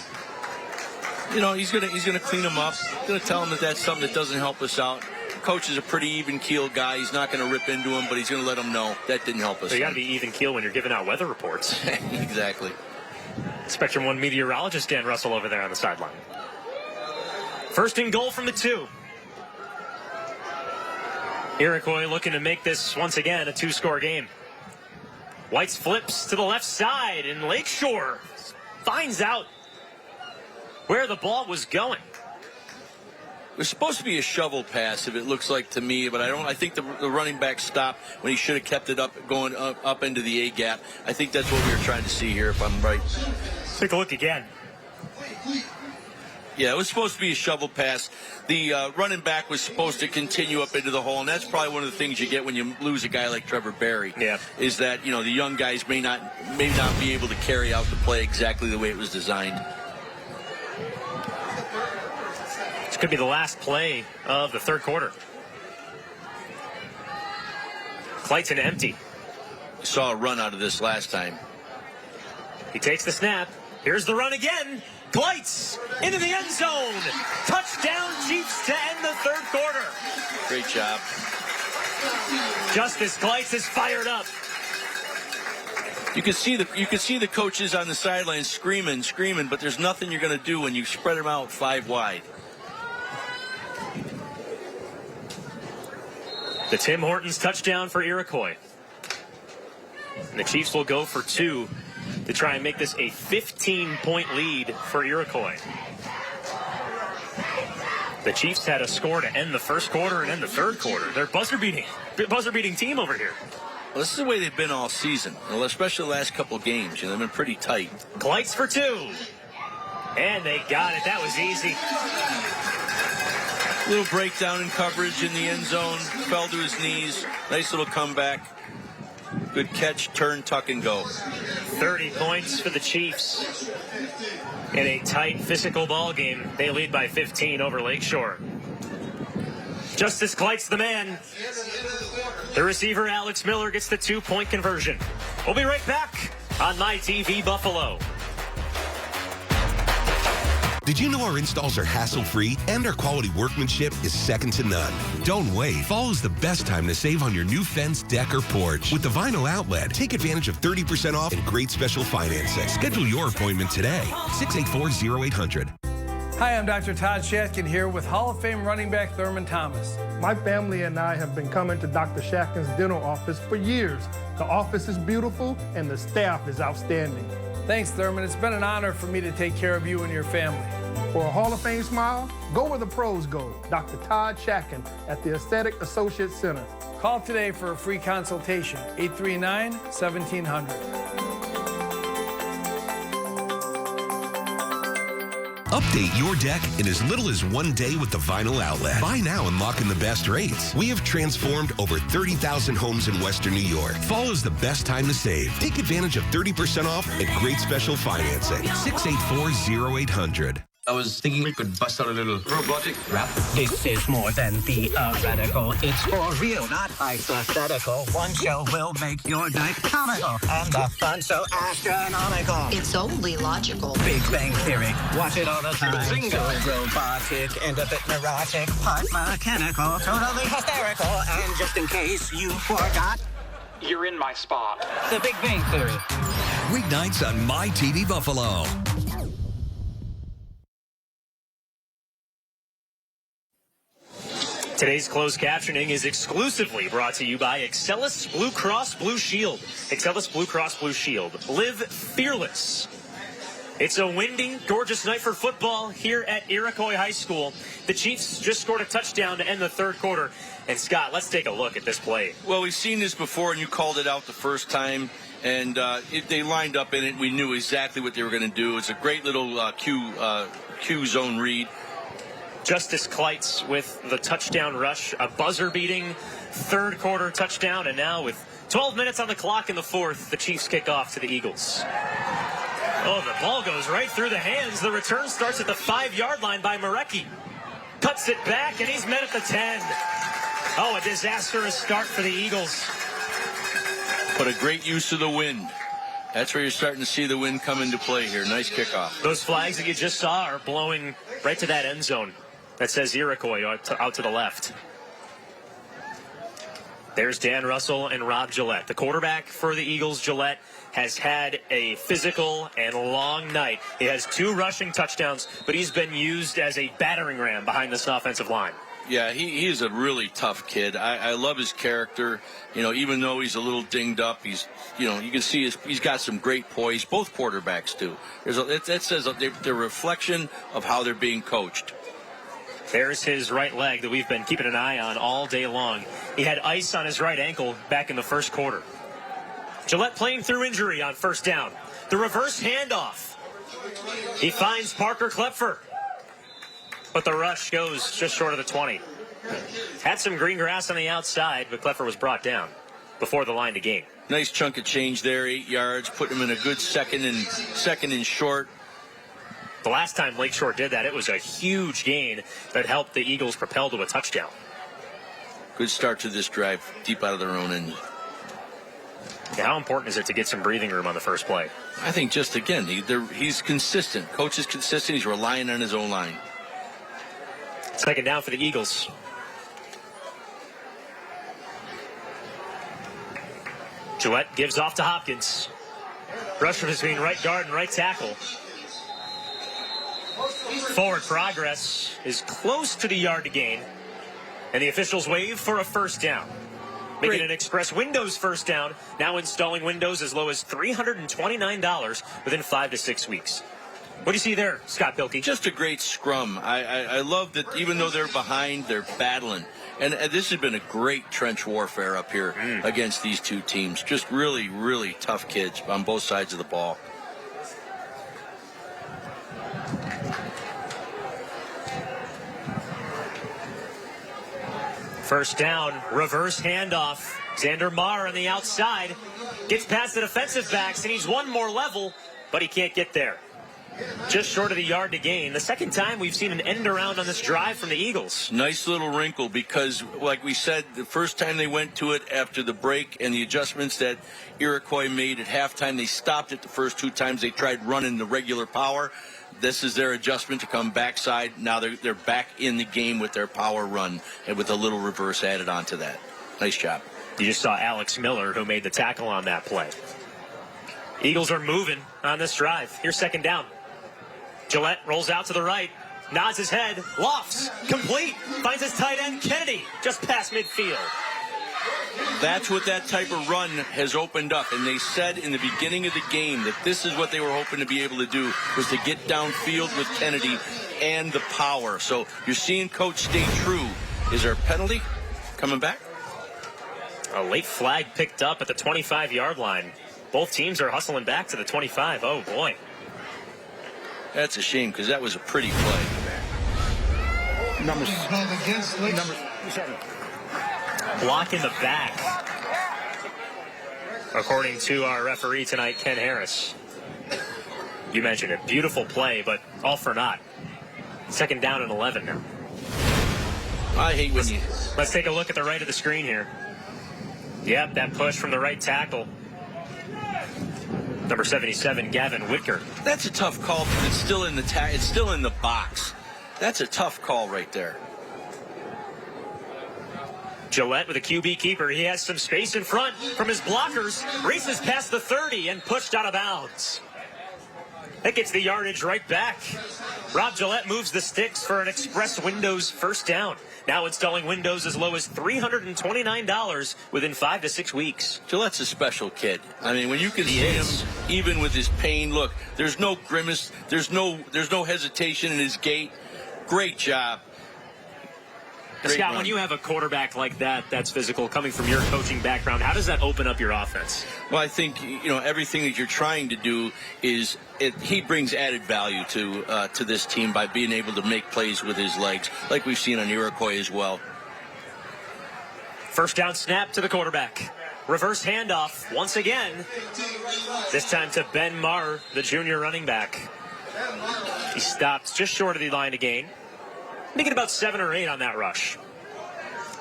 He's gonna clean him up. Gonna tell him that that's something that doesn't help us out. Coach is a pretty even-keeled guy. He's not going to rip into him, but he's going to let him know that didn't help us. So you got to be even-keeled when you're giving out weather reports. Exactly. Spectrum 1 meteorologist Dan Russell over there on the sideline. First and goal from the 2. Iroquois looking to make this, once again, a 2-score game. Whites flips to the left side, and Lakeshore finds out where the ball was going. It was supposed to be a shovel pass, if it looks like to me, but I think the running back stopped when he should have kept it up, going up into the A gap. I think that's what we were trying to see here, if I'm right. Take a look again. Yeah, it was supposed to be a shovel pass. The running back was supposed to continue up into the hole, and that's probably one of the things you get when you lose a guy like Trevor Berry. Yeah. Is that the young guys may not be able to carry out the play exactly the way it was designed. Could be the last play of the third quarter. Clayton empty. We saw a run out of this last time. He takes the snap. Here's the run again. Kleitz into the end zone. Touchdown Chiefs to end the third quarter. Great job. Justice Kleitz is fired up. You can see the coaches on the sideline screaming, but there's nothing you're going to do when you spread them out 5 wide. The Tim Hortons touchdown for Iroquois. And the Chiefs will go for 2 to try and make this a 15-point lead for Iroquois. The Chiefs had a score to end the first quarter and end the third quarter. They're buzzer-beating team over here. Well, this is the way they've been all season, especially the last couple of games. They've been pretty tight. Glites for two. And they got it. That was easy. Little breakdown in coverage in the end zone. Fell to his knees. Nice little comeback. Good catch, turn, tuck, and go. 30 points for the Chiefs. In a tight physical ball game, they lead by 15 over Lakeshore. Justice Glites the man. The receiver, Alex Miller, gets the 2-point conversion. We'll be right back on MyTV Buffalo. Did you know our installs are hassle-free and our quality workmanship is second to none? Don't wait. Fall is the best time to save on your new fence, deck, or porch. With the Vinyl Outlet, take advantage of 30% off and great special financing. Schedule your appointment today. 684-0800. Hi, I'm Dr. Todd Shatkin here with Hall of Fame running back Thurman Thomas. My family and I have been coming to Dr. Shatkin's dental office for years. The office is beautiful and the staff is outstanding. Thanks, Thurman. It's been an honor for me to take care of you and your family. For a Hall of Fame smile, go where the pros go. Dr. Todd Shatkin at the Aesthetic Associates Center. Call today for a free consultation, 839-1700. Update your deck in as little as one day with the Vinyl Outlet. Buy now and lock in the best rates. We have transformed over 30,000 homes in Western New York. Fall is the best time to save. Take advantage of 30% off and great special financing. 684-0800. I was thinking we could bust out a little robotic rap. This is more than theoretical. It's for real, not hypothetical. One show will make your night comical, and the fun so astronomical. It's only logical. Big Bang Theory, watch it all the time. So robotic and a bit neurotic, part mechanical, totally hysterical. And just in case you forgot, you're in my spot. The Big Bang Theory. Weeknights on MyTV Buffalo. Today's closed captioning is exclusively brought to you by Excellus Blue Cross Blue Shield. Excellus Blue Cross Blue Shield. Live fearless. It's a windy, gorgeous night for football here at Iroquois High School. The Chiefs just scored a touchdown to end the third quarter. And Scott, let's take a look at this play. Well, we've seen this before, and you called it out the first time. And they lined up in it. We knew exactly what they were going to do. It's a great little Q zone read. Justice Glites with the touchdown rush, a buzzer-beating third quarter touchdown, and now with 12 minutes on the clock in the fourth, the Chiefs kick off to the Eagles. Oh, the ball goes right through the hands. The return starts at the 5-yard line by Marecki. Cuts it back, and he's met at the 10. Oh, a disastrous start for the Eagles. But a great use of the wind. That's where you're starting to see the wind come into play here. Nice kickoff. Those flags that you just saw are blowing right to that end zone. That says Iroquois out to the left. There's Dan Russell and Rob Gillette. The quarterback for the Eagles, Gillette, has had a physical and long night. He has 2 rushing touchdowns, but he's been used as a battering ram behind this offensive line. Yeah, he is a really tough kid. I love his character. You know, even though he's a little dinged up, he's, you know, you can see he's got some great poise. Both quarterbacks do. That says the reflection of how they're being coached. There's his right leg that we've been keeping an eye on all day long. He had ice on his right ankle back in the first quarter. Gillette playing through injury on first down. The reverse handoff. He finds Parker Klepfer. But the rush goes just short of the 20. Had some green grass on the outside, but Klepfer was brought down before the line to gain. Nice chunk of change there, 8 yards. Put him in a good second and short. The last time Lakeshore did that, it was a huge gain that helped the Eagles propel to a touchdown. Good start to this drive, deep out of their own end. How important is it to get some breathing room on the first play? I think just, again, he's consistent. Coach is consistent. He's relying on his own line. Second down for the Eagles. Gillette gives off to Hopkins. Rush between right guard and right tackle. Forward progress is close to the yard to gain. And the officials wave for a first down. Making an Express Windows first down. Now installing windows as low as $329 within 5 to 6 weeks. What do you see there, Scott Pilkey? Just a great scrum. I love that even though they're behind, they're battling. And this has been a great trench warfare up here against these two teams. Just really, really tough kids on both sides of the ball. First down, reverse handoff. Xander Marr on the outside. Gets past the defensive backs, and he's one more level, but he can't get there. Just short of the yard to gain. The second time we've seen an end around on this drive from the Eagles. Nice little wrinkle because, like we said, the first time they went to it after the break and the adjustments that Iroquois made at halftime, they stopped it the first two times they tried running the regular power. This is their adjustment to come backside. Now they're back in the game with their power run and with a little reverse added onto that. Nice job. You just saw Alex Miller, who made the tackle on that play. Eagles are moving on this drive. Here's second down. Gillette rolls out to the right, nods his head, lofts, complete, finds his tight end Kennedy just past midfield. That's what that type of run has opened up. And they said in the beginning of the game that this is what they were hoping to be able to do, was to get downfield with Kennedy and the power. So you're seeing Coach stay true. Is there a penalty coming back? A late flag picked up at the 25-yard line. Both teams are hustling back to the 25. Oh, boy. That's a shame because that was a pretty play. Block in the back, according to our referee tonight, Ken Harris. You mentioned it. Beautiful play, but all for naught. Second down and 11 now. I hate when you... Let's take a look at the right of the screen here. Yep, that push from the right tackle. Number 77, Gavin Whitker. That's a tough call because it's still in the it's still in the box. That's a tough call right there. Gillette with a QB keeper. He has some space in front from his blockers. Races past the 30 and pushed out of bounds. That gets the yardage right back. Rob Gillette moves the sticks for an Express Windows first down. Now installing windows as low as $329 within 5 to 6 weeks. Gillette's a special kid. I mean, when you can see him, even with his pain, look, there's no grimace, there's no hesitation in his gait. Great job. Scott, when you have a quarterback like that, that's physical, coming from your coaching background, how does that open up your offense? Well, I think, everything that you're trying to do is he brings added value to this team by being able to make plays with his legs, like we've seen on Iroquois as well. First down snap to the quarterback. Reverse handoff once again. This time to Ben Marr, the junior running back. He stops just short of the line to gain. Making about 7 or 8 on that rush.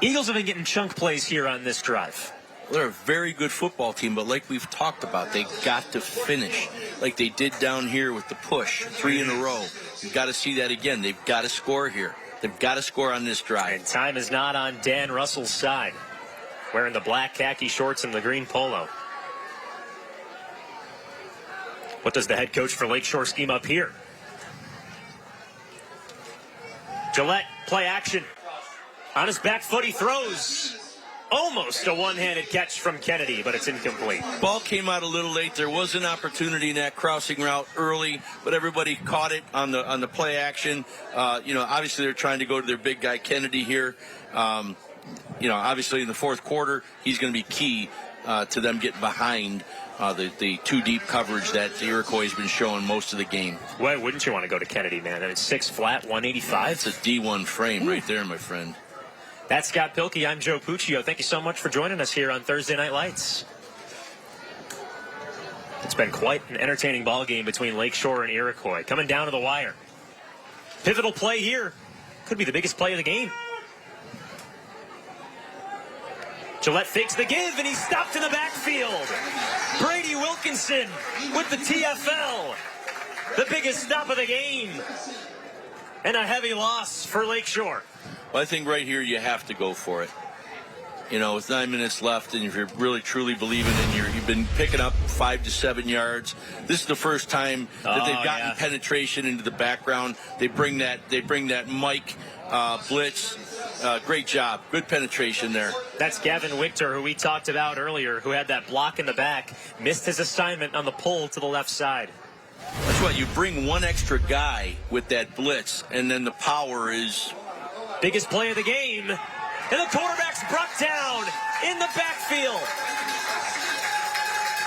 Eagles have been getting chunk plays here on this drive. They're a very good football team, but like we've talked about, they got to finish like they did down here with the push, 3 in a row. You've got to see that again. They've got to score here. They've got to score on this drive. And time is not on Dan Russell's side, wearing the black khaki shorts and the green polo. What does the head coach for Lakeshore scheme up here? Gillette, play action. On his back foot, he throws. Almost a one-handed catch from Kennedy, but it's incomplete. Ball came out a little late. There was an opportunity in that crossing route early, but everybody caught it on the play action. Obviously they're trying to go to their big guy Kennedy here. Obviously in the fourth quarter, he's going to be key to them getting behind the two deep coverage that the Iroquois has been showing most of the game. Why wouldn't you want to go to Kennedy, man? It's 6 flat, 185. It's a D1 frame right there, my friend. That's Scott Pilkey. I'm Joe Puccio. Thank you so much for joining us here on Thursday Night Lights. It's been quite an entertaining ball game between Lakeshore and Iroquois. Coming down to the wire. Pivotal play here. Could be the biggest play of the game. Gillette fakes the give, and he's stopped in the backfield. Brady Wilkinson with the TFL. The biggest stop of the game. And a heavy loss for Lakeshore. Well, I think right here you have to go for it. With 9 minutes left, and if you're really truly believing in you've been picking up 5 to 7 yards. This is the first time that they've gotten penetration into the background. They bring that Mike blitz. Great job. Good penetration there. That's Gavin Whitker, who we talked about earlier, who had that block in the back, missed his assignment on the pull to the left side. That's you what, you bring one extra guy with that blitz, and then the power is... Biggest play of the game. And the quarterback's brought down in the backfield.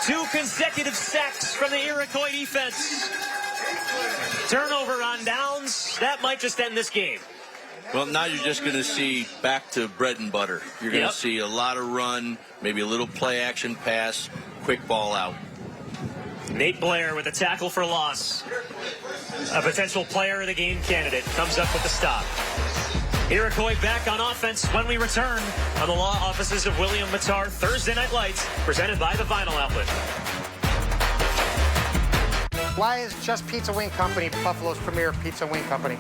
2 consecutive sacks from the Iroquois defense. Turnover on downs. That might just end this game. Well, now you're just going to see back to bread and butter. You're going to see a lot of run, maybe a little play action pass, quick ball out. Nate Blair with a tackle for loss. A potential player of the game candidate comes up with the stop. Iroquois back on offense when we return on the law offices of William Matar. Thursday Night Lights, presented by the Vinyl Outlet. Why is Just Pizza Wing Company Buffalo's premier pizza wing company?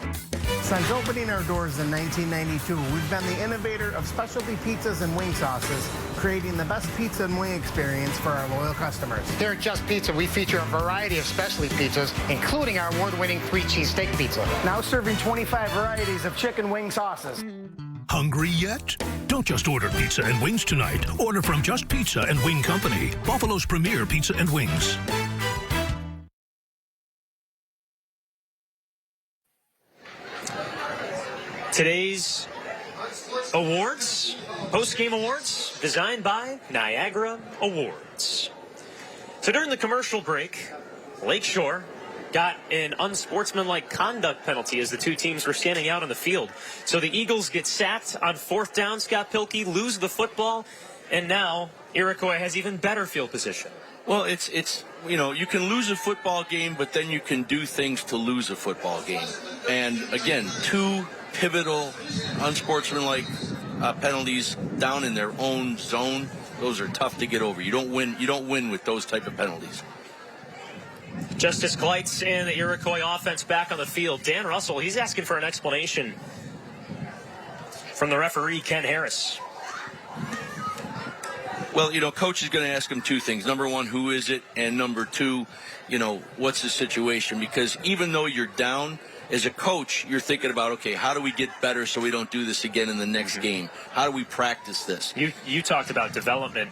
Since opening our doors in 1992, we've been the innovator of specialty pizzas and wing sauces, creating the best pizza and wing experience for our loyal customers. Here at Just Pizza, we feature a variety of specialty pizzas, including our award-winning 3-cheese steak pizza. Now serving 25 varieties of chicken wing sauces. Hungry yet? Don't just order pizza and wings tonight. Order from Just Pizza and Wing Company, Buffalo's premier pizza and wings. Today's awards, post-game awards, designed by Niagara Awards. So during the commercial break, Lakeshore got an unsportsmanlike conduct penalty as the two teams were standing out on the field. So the Eagles get sacked on 4th down, Scott Pilkey, lose the football, and now Iroquois has even better field position. Well, it's you know, you can lose a football game, but then you can do things to lose a football game. And again, 2 pivotal, unsportsmanlike penalties down in their own zone. Those are tough to get over. You don't win with those type of penalties. Justice Kleitz and the Iroquois offense back on the field. Dan Russell, he's asking for an explanation from the referee, Ken Harris. Well, you know, coach is going to ask him 2 things. Number 1, who is it? And number 2, you know, what's the situation? Because even though you're down, as a coach, you're thinking about, okay, how do we get better so we don't do this again in the next game? How do we practice this? You talked about development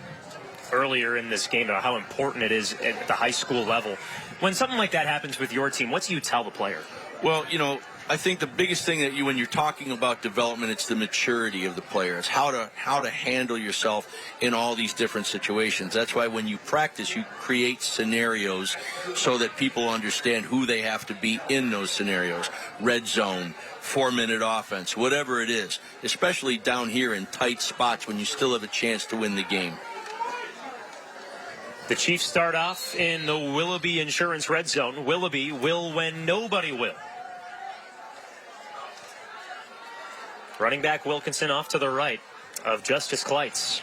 earlier in this game, about how important it is at the high school level. When something like that happens with your team, what do you tell the player? Well, you know, I think the biggest thing that when you're talking about development, it's the maturity of the player. It's how to handle yourself in all these different situations. That's why when you practice, you create scenarios so that people understand who they have to be in those scenarios. Red zone, 4-minute offense, whatever it is, especially down here in tight spots when you still have a chance to win the game. The Chiefs start off in the Willoughby Insurance red zone. Willoughby will when nobody will. Running back Wilkinson off to the right of Justice Kleitz.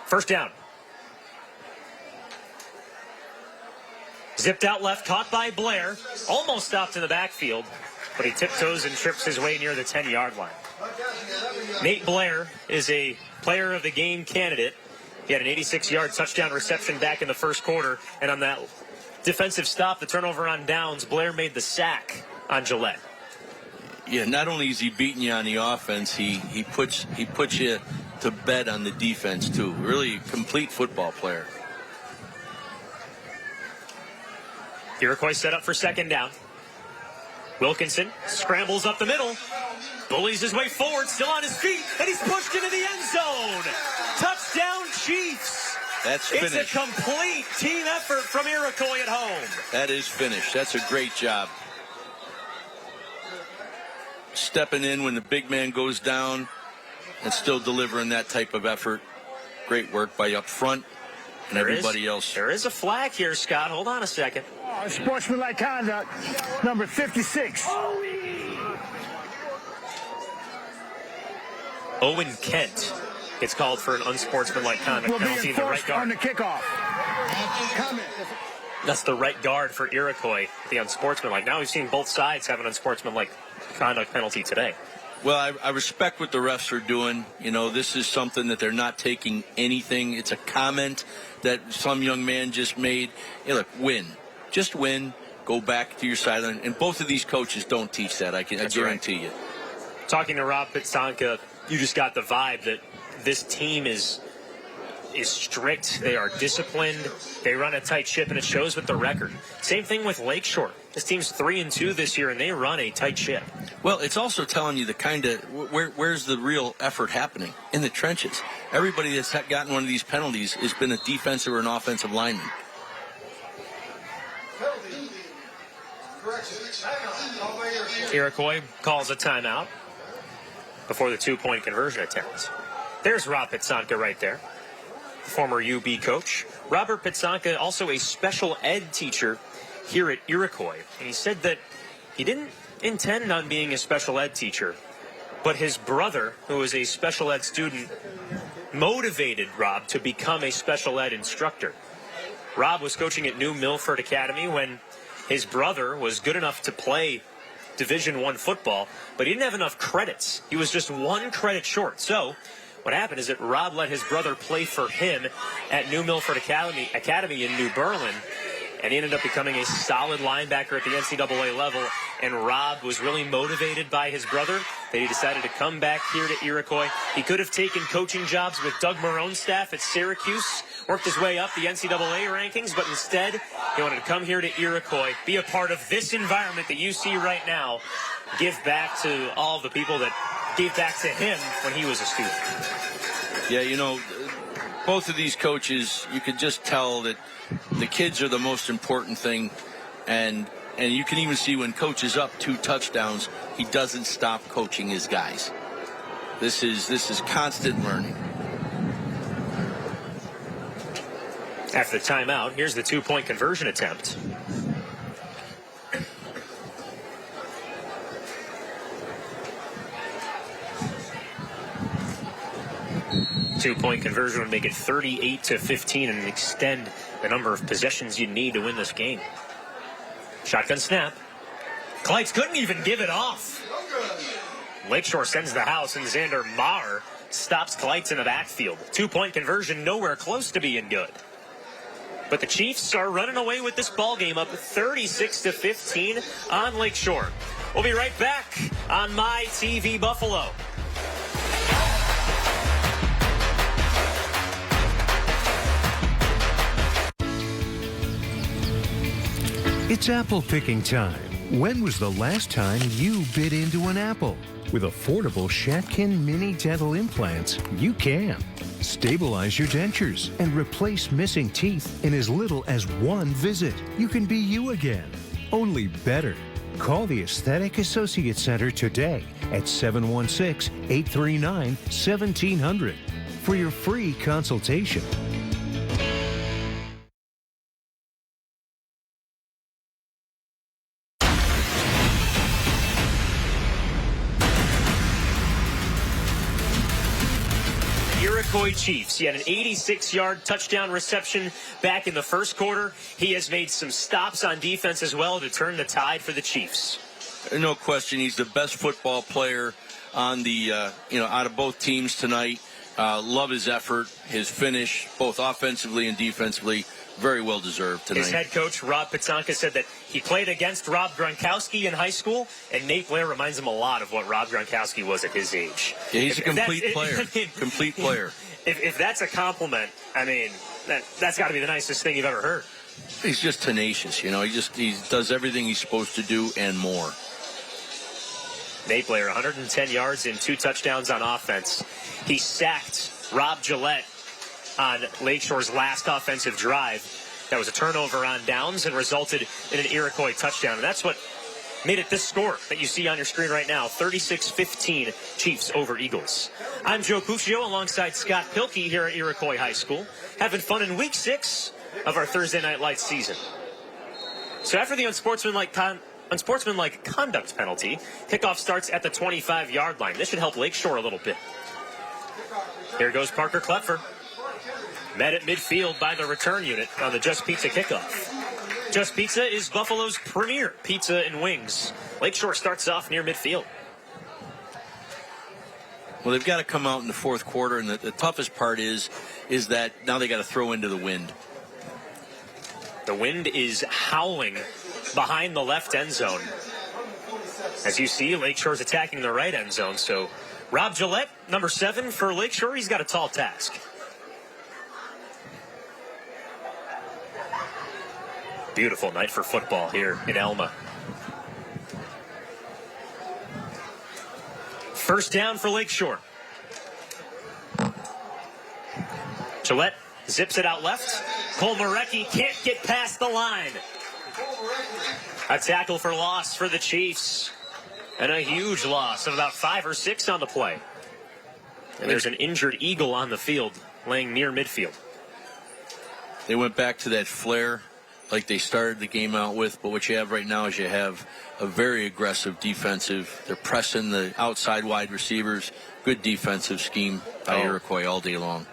1st down. Zipped out left, caught by Blair. Almost stopped in the backfield, but he tiptoes and trips his way near the 10-yard line. Nate Blair is a player of the game candidate. He had an 86-yard touchdown reception back in the 1st quarter, and on that defensive stop, the turnover on downs, Blair made the sack on Gillette. Yeah, not only is he beating you on the offense, he puts you to bed on the defense too. Really complete football player. Iroquois set up for 2nd down. Wilkinson scrambles up the middle, bullies his way forward, still on his feet, and he's pushed into the end zone. Touchdown Chiefs. That's finished. It's a complete team effort from Iroquois at home. That is finished. That's a great job. Stepping in when the big man goes down and still delivering that type of effort. Great work by up front and everybody else. There is a flag here, Scott. Hold on a second. Sportsmanlike conduct, number 56. Owen Kent gets called for an unsportsmanlike conduct penalty. The right guard on the kickoff. That's the right guard for Iroquois, the unsportsmanlike. Now we've seen both sides have an unsportsmanlike conduct penalty today. Well, I respect what the refs are doing. You know, this is something that they're not taking anything. It's a comment that some young man just made. Hey, look, win. Just win. Go back to your sideline. And both of these coaches don't teach that, I guarantee you. Talking to Rob Pitsanka, you just got the vibe that this team is is strict. They are disciplined. They run a tight ship, and it shows with the record. Same thing with Lakeshore. This team's 3-2 this year, and they run a tight ship. Well, it's also telling you the kind of where's the real effort happening in the trenches. Everybody that's gotten one of these penalties has been a defensive or an offensive lineman. Iroquois calls a timeout before the 2-point conversion attempt. There's Rob Pizzonka right there, the former UB coach. Robert Pizzonka, also a special ed teacher here at Iroquois. And he said that he didn't intend on being a special ed teacher, but his brother, who was a special ed student, motivated Rob to become a special ed instructor. Rob was coaching at New Milford Academy when his brother was good enough to play Division I football, but he didn't have enough credits. He was just 1 credit short. So what happened is that Rob let his brother play for him at New Milford Academy in New Berlin, and he ended up becoming a solid linebacker at the NCAA level. And Rob was really motivated by his brother that he decided to come back here to Iroquois. He could have taken coaching jobs with Doug Marone's staff at Syracuse, worked his way up the NCAA rankings, but instead he wanted to come here to Iroquois, be a part of this environment that you see right now, give back to all the people that gave back to him when he was a student. Yeah, you know, both of these coaches, you could just tell that the kids are the most important thing, and you can even see when coach is up 2 touchdowns, he doesn't stop coaching his guys. This is constant learning. After the timeout, here's the 2-point conversion attempt. Two-point conversion would make it 38-15 and extend the number of possessions you need to win this game. Shotgun snap. Kleitz couldn't even give it off. Lakeshore sends the house, and Xander Maher stops Kleitz in the backfield. 2-point conversion nowhere close to being good. But the Chiefs are running away with this ball game, up 36-15 on Lakeshore. We'll be right back on My TV Buffalo. It's apple picking time. When was the last time you bit into an apple? With affordable Shatkin Mini Dental Implants, you can. Stabilize your dentures and replace missing teeth in as little as 1 visit. You can be you again, only better. Call the Aesthetic Associate Center today at 716-839-1700 for your free consultation. Iroquois Chiefs. He had an 86-yard touchdown reception back in the first quarter. He has made some stops on defense as well to turn the tide for the Chiefs. No question, he's the best football player on the out of both teams tonight. Love his effort, his finish, both offensively and defensively. Very well deserved tonight. His head coach, Rob Pizzonka, said that he played against Rob Gronkowski in high school, and Nate Blair reminds him a lot of what Rob Gronkowski was at his age. Yeah, he's a complete player. Complete player. If that's a compliment, I mean, that's got to be the nicest thing you've ever heard. He's just tenacious, you know. He does everything he's supposed to do and more. Nate Blair, 110 yards and 2 touchdowns on offense. He sacked Rob Gillette on Lakeshore's last offensive drive. That was a turnover on downs and resulted in an Iroquois touchdown. And that's what made it this score that you see on your screen right now, 36-15 Chiefs over Eagles. I'm Joe Puccio alongside Scott Pilkey here at Iroquois High School, having fun in week 6 of our Thursday Night Lights season. So after the unsportsmanlike conduct penalty, kickoff starts at the 25-yard line. This should help Lakeshore a little bit. Here goes Parker Klepfer. Met at midfield by the return unit on the Just Pizza kickoff. Just Pizza is Buffalo's premier pizza and wings. Lakeshore starts off near midfield. Well, they've got to come out in the fourth quarter, and the toughest part is that now they got to throw into the wind. The wind is howling behind the left end zone. As you see, Lakeshore's attacking the right end zone. So Rob Gillette, number 7 for Lakeshore, he's got a tall task. Beautiful night for football here in Elma. First down for Lakeshore. Gillette zips it out left. Cole Marecki can't get past the line. A tackle for loss for the Chiefs. And a huge loss of about 5 or 6 on the play. And there's an injured Eagle on the field, laying near midfield. They went back to that flare like they started the game out with, but what you have right now is you have a very aggressive defensive. They're pressing the outside wide receivers. Good defensive scheme by Iroquois all day long.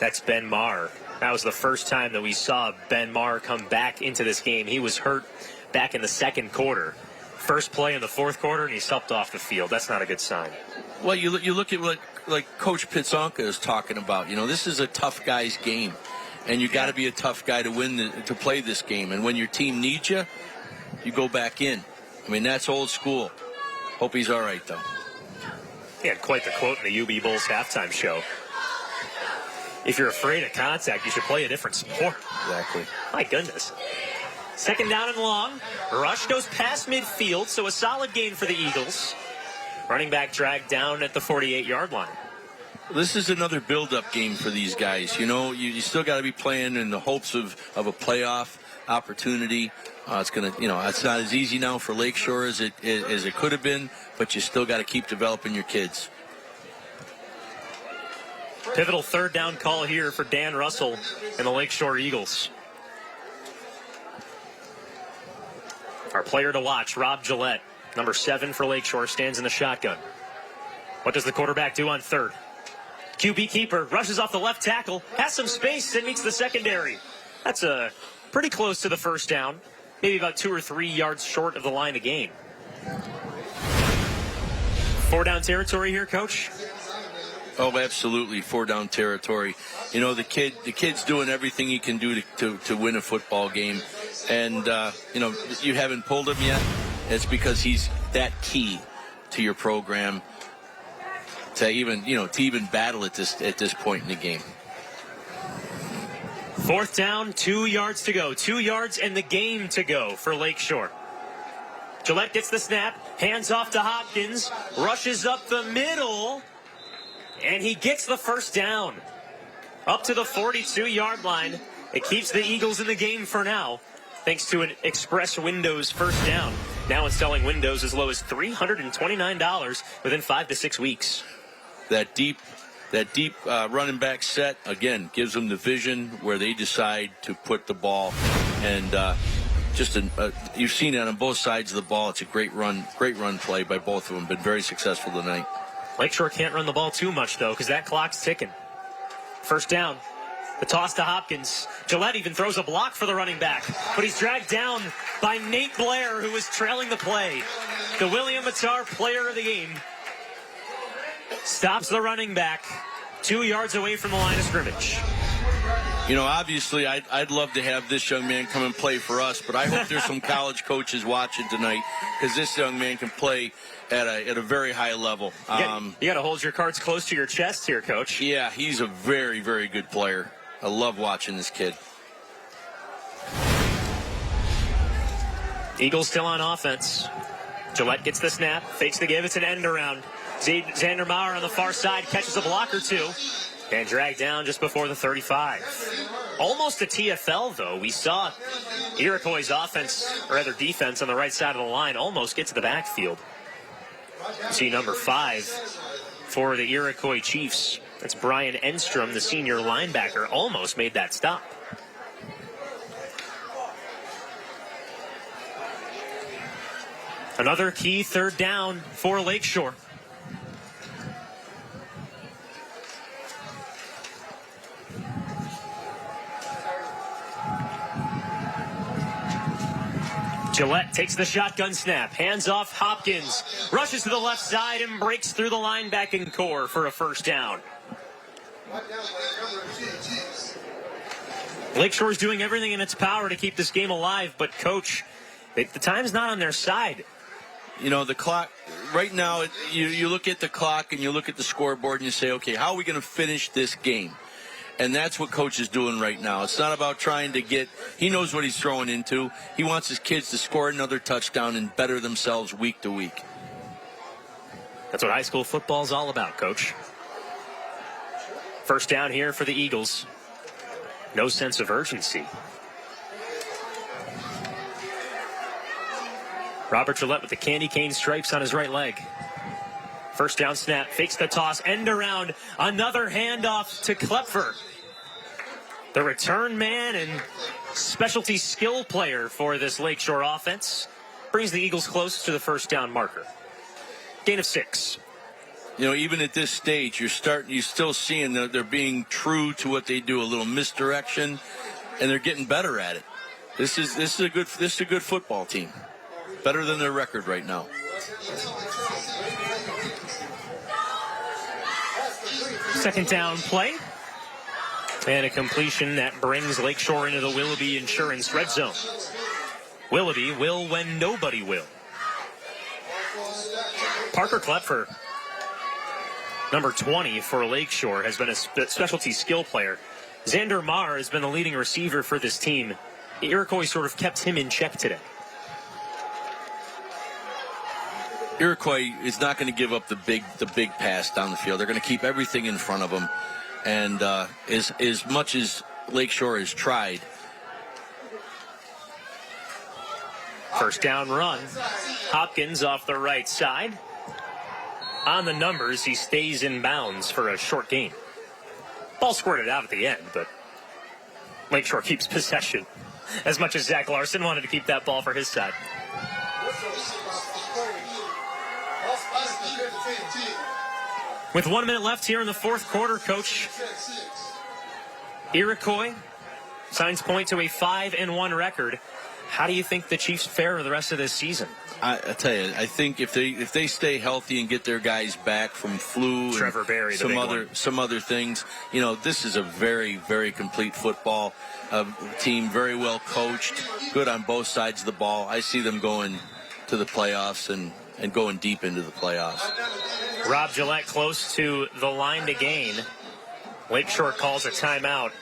That's Ben Marr. That was the first time that we saw Ben Marr come back into this game. He was hurt back in the second quarter. First play in the fourth quarter, and he's helped off the field. That's not a good sign. Well, you look at what like Coach Pitzonka is talking about. This is a tough guy's game, and you got to be a tough guy to play this game. And when your team needs you, you go back in. I mean, that's old school. Hope he's all right, though. He had quite the quote in the UB Bulls halftime show. If you're afraid of contact, you should play a different sport. Exactly. My goodness. Second down and long. Rush goes past midfield, so a solid gain for the Eagles. Running back dragged down at the 48-yard line. This is another build-up game for these guys. You still got to be playing in the hopes of a playoff opportunity. It's not as easy now for Lakeshore as it could have been, but you still got to keep developing your kids. Pivotal third down call here for Dan Russell and the Lakeshore Eagles. Our player to watch, Rob Gillette, number 7 for Lakeshore, stands in the shotgun. What does the quarterback do on third? QB keeper rushes off the left tackle, has some space, and meets the secondary. That's pretty close to the first down, maybe about 2 or 3 yards short of the line of gain. 4-down territory here, Coach? Oh, absolutely, 4-down territory. The kid's doing everything he can do to win a football game. And, you haven't pulled him yet. It's because he's that key to your program to even battle at this point in the game. 4th down, 2 yards to go. 2 yards and the game to go for Lakeshore. Gillette gets the snap, hands off to Hopkins, rushes up the middle, and he gets the first down. Up to the 42-yard line. It keeps the Eagles in the game for now, thanks to an Express Windows first down. Now installing Windows as low as $329 within 5 to 6 weeks. That deep running back set, again, gives them the vision where they decide to put the ball. And you've seen it on both sides of the ball. It's a great run play by both of them. Been very successful tonight. Lakeshore can't run the ball too much, though, because that clock's ticking. First down. The toss to Hopkins. Gillette even throws a block for the running back, but he's dragged down by Nate Blair, who was trailing the play. The William Matar player of the game stops the running back 2 yards away from the line of scrimmage. Obviously, I'd love to have this young man come and play for us, but I hope there's some college coaches watching tonight, because this young man can play at a very high level. You got to hold your cards close to your chest here, Coach. Yeah, he's a very, very good player. I love watching this kid. Eagles still on offense. Gillette gets the snap, fakes the give. It's an end around. Xander Maurer on the far side catches a block or two and dragged down just before the 35. Almost a TFL, though. We saw Iroquois' defense on the right side of the line almost get to the backfield. See number 5 for the Iroquois Chiefs. That's Brian Enstrom, the senior linebacker, almost made that stop. Another key third down for Lakeshore. Gillette takes the shotgun snap, hands off Hopkins, rushes to the left side and breaks through the linebacking core for a first down. Lakeshore's doing everything in its power to keep this game alive, but Coach, the time's not on their side. The clock, right now, you look at the clock and you look at the scoreboard and you say, okay, how are we going to finish this game? And that's what Coach is doing right now. It's not about trying to get – he knows what he's throwing into. He wants his kids to score another touchdown and better themselves week to week. That's what high school football is all about, Coach. First down here for the Eagles. No sense of urgency. Robert Gillette with the candy cane stripes on his right leg. First down snap, fakes the toss, end around, another handoff to Klepfer. The return man and specialty skill player for this Lakeshore offense brings the Eagles close to the first down marker. Gain of 6. You know, even at this stage, you're still seeing that they're being true to what they do, a little misdirection, and they're getting better at it. This is a good football team. Better than their record right now. Second down play. And a completion that brings Lakeshore into the Willoughby Insurance red zone. Willoughby will when nobody will. Parker Klepfer, number 20 for Lakeshore, has been a specialty skill player. Xander Marr has been the leading receiver for this team. The Iroquois sort of kept him in check today. Iroquois is not going to give up the big pass down the field. They're going to keep everything in front of them. And as much as Lakeshore has tried. First down run. Hopkins off the right side. On the numbers, he stays in bounds for a short gain. Ball squirted out at the end, but Lakeshore keeps possession. As much as Zach Larson wanted to keep that ball for his side. With 1 minute left here in the fourth quarter, Coach, Iroquois signs point to a 5-1 record. How do you think the Chiefs fare the rest of this season? I tell you, I think if they stay healthy and get their guys back from flu, Trevor Berry, some other things, you know, this is a very, very complete football team, very well coached, good on both sides of the ball. I see them going to the playoffs and going deep into the playoffs. Rob Gillette close to the line to gain. Lakeshore calls a timeout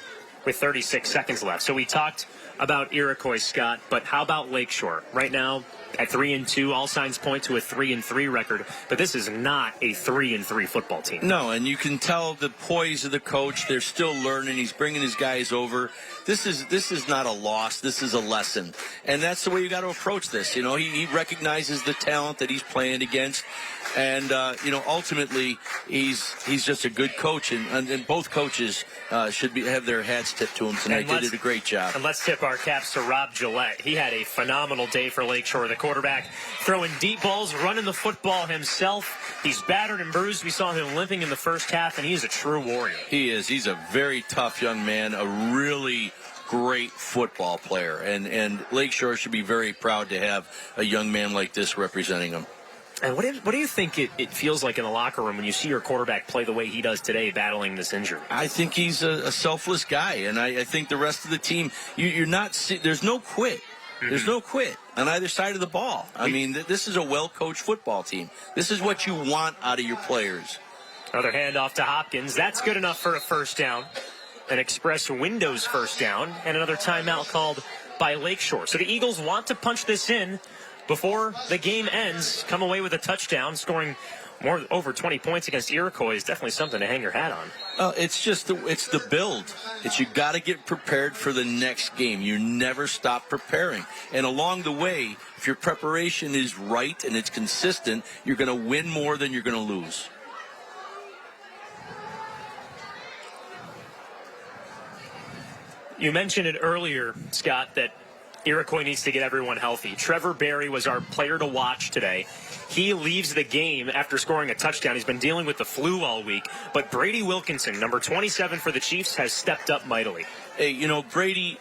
with 36 seconds left. So we talked about Iroquois, Scott, but how about Lakeshore? Right now, at 3-2, all signs point to a 3-3 record, but this is not a 3-3 football team. No, and you can tell the poise of the coach. They're still learning. He's bringing his guys over. This is not a loss. This is a lesson, and that's the way you got to approach this. You know, he recognizes the talent that he's playing against, and you know, ultimately he's just a good coach, and both coaches should have their hats tipped to him tonight. They did a great job. And let's tip our caps to Rob Gillette. He had a phenomenal day for Lakeshore. The quarterback throwing deep balls, running the football himself. He's battered and bruised. We saw him limping in the first half, and he's a true warrior. He is. He's a very tough young man, a really great football player, and Lakeshore should be very proud to have a young man like this representing them. And what do you think it feels like in the locker room when you see your quarterback play the way he does today, battling this injury? I think he's a selfless guy, and I think the rest of the team, you're not. There's no quit. There's no quit on either side of the ball. I mean, this is a well-coached football team. This is what you want out of your players. Another handoff to Hopkins. That's good enough for a first down. An Express Windows first down, and another timeout called by Lakeshore. So the Eagles want to punch this in before the game ends, come away with a touchdown, scoring over 20 points against Iroquois is definitely something to hang your hat on. It's just it's the build. You got to get prepared for the next game. You never stop preparing. And along the way, if your preparation is right and it's consistent, you're going to win more than you're going to lose. You mentioned it earlier, Scott, that Iroquois needs to get everyone healthy. Trevor Berry was our player to watch today. He leaves the game after scoring a touchdown. He's been dealing with the flu all week. But Brady Wilkinson, number 27 for the Chiefs, has stepped up mightily. Hey, you know, Brady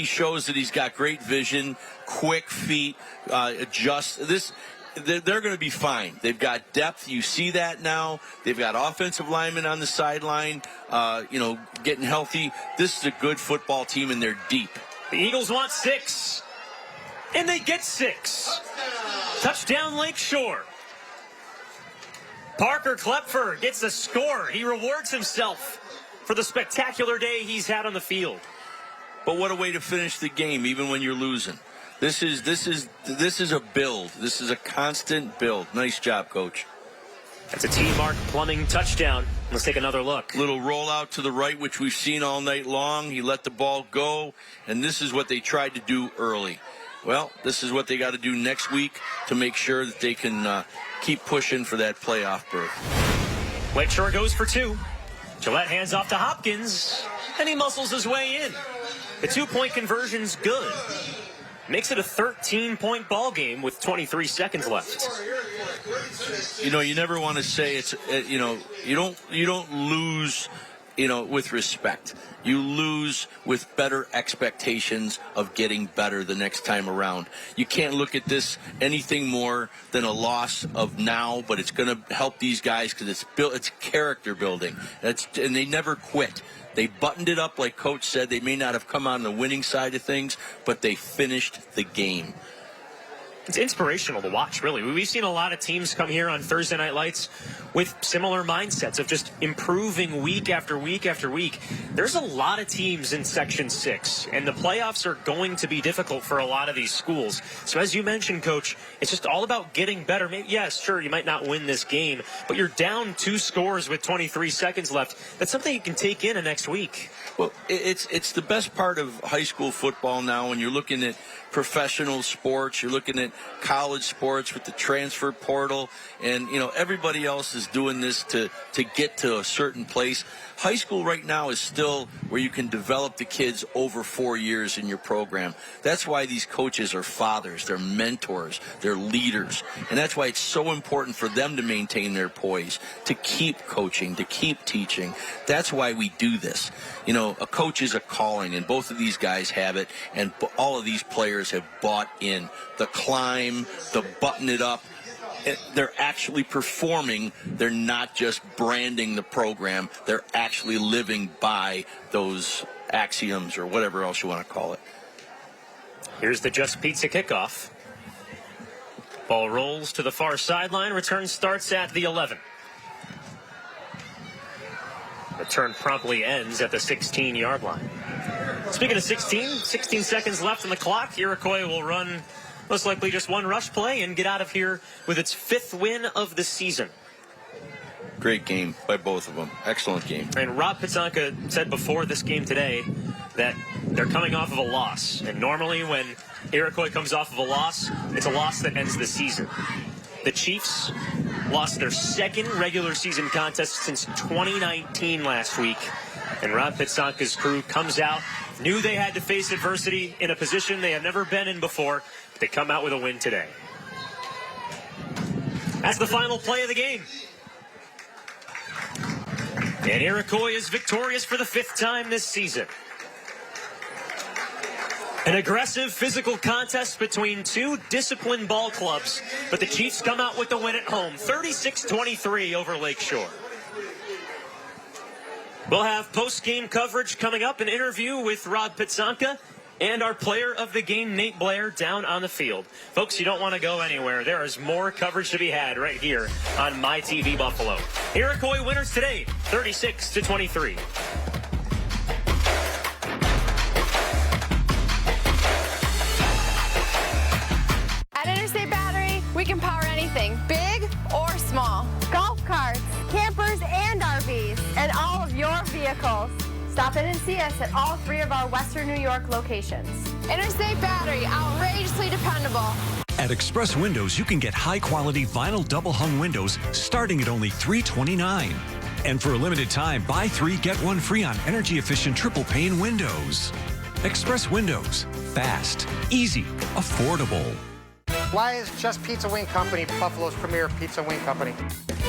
shows that he's got great vision, quick feet, They're going to be fine. They've got depth. You see that now. They've got offensive linemen on the sideline, getting healthy. This is a good football team, and they're deep. The Eagles want 6, and they get 6. Touchdown Lakeshore. Parker Klepfer gets a score. He rewards himself for the spectacular day he's had on the field. But what a way to finish the game, even when you're losing. This is a build. This is a constant build. Nice job, Coach. That's a T-Mark Plumbing touchdown. Let's take another look. Little rollout to the right, which we've seen all night long. He let the ball go, and this is what they tried to do early. Well, this is what they got to do next week to make sure that they can keep pushing for that playoff berth. Lakeshore goes for 2. Gillette hands off to Hopkins, and he muscles his way in. The 2-point conversion's good. Makes it a 13-point ball game with 23 seconds left. You know, you never want to say it's, you don't lose, with respect. You lose with better expectations of getting better the next time around. You can't look at this anything more than a loss of now, but it's going to help these guys because it's character building. And they never quit. They buttoned it up like Coach said. They may not have come on the winning side of things, but they finished the game. It's inspirational to watch, really. We've seen a lot of teams come here on Thursday Night Lights with similar mindsets of just improving week after week after week. There's a lot of teams in Section 6, and the playoffs are going to be difficult for a lot of these schools. So as you mentioned, Coach, it's just all about getting better. Maybe, yes, sure, you might not win this game, but you're down 2 scores with 23 seconds left. That's something you can take in next week. Well, it's the best part of high school football now when you're looking at professional sports, you're looking at college sports with the transfer portal, and everybody else is doing this to get to a certain place. High school right now is still where you can develop the kids over 4 years in your program. That's why these coaches are fathers, they're mentors, they're leaders, and that's why it's so important for them to maintain their poise, to keep coaching, to keep teaching. That's why we do this. A coach is a calling, and both of these guys have it, and all of these players have bought in. The climb, the button it up, they're actually performing. They're not just branding the program. They're actually living by those axioms or whatever else you want to call it. Here's the Just Pizza kickoff. Ball rolls to the far sideline. Return starts at the 11. Return promptly ends at the 16-yard line. Speaking of 16 seconds left on the clock. Iroquois will run most likely just one rush play and get out of here with its 5th win of the season. Great game by both of them. Excellent game. And Rob Pizzanka said before this game today that they're coming off of a loss. And normally when Iroquois comes off of a loss, it's a loss that ends the season. The Chiefs lost their 2nd regular season contest since 2019 last week. And Rob Pizzanka's crew comes out, knew they had to face adversity in a position they have never been in before, but they come out with a win today. That's the final play of the game. And Iroquois is victorious for the 5th time this season. An aggressive physical contest between 2 disciplined ball clubs, but the Chiefs come out with the win at home, 36-23 over Lakeshore. We'll have post-game coverage coming up, an interview with Rob Pizzanka and our player of the game, Nate Blair, down on the field. Folks, you don't want to go anywhere. There is more coverage to be had right here on MyTV Buffalo. Iroquois winners today, 36-23. At Interstate Battery, we can power anything, big or small. Golf carts, campers, and RVs, and all of your vehicles. Stop in and see us at all 3 of our Western New York locations. Interstate Battery, outrageously dependable. At Express Windows, you can get high-quality vinyl double-hung windows starting at only $329. And for a limited time, buy 3, get 1 free on energy-efficient triple-pane windows. Express Windows. Fast, easy, affordable. Why is Just Pizza Wing Company Buffalo's premier pizza wing company?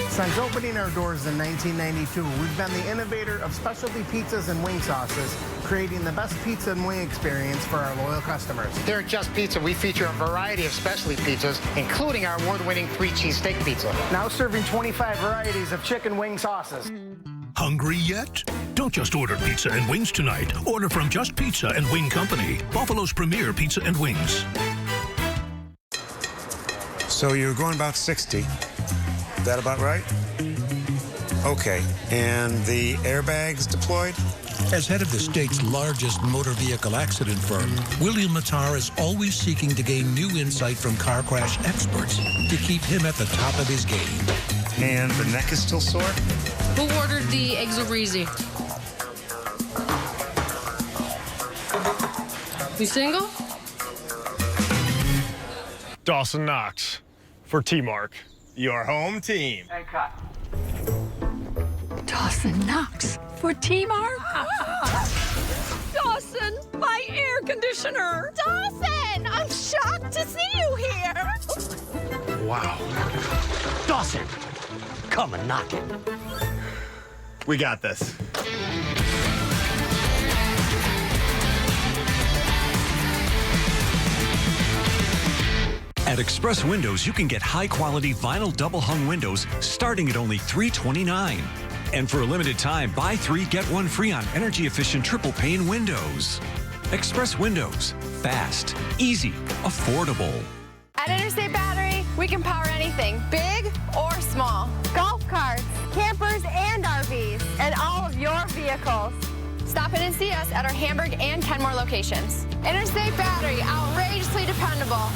Since opening our doors in 1992, we've been the innovator of specialty pizzas and wing sauces, creating the best pizza and wing experience for our loyal customers. Here at Just Pizza, we feature a variety of specialty pizzas, including our award-winning 3-cheese steak pizza. Now serving 25 varieties of chicken wing sauces. Hungry yet? Don't just order pizza and wings tonight. Order from Just Pizza and Wing Company, Buffalo's premier pizza and wings. So you're going about 60. Is that about right? Okay, and the airbags deployed? As head of the state's largest motor vehicle accident firm, William Matar is always seeking to gain new insight from car crash experts to keep him at the top of his game. And the neck is still sore? Who ordered the eggs over easy? You single? Dawson Knox for T-Mark, your home team. And cut. Dawson Knox for T-Mark? Dawson, my air conditioner. Dawson, I'm shocked to see you here. Wow. Dawson, come and knock it. We got this. At Express Windows, you can get high-quality vinyl double-hung windows starting at only $329. And for a limited time, buy 3, get 1 free on energy-efficient triple-pane windows. Express Windows. Fast, easy, affordable. At Interstate Battery, we can power anything, big or small. Golf carts, campers, and RVs, and all of your vehicles. Stop in and see us at our Hamburg and Kenmore locations. Interstate Battery, outrageously dependable.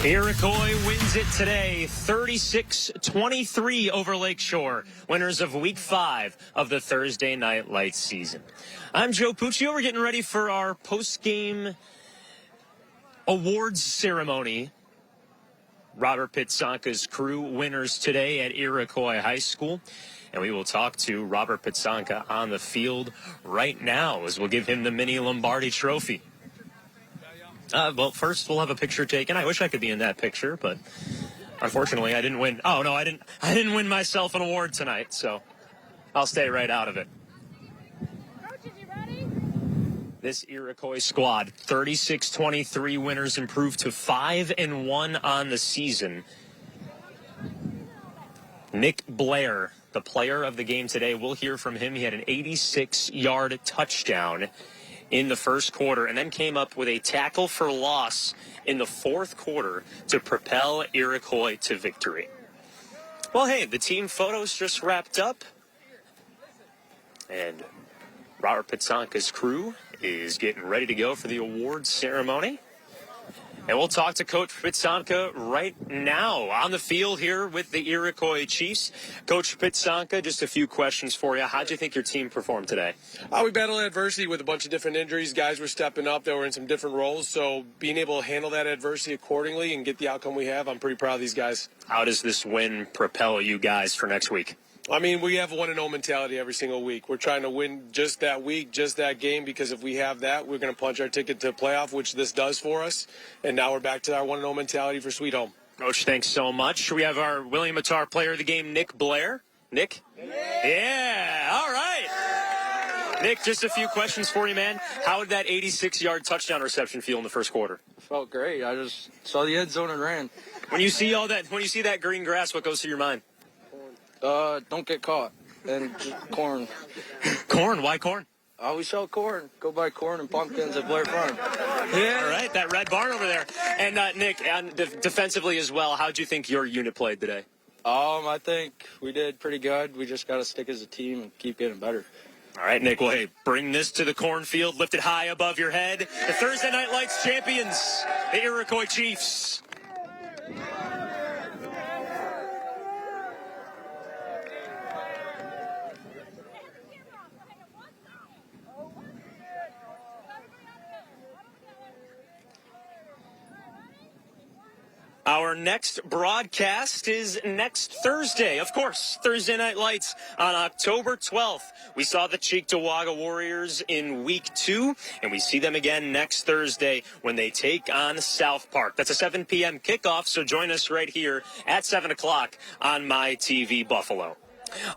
Iroquois wins it today, 36-23 over Lakeshore, winners of Week 5 of the Thursday Night Lights season. I'm Joe Puccio. We're getting ready for our post-game awards ceremony. Robert Pitsanka's crew winners today at Iroquois High School. And we will talk to Robert Pitsanka on the field right now as we'll give him the mini Lombardi trophy. Well, first we'll have a picture taken. I wish I could be in that picture, but unfortunately I didn't win. Oh, no, I didn't win myself an award tonight, so I'll stay right out of it. Coaches, you ready? This Iroquois squad, 36-23 winners, improved to 5-1 on the season. Nick Blair, the player of the game today, we'll hear from him. He had an 86-yard touchdown in the first quarter, and then came up with a tackle for loss in the fourth quarter to propel Iroquois to victory. Well, hey, the team photos just wrapped up, and Robert Pitsanka's crew is getting ready to go for the awards ceremony. And we'll talk to Coach Pitsanka right now on the field here with the Iroquois Chiefs. Coach Pitsanka, just a few questions for you. How'd you think your team performed today? We battled adversity with a bunch of different injuries. Guys were stepping up. They were in some different roles. So being able to handle that adversity accordingly and get the outcome we have, I'm pretty proud of these guys. How does this win propel you guys for next week? I mean, we have a 1-0 mentality every single week. We're trying to win just that week, just that game, because if we have that, we're going to punch our ticket to playoff, which this does for us. And now we're back to our 1-0 mentality for Sweet Home. Coach, thanks so much. We have our William Matar player of the game, Nick Blair. Nick? Yeah, all right. Nick, just a few questions for you, man. How did that 86-yard touchdown reception feel in the first quarter? Felt great. I just saw the end zone and ran. When you see that green grass, what goes through your mind? Don't get caught. And just corn. Corn? Why corn? We sell corn. Go buy corn and pumpkins at Blair Farm. Yeah. All right, that red barn over there. And Nick, defensively as well, how'd you think your unit played today? I think we did pretty good. We just got to stick as a team and keep getting better. All right, Nick, well, hey, bring this to the cornfield, lift it high above your head. The Thursday Night Lights champions, the Iroquois Chiefs. Our next broadcast is next Thursday. Of course, Thursday Night Lights on October 12th. We saw the Cheektowaga Warriors in Week 2, and we see them again next Thursday when they take on South Park. That's a 7 p.m. kickoff, so join us right here at 7 o'clock on My TV Buffalo.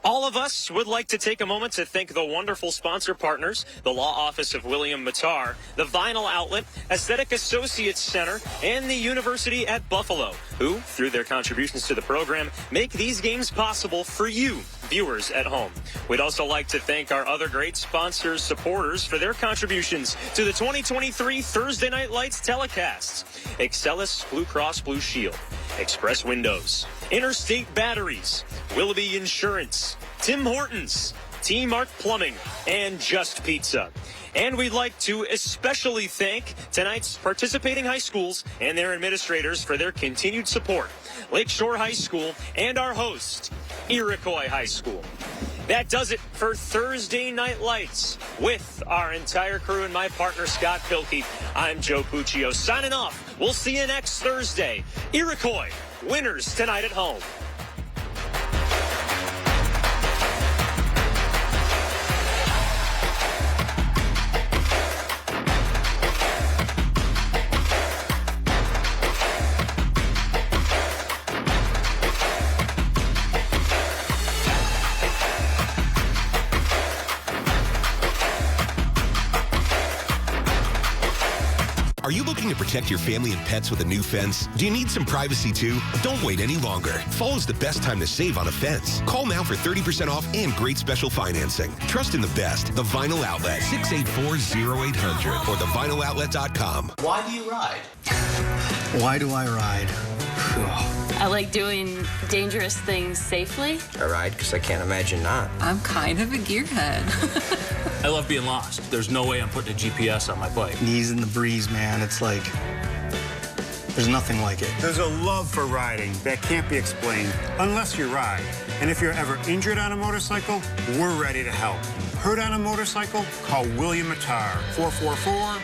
All of us would like to take a moment to thank the wonderful sponsor partners, the Law Office of William Mattar, the Vinyl Outlet, Aesthetic Associates Center, and the University at Buffalo, who, through their contributions to the program, make these games possible for you, viewers at home. We'd also like to thank our other great sponsors, supporters, for their contributions to the 2023 Thursday Night Lights telecasts. Excellus Blue Cross Blue Shield, Express Windows, Interstate Batteries, Willoughby Insurance, Tim Hortons, T-Mark Plumbing, and Just Pizza. And we'd like to especially thank tonight's participating high schools and their administrators for their continued support. Lakeshore High School and our host, Iroquois High School. That does it for Thursday Night Lights. With our entire crew and my partner, Scott Pilkey, I'm Joe Puccio signing off. We'll see you next Thursday. Iroquois, winners tonight at home. Are you looking to protect your family and pets with a new fence? Do you need some privacy too? Don't wait any longer. Fall is the best time to save on a fence. Call now for 30% off and great special financing. Trust in the best. The Vinyl Outlet, 684-0800 or thevinyloutlet.com. Why do you ride? Why do I ride? I like doing dangerous things safely. I ride because I can't imagine not. I'm kind of a gearhead. I love being lost. There's no way I'm putting a GPS on my bike. Knees in the breeze, man. It's like, there's nothing like it. There's a love for riding that can't be explained unless you ride. And if you're ever injured on a motorcycle, we're ready to help. Hurt on a motorcycle? Call William Mattar,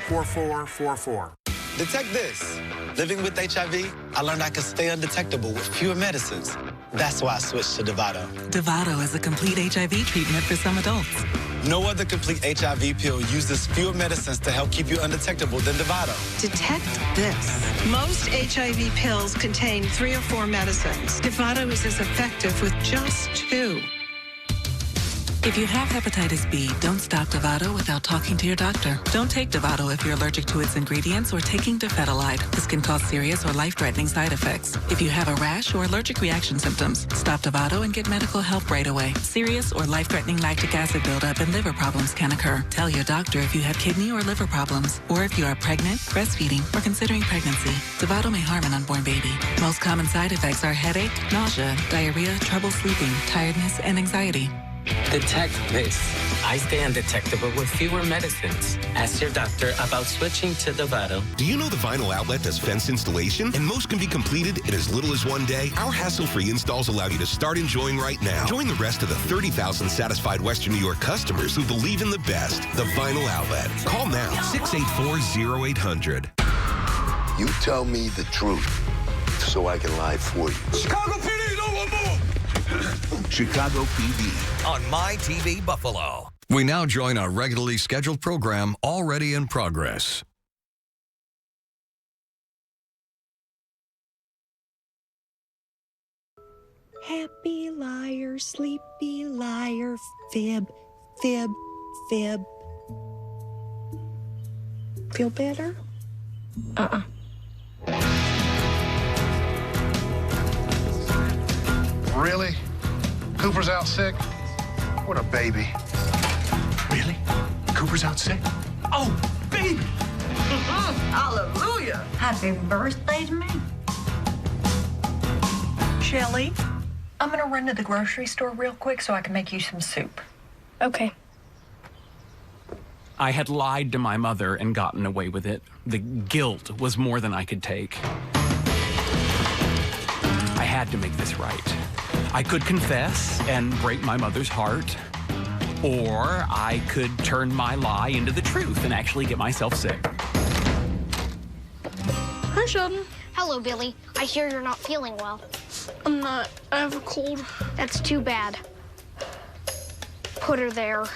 444-4444. Detect this. Living with HIV, I learned I could stay undetectable with fewer medicines. That's why I switched to Dovato. Dovato is a complete HIV treatment for some adults. No other complete HIV pill uses fewer medicines to help keep you undetectable than Dovato. Detect this. Most HIV pills contain 3 or 4 medicines. Dovato is as effective with just 2. If you have hepatitis B, don't stop Dovato without talking to your doctor. Don't take Dovato if you're allergic to its ingredients or taking dofetilide. This can cause serious or life-threatening side effects. If you have a rash or allergic reaction symptoms, stop Dovato and get medical help right away. Serious or life-threatening lactic acid buildup and liver problems can occur. Tell your doctor if you have kidney or liver problems, or if you are pregnant, breastfeeding, or considering pregnancy. Dovato may harm an unborn baby. Most common side effects are headache, nausea, diarrhea, trouble sleeping, tiredness, and anxiety. Detect this. I stay undetectable with fewer medicines. Ask your doctor about switching to Dovato. Do you know the Vinyl Outlet does fence installation? And most can be completed in as little as 1 day. Our hassle-free installs allow you to start enjoying right now. Join the rest of the 30,000 satisfied Western New York customers who believe in the best. The Vinyl Outlet. Call now, 684-0800. You tell me the truth so I can lie for you. Chicago PD, no one more! Chicago PD. On My TV Buffalo. We now join our regularly scheduled program already in progress. Happy liar, sleepy liar, fib, fib, fib. Feel better? Really? Cooper's out sick? What a baby. Really? Cooper's out sick? Oh, baby! Hallelujah! Happy birthday to me. Shelly, I'm gonna run to the grocery store real quick so I can make you some soup. Okay. I had lied to my mother and gotten away with it. The guilt was more than I could take. I had to make this right. I could confess and break my mother's heart, or I could turn my lie into the truth and actually get myself sick. Hi, Sheldon. Hello, Billy. I hear you're not feeling well. I'm not. I have a cold. That's too bad. Put her there.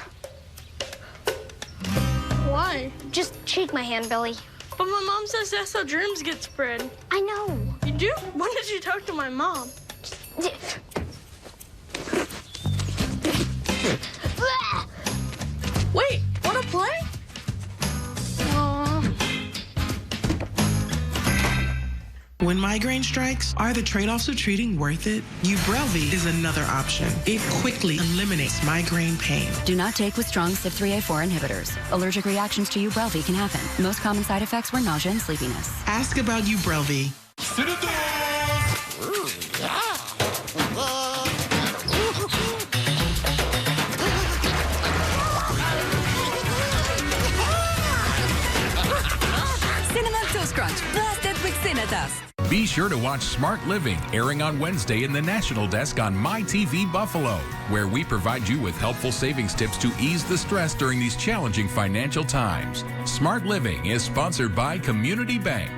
Why? Just shake my hand, Billy. But my mom says that's how germs get spread. I know. You do? When did you talk to my mom? When migraine strikes, are the trade-offs of treating worth it? Ubrelvy is another option. It quickly eliminates migraine pain. Do not take with strong CYP3A4 inhibitors. Allergic reactions to Ubrelvy can happen. Most common side effects were nausea and sleepiness. Ask about Ubrelvy. Cinnamon Toast Crunch, blasted with Cinnadust. Be sure to watch Smart Living, airing on Wednesday in the National Desk on MyTV Buffalo, where we provide you with helpful savings tips to ease the stress during these challenging financial times. Smart Living is sponsored by Community Bank.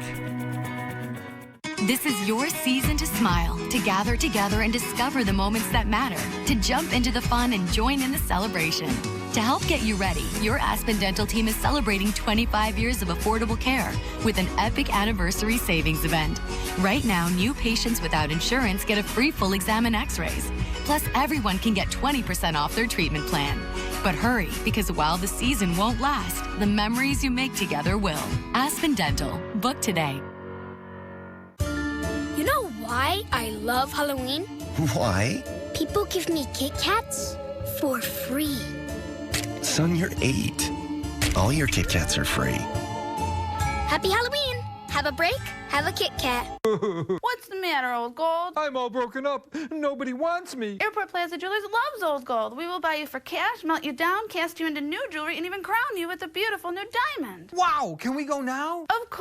This is your season to smile, to gather together and discover the moments that matter, to jump into the fun and join in the celebration. To help get you ready, your Aspen Dental team is celebrating 25 years of affordable care with an epic anniversary savings event. Right now, new patients without insurance get a free full exam and x-rays. Plus, everyone can get 20% off their treatment plan. But hurry, because while the season won't last, the memories you make together will. Aspen Dental. Book today. You know why I love Halloween? Why? People give me Kit Kats for free. Son, you're 8. All your Kit Kats are free. Happy Halloween! Have a break, have a Kit Kat. What's the matter, Old Gold? I'm all broken up. Nobody wants me. Airport Plaza Jewelers loves Old Gold. We will buy you for cash, melt you down, cast you into new jewelry, and even crown you with a beautiful new diamond. Wow, can we go now? Of course.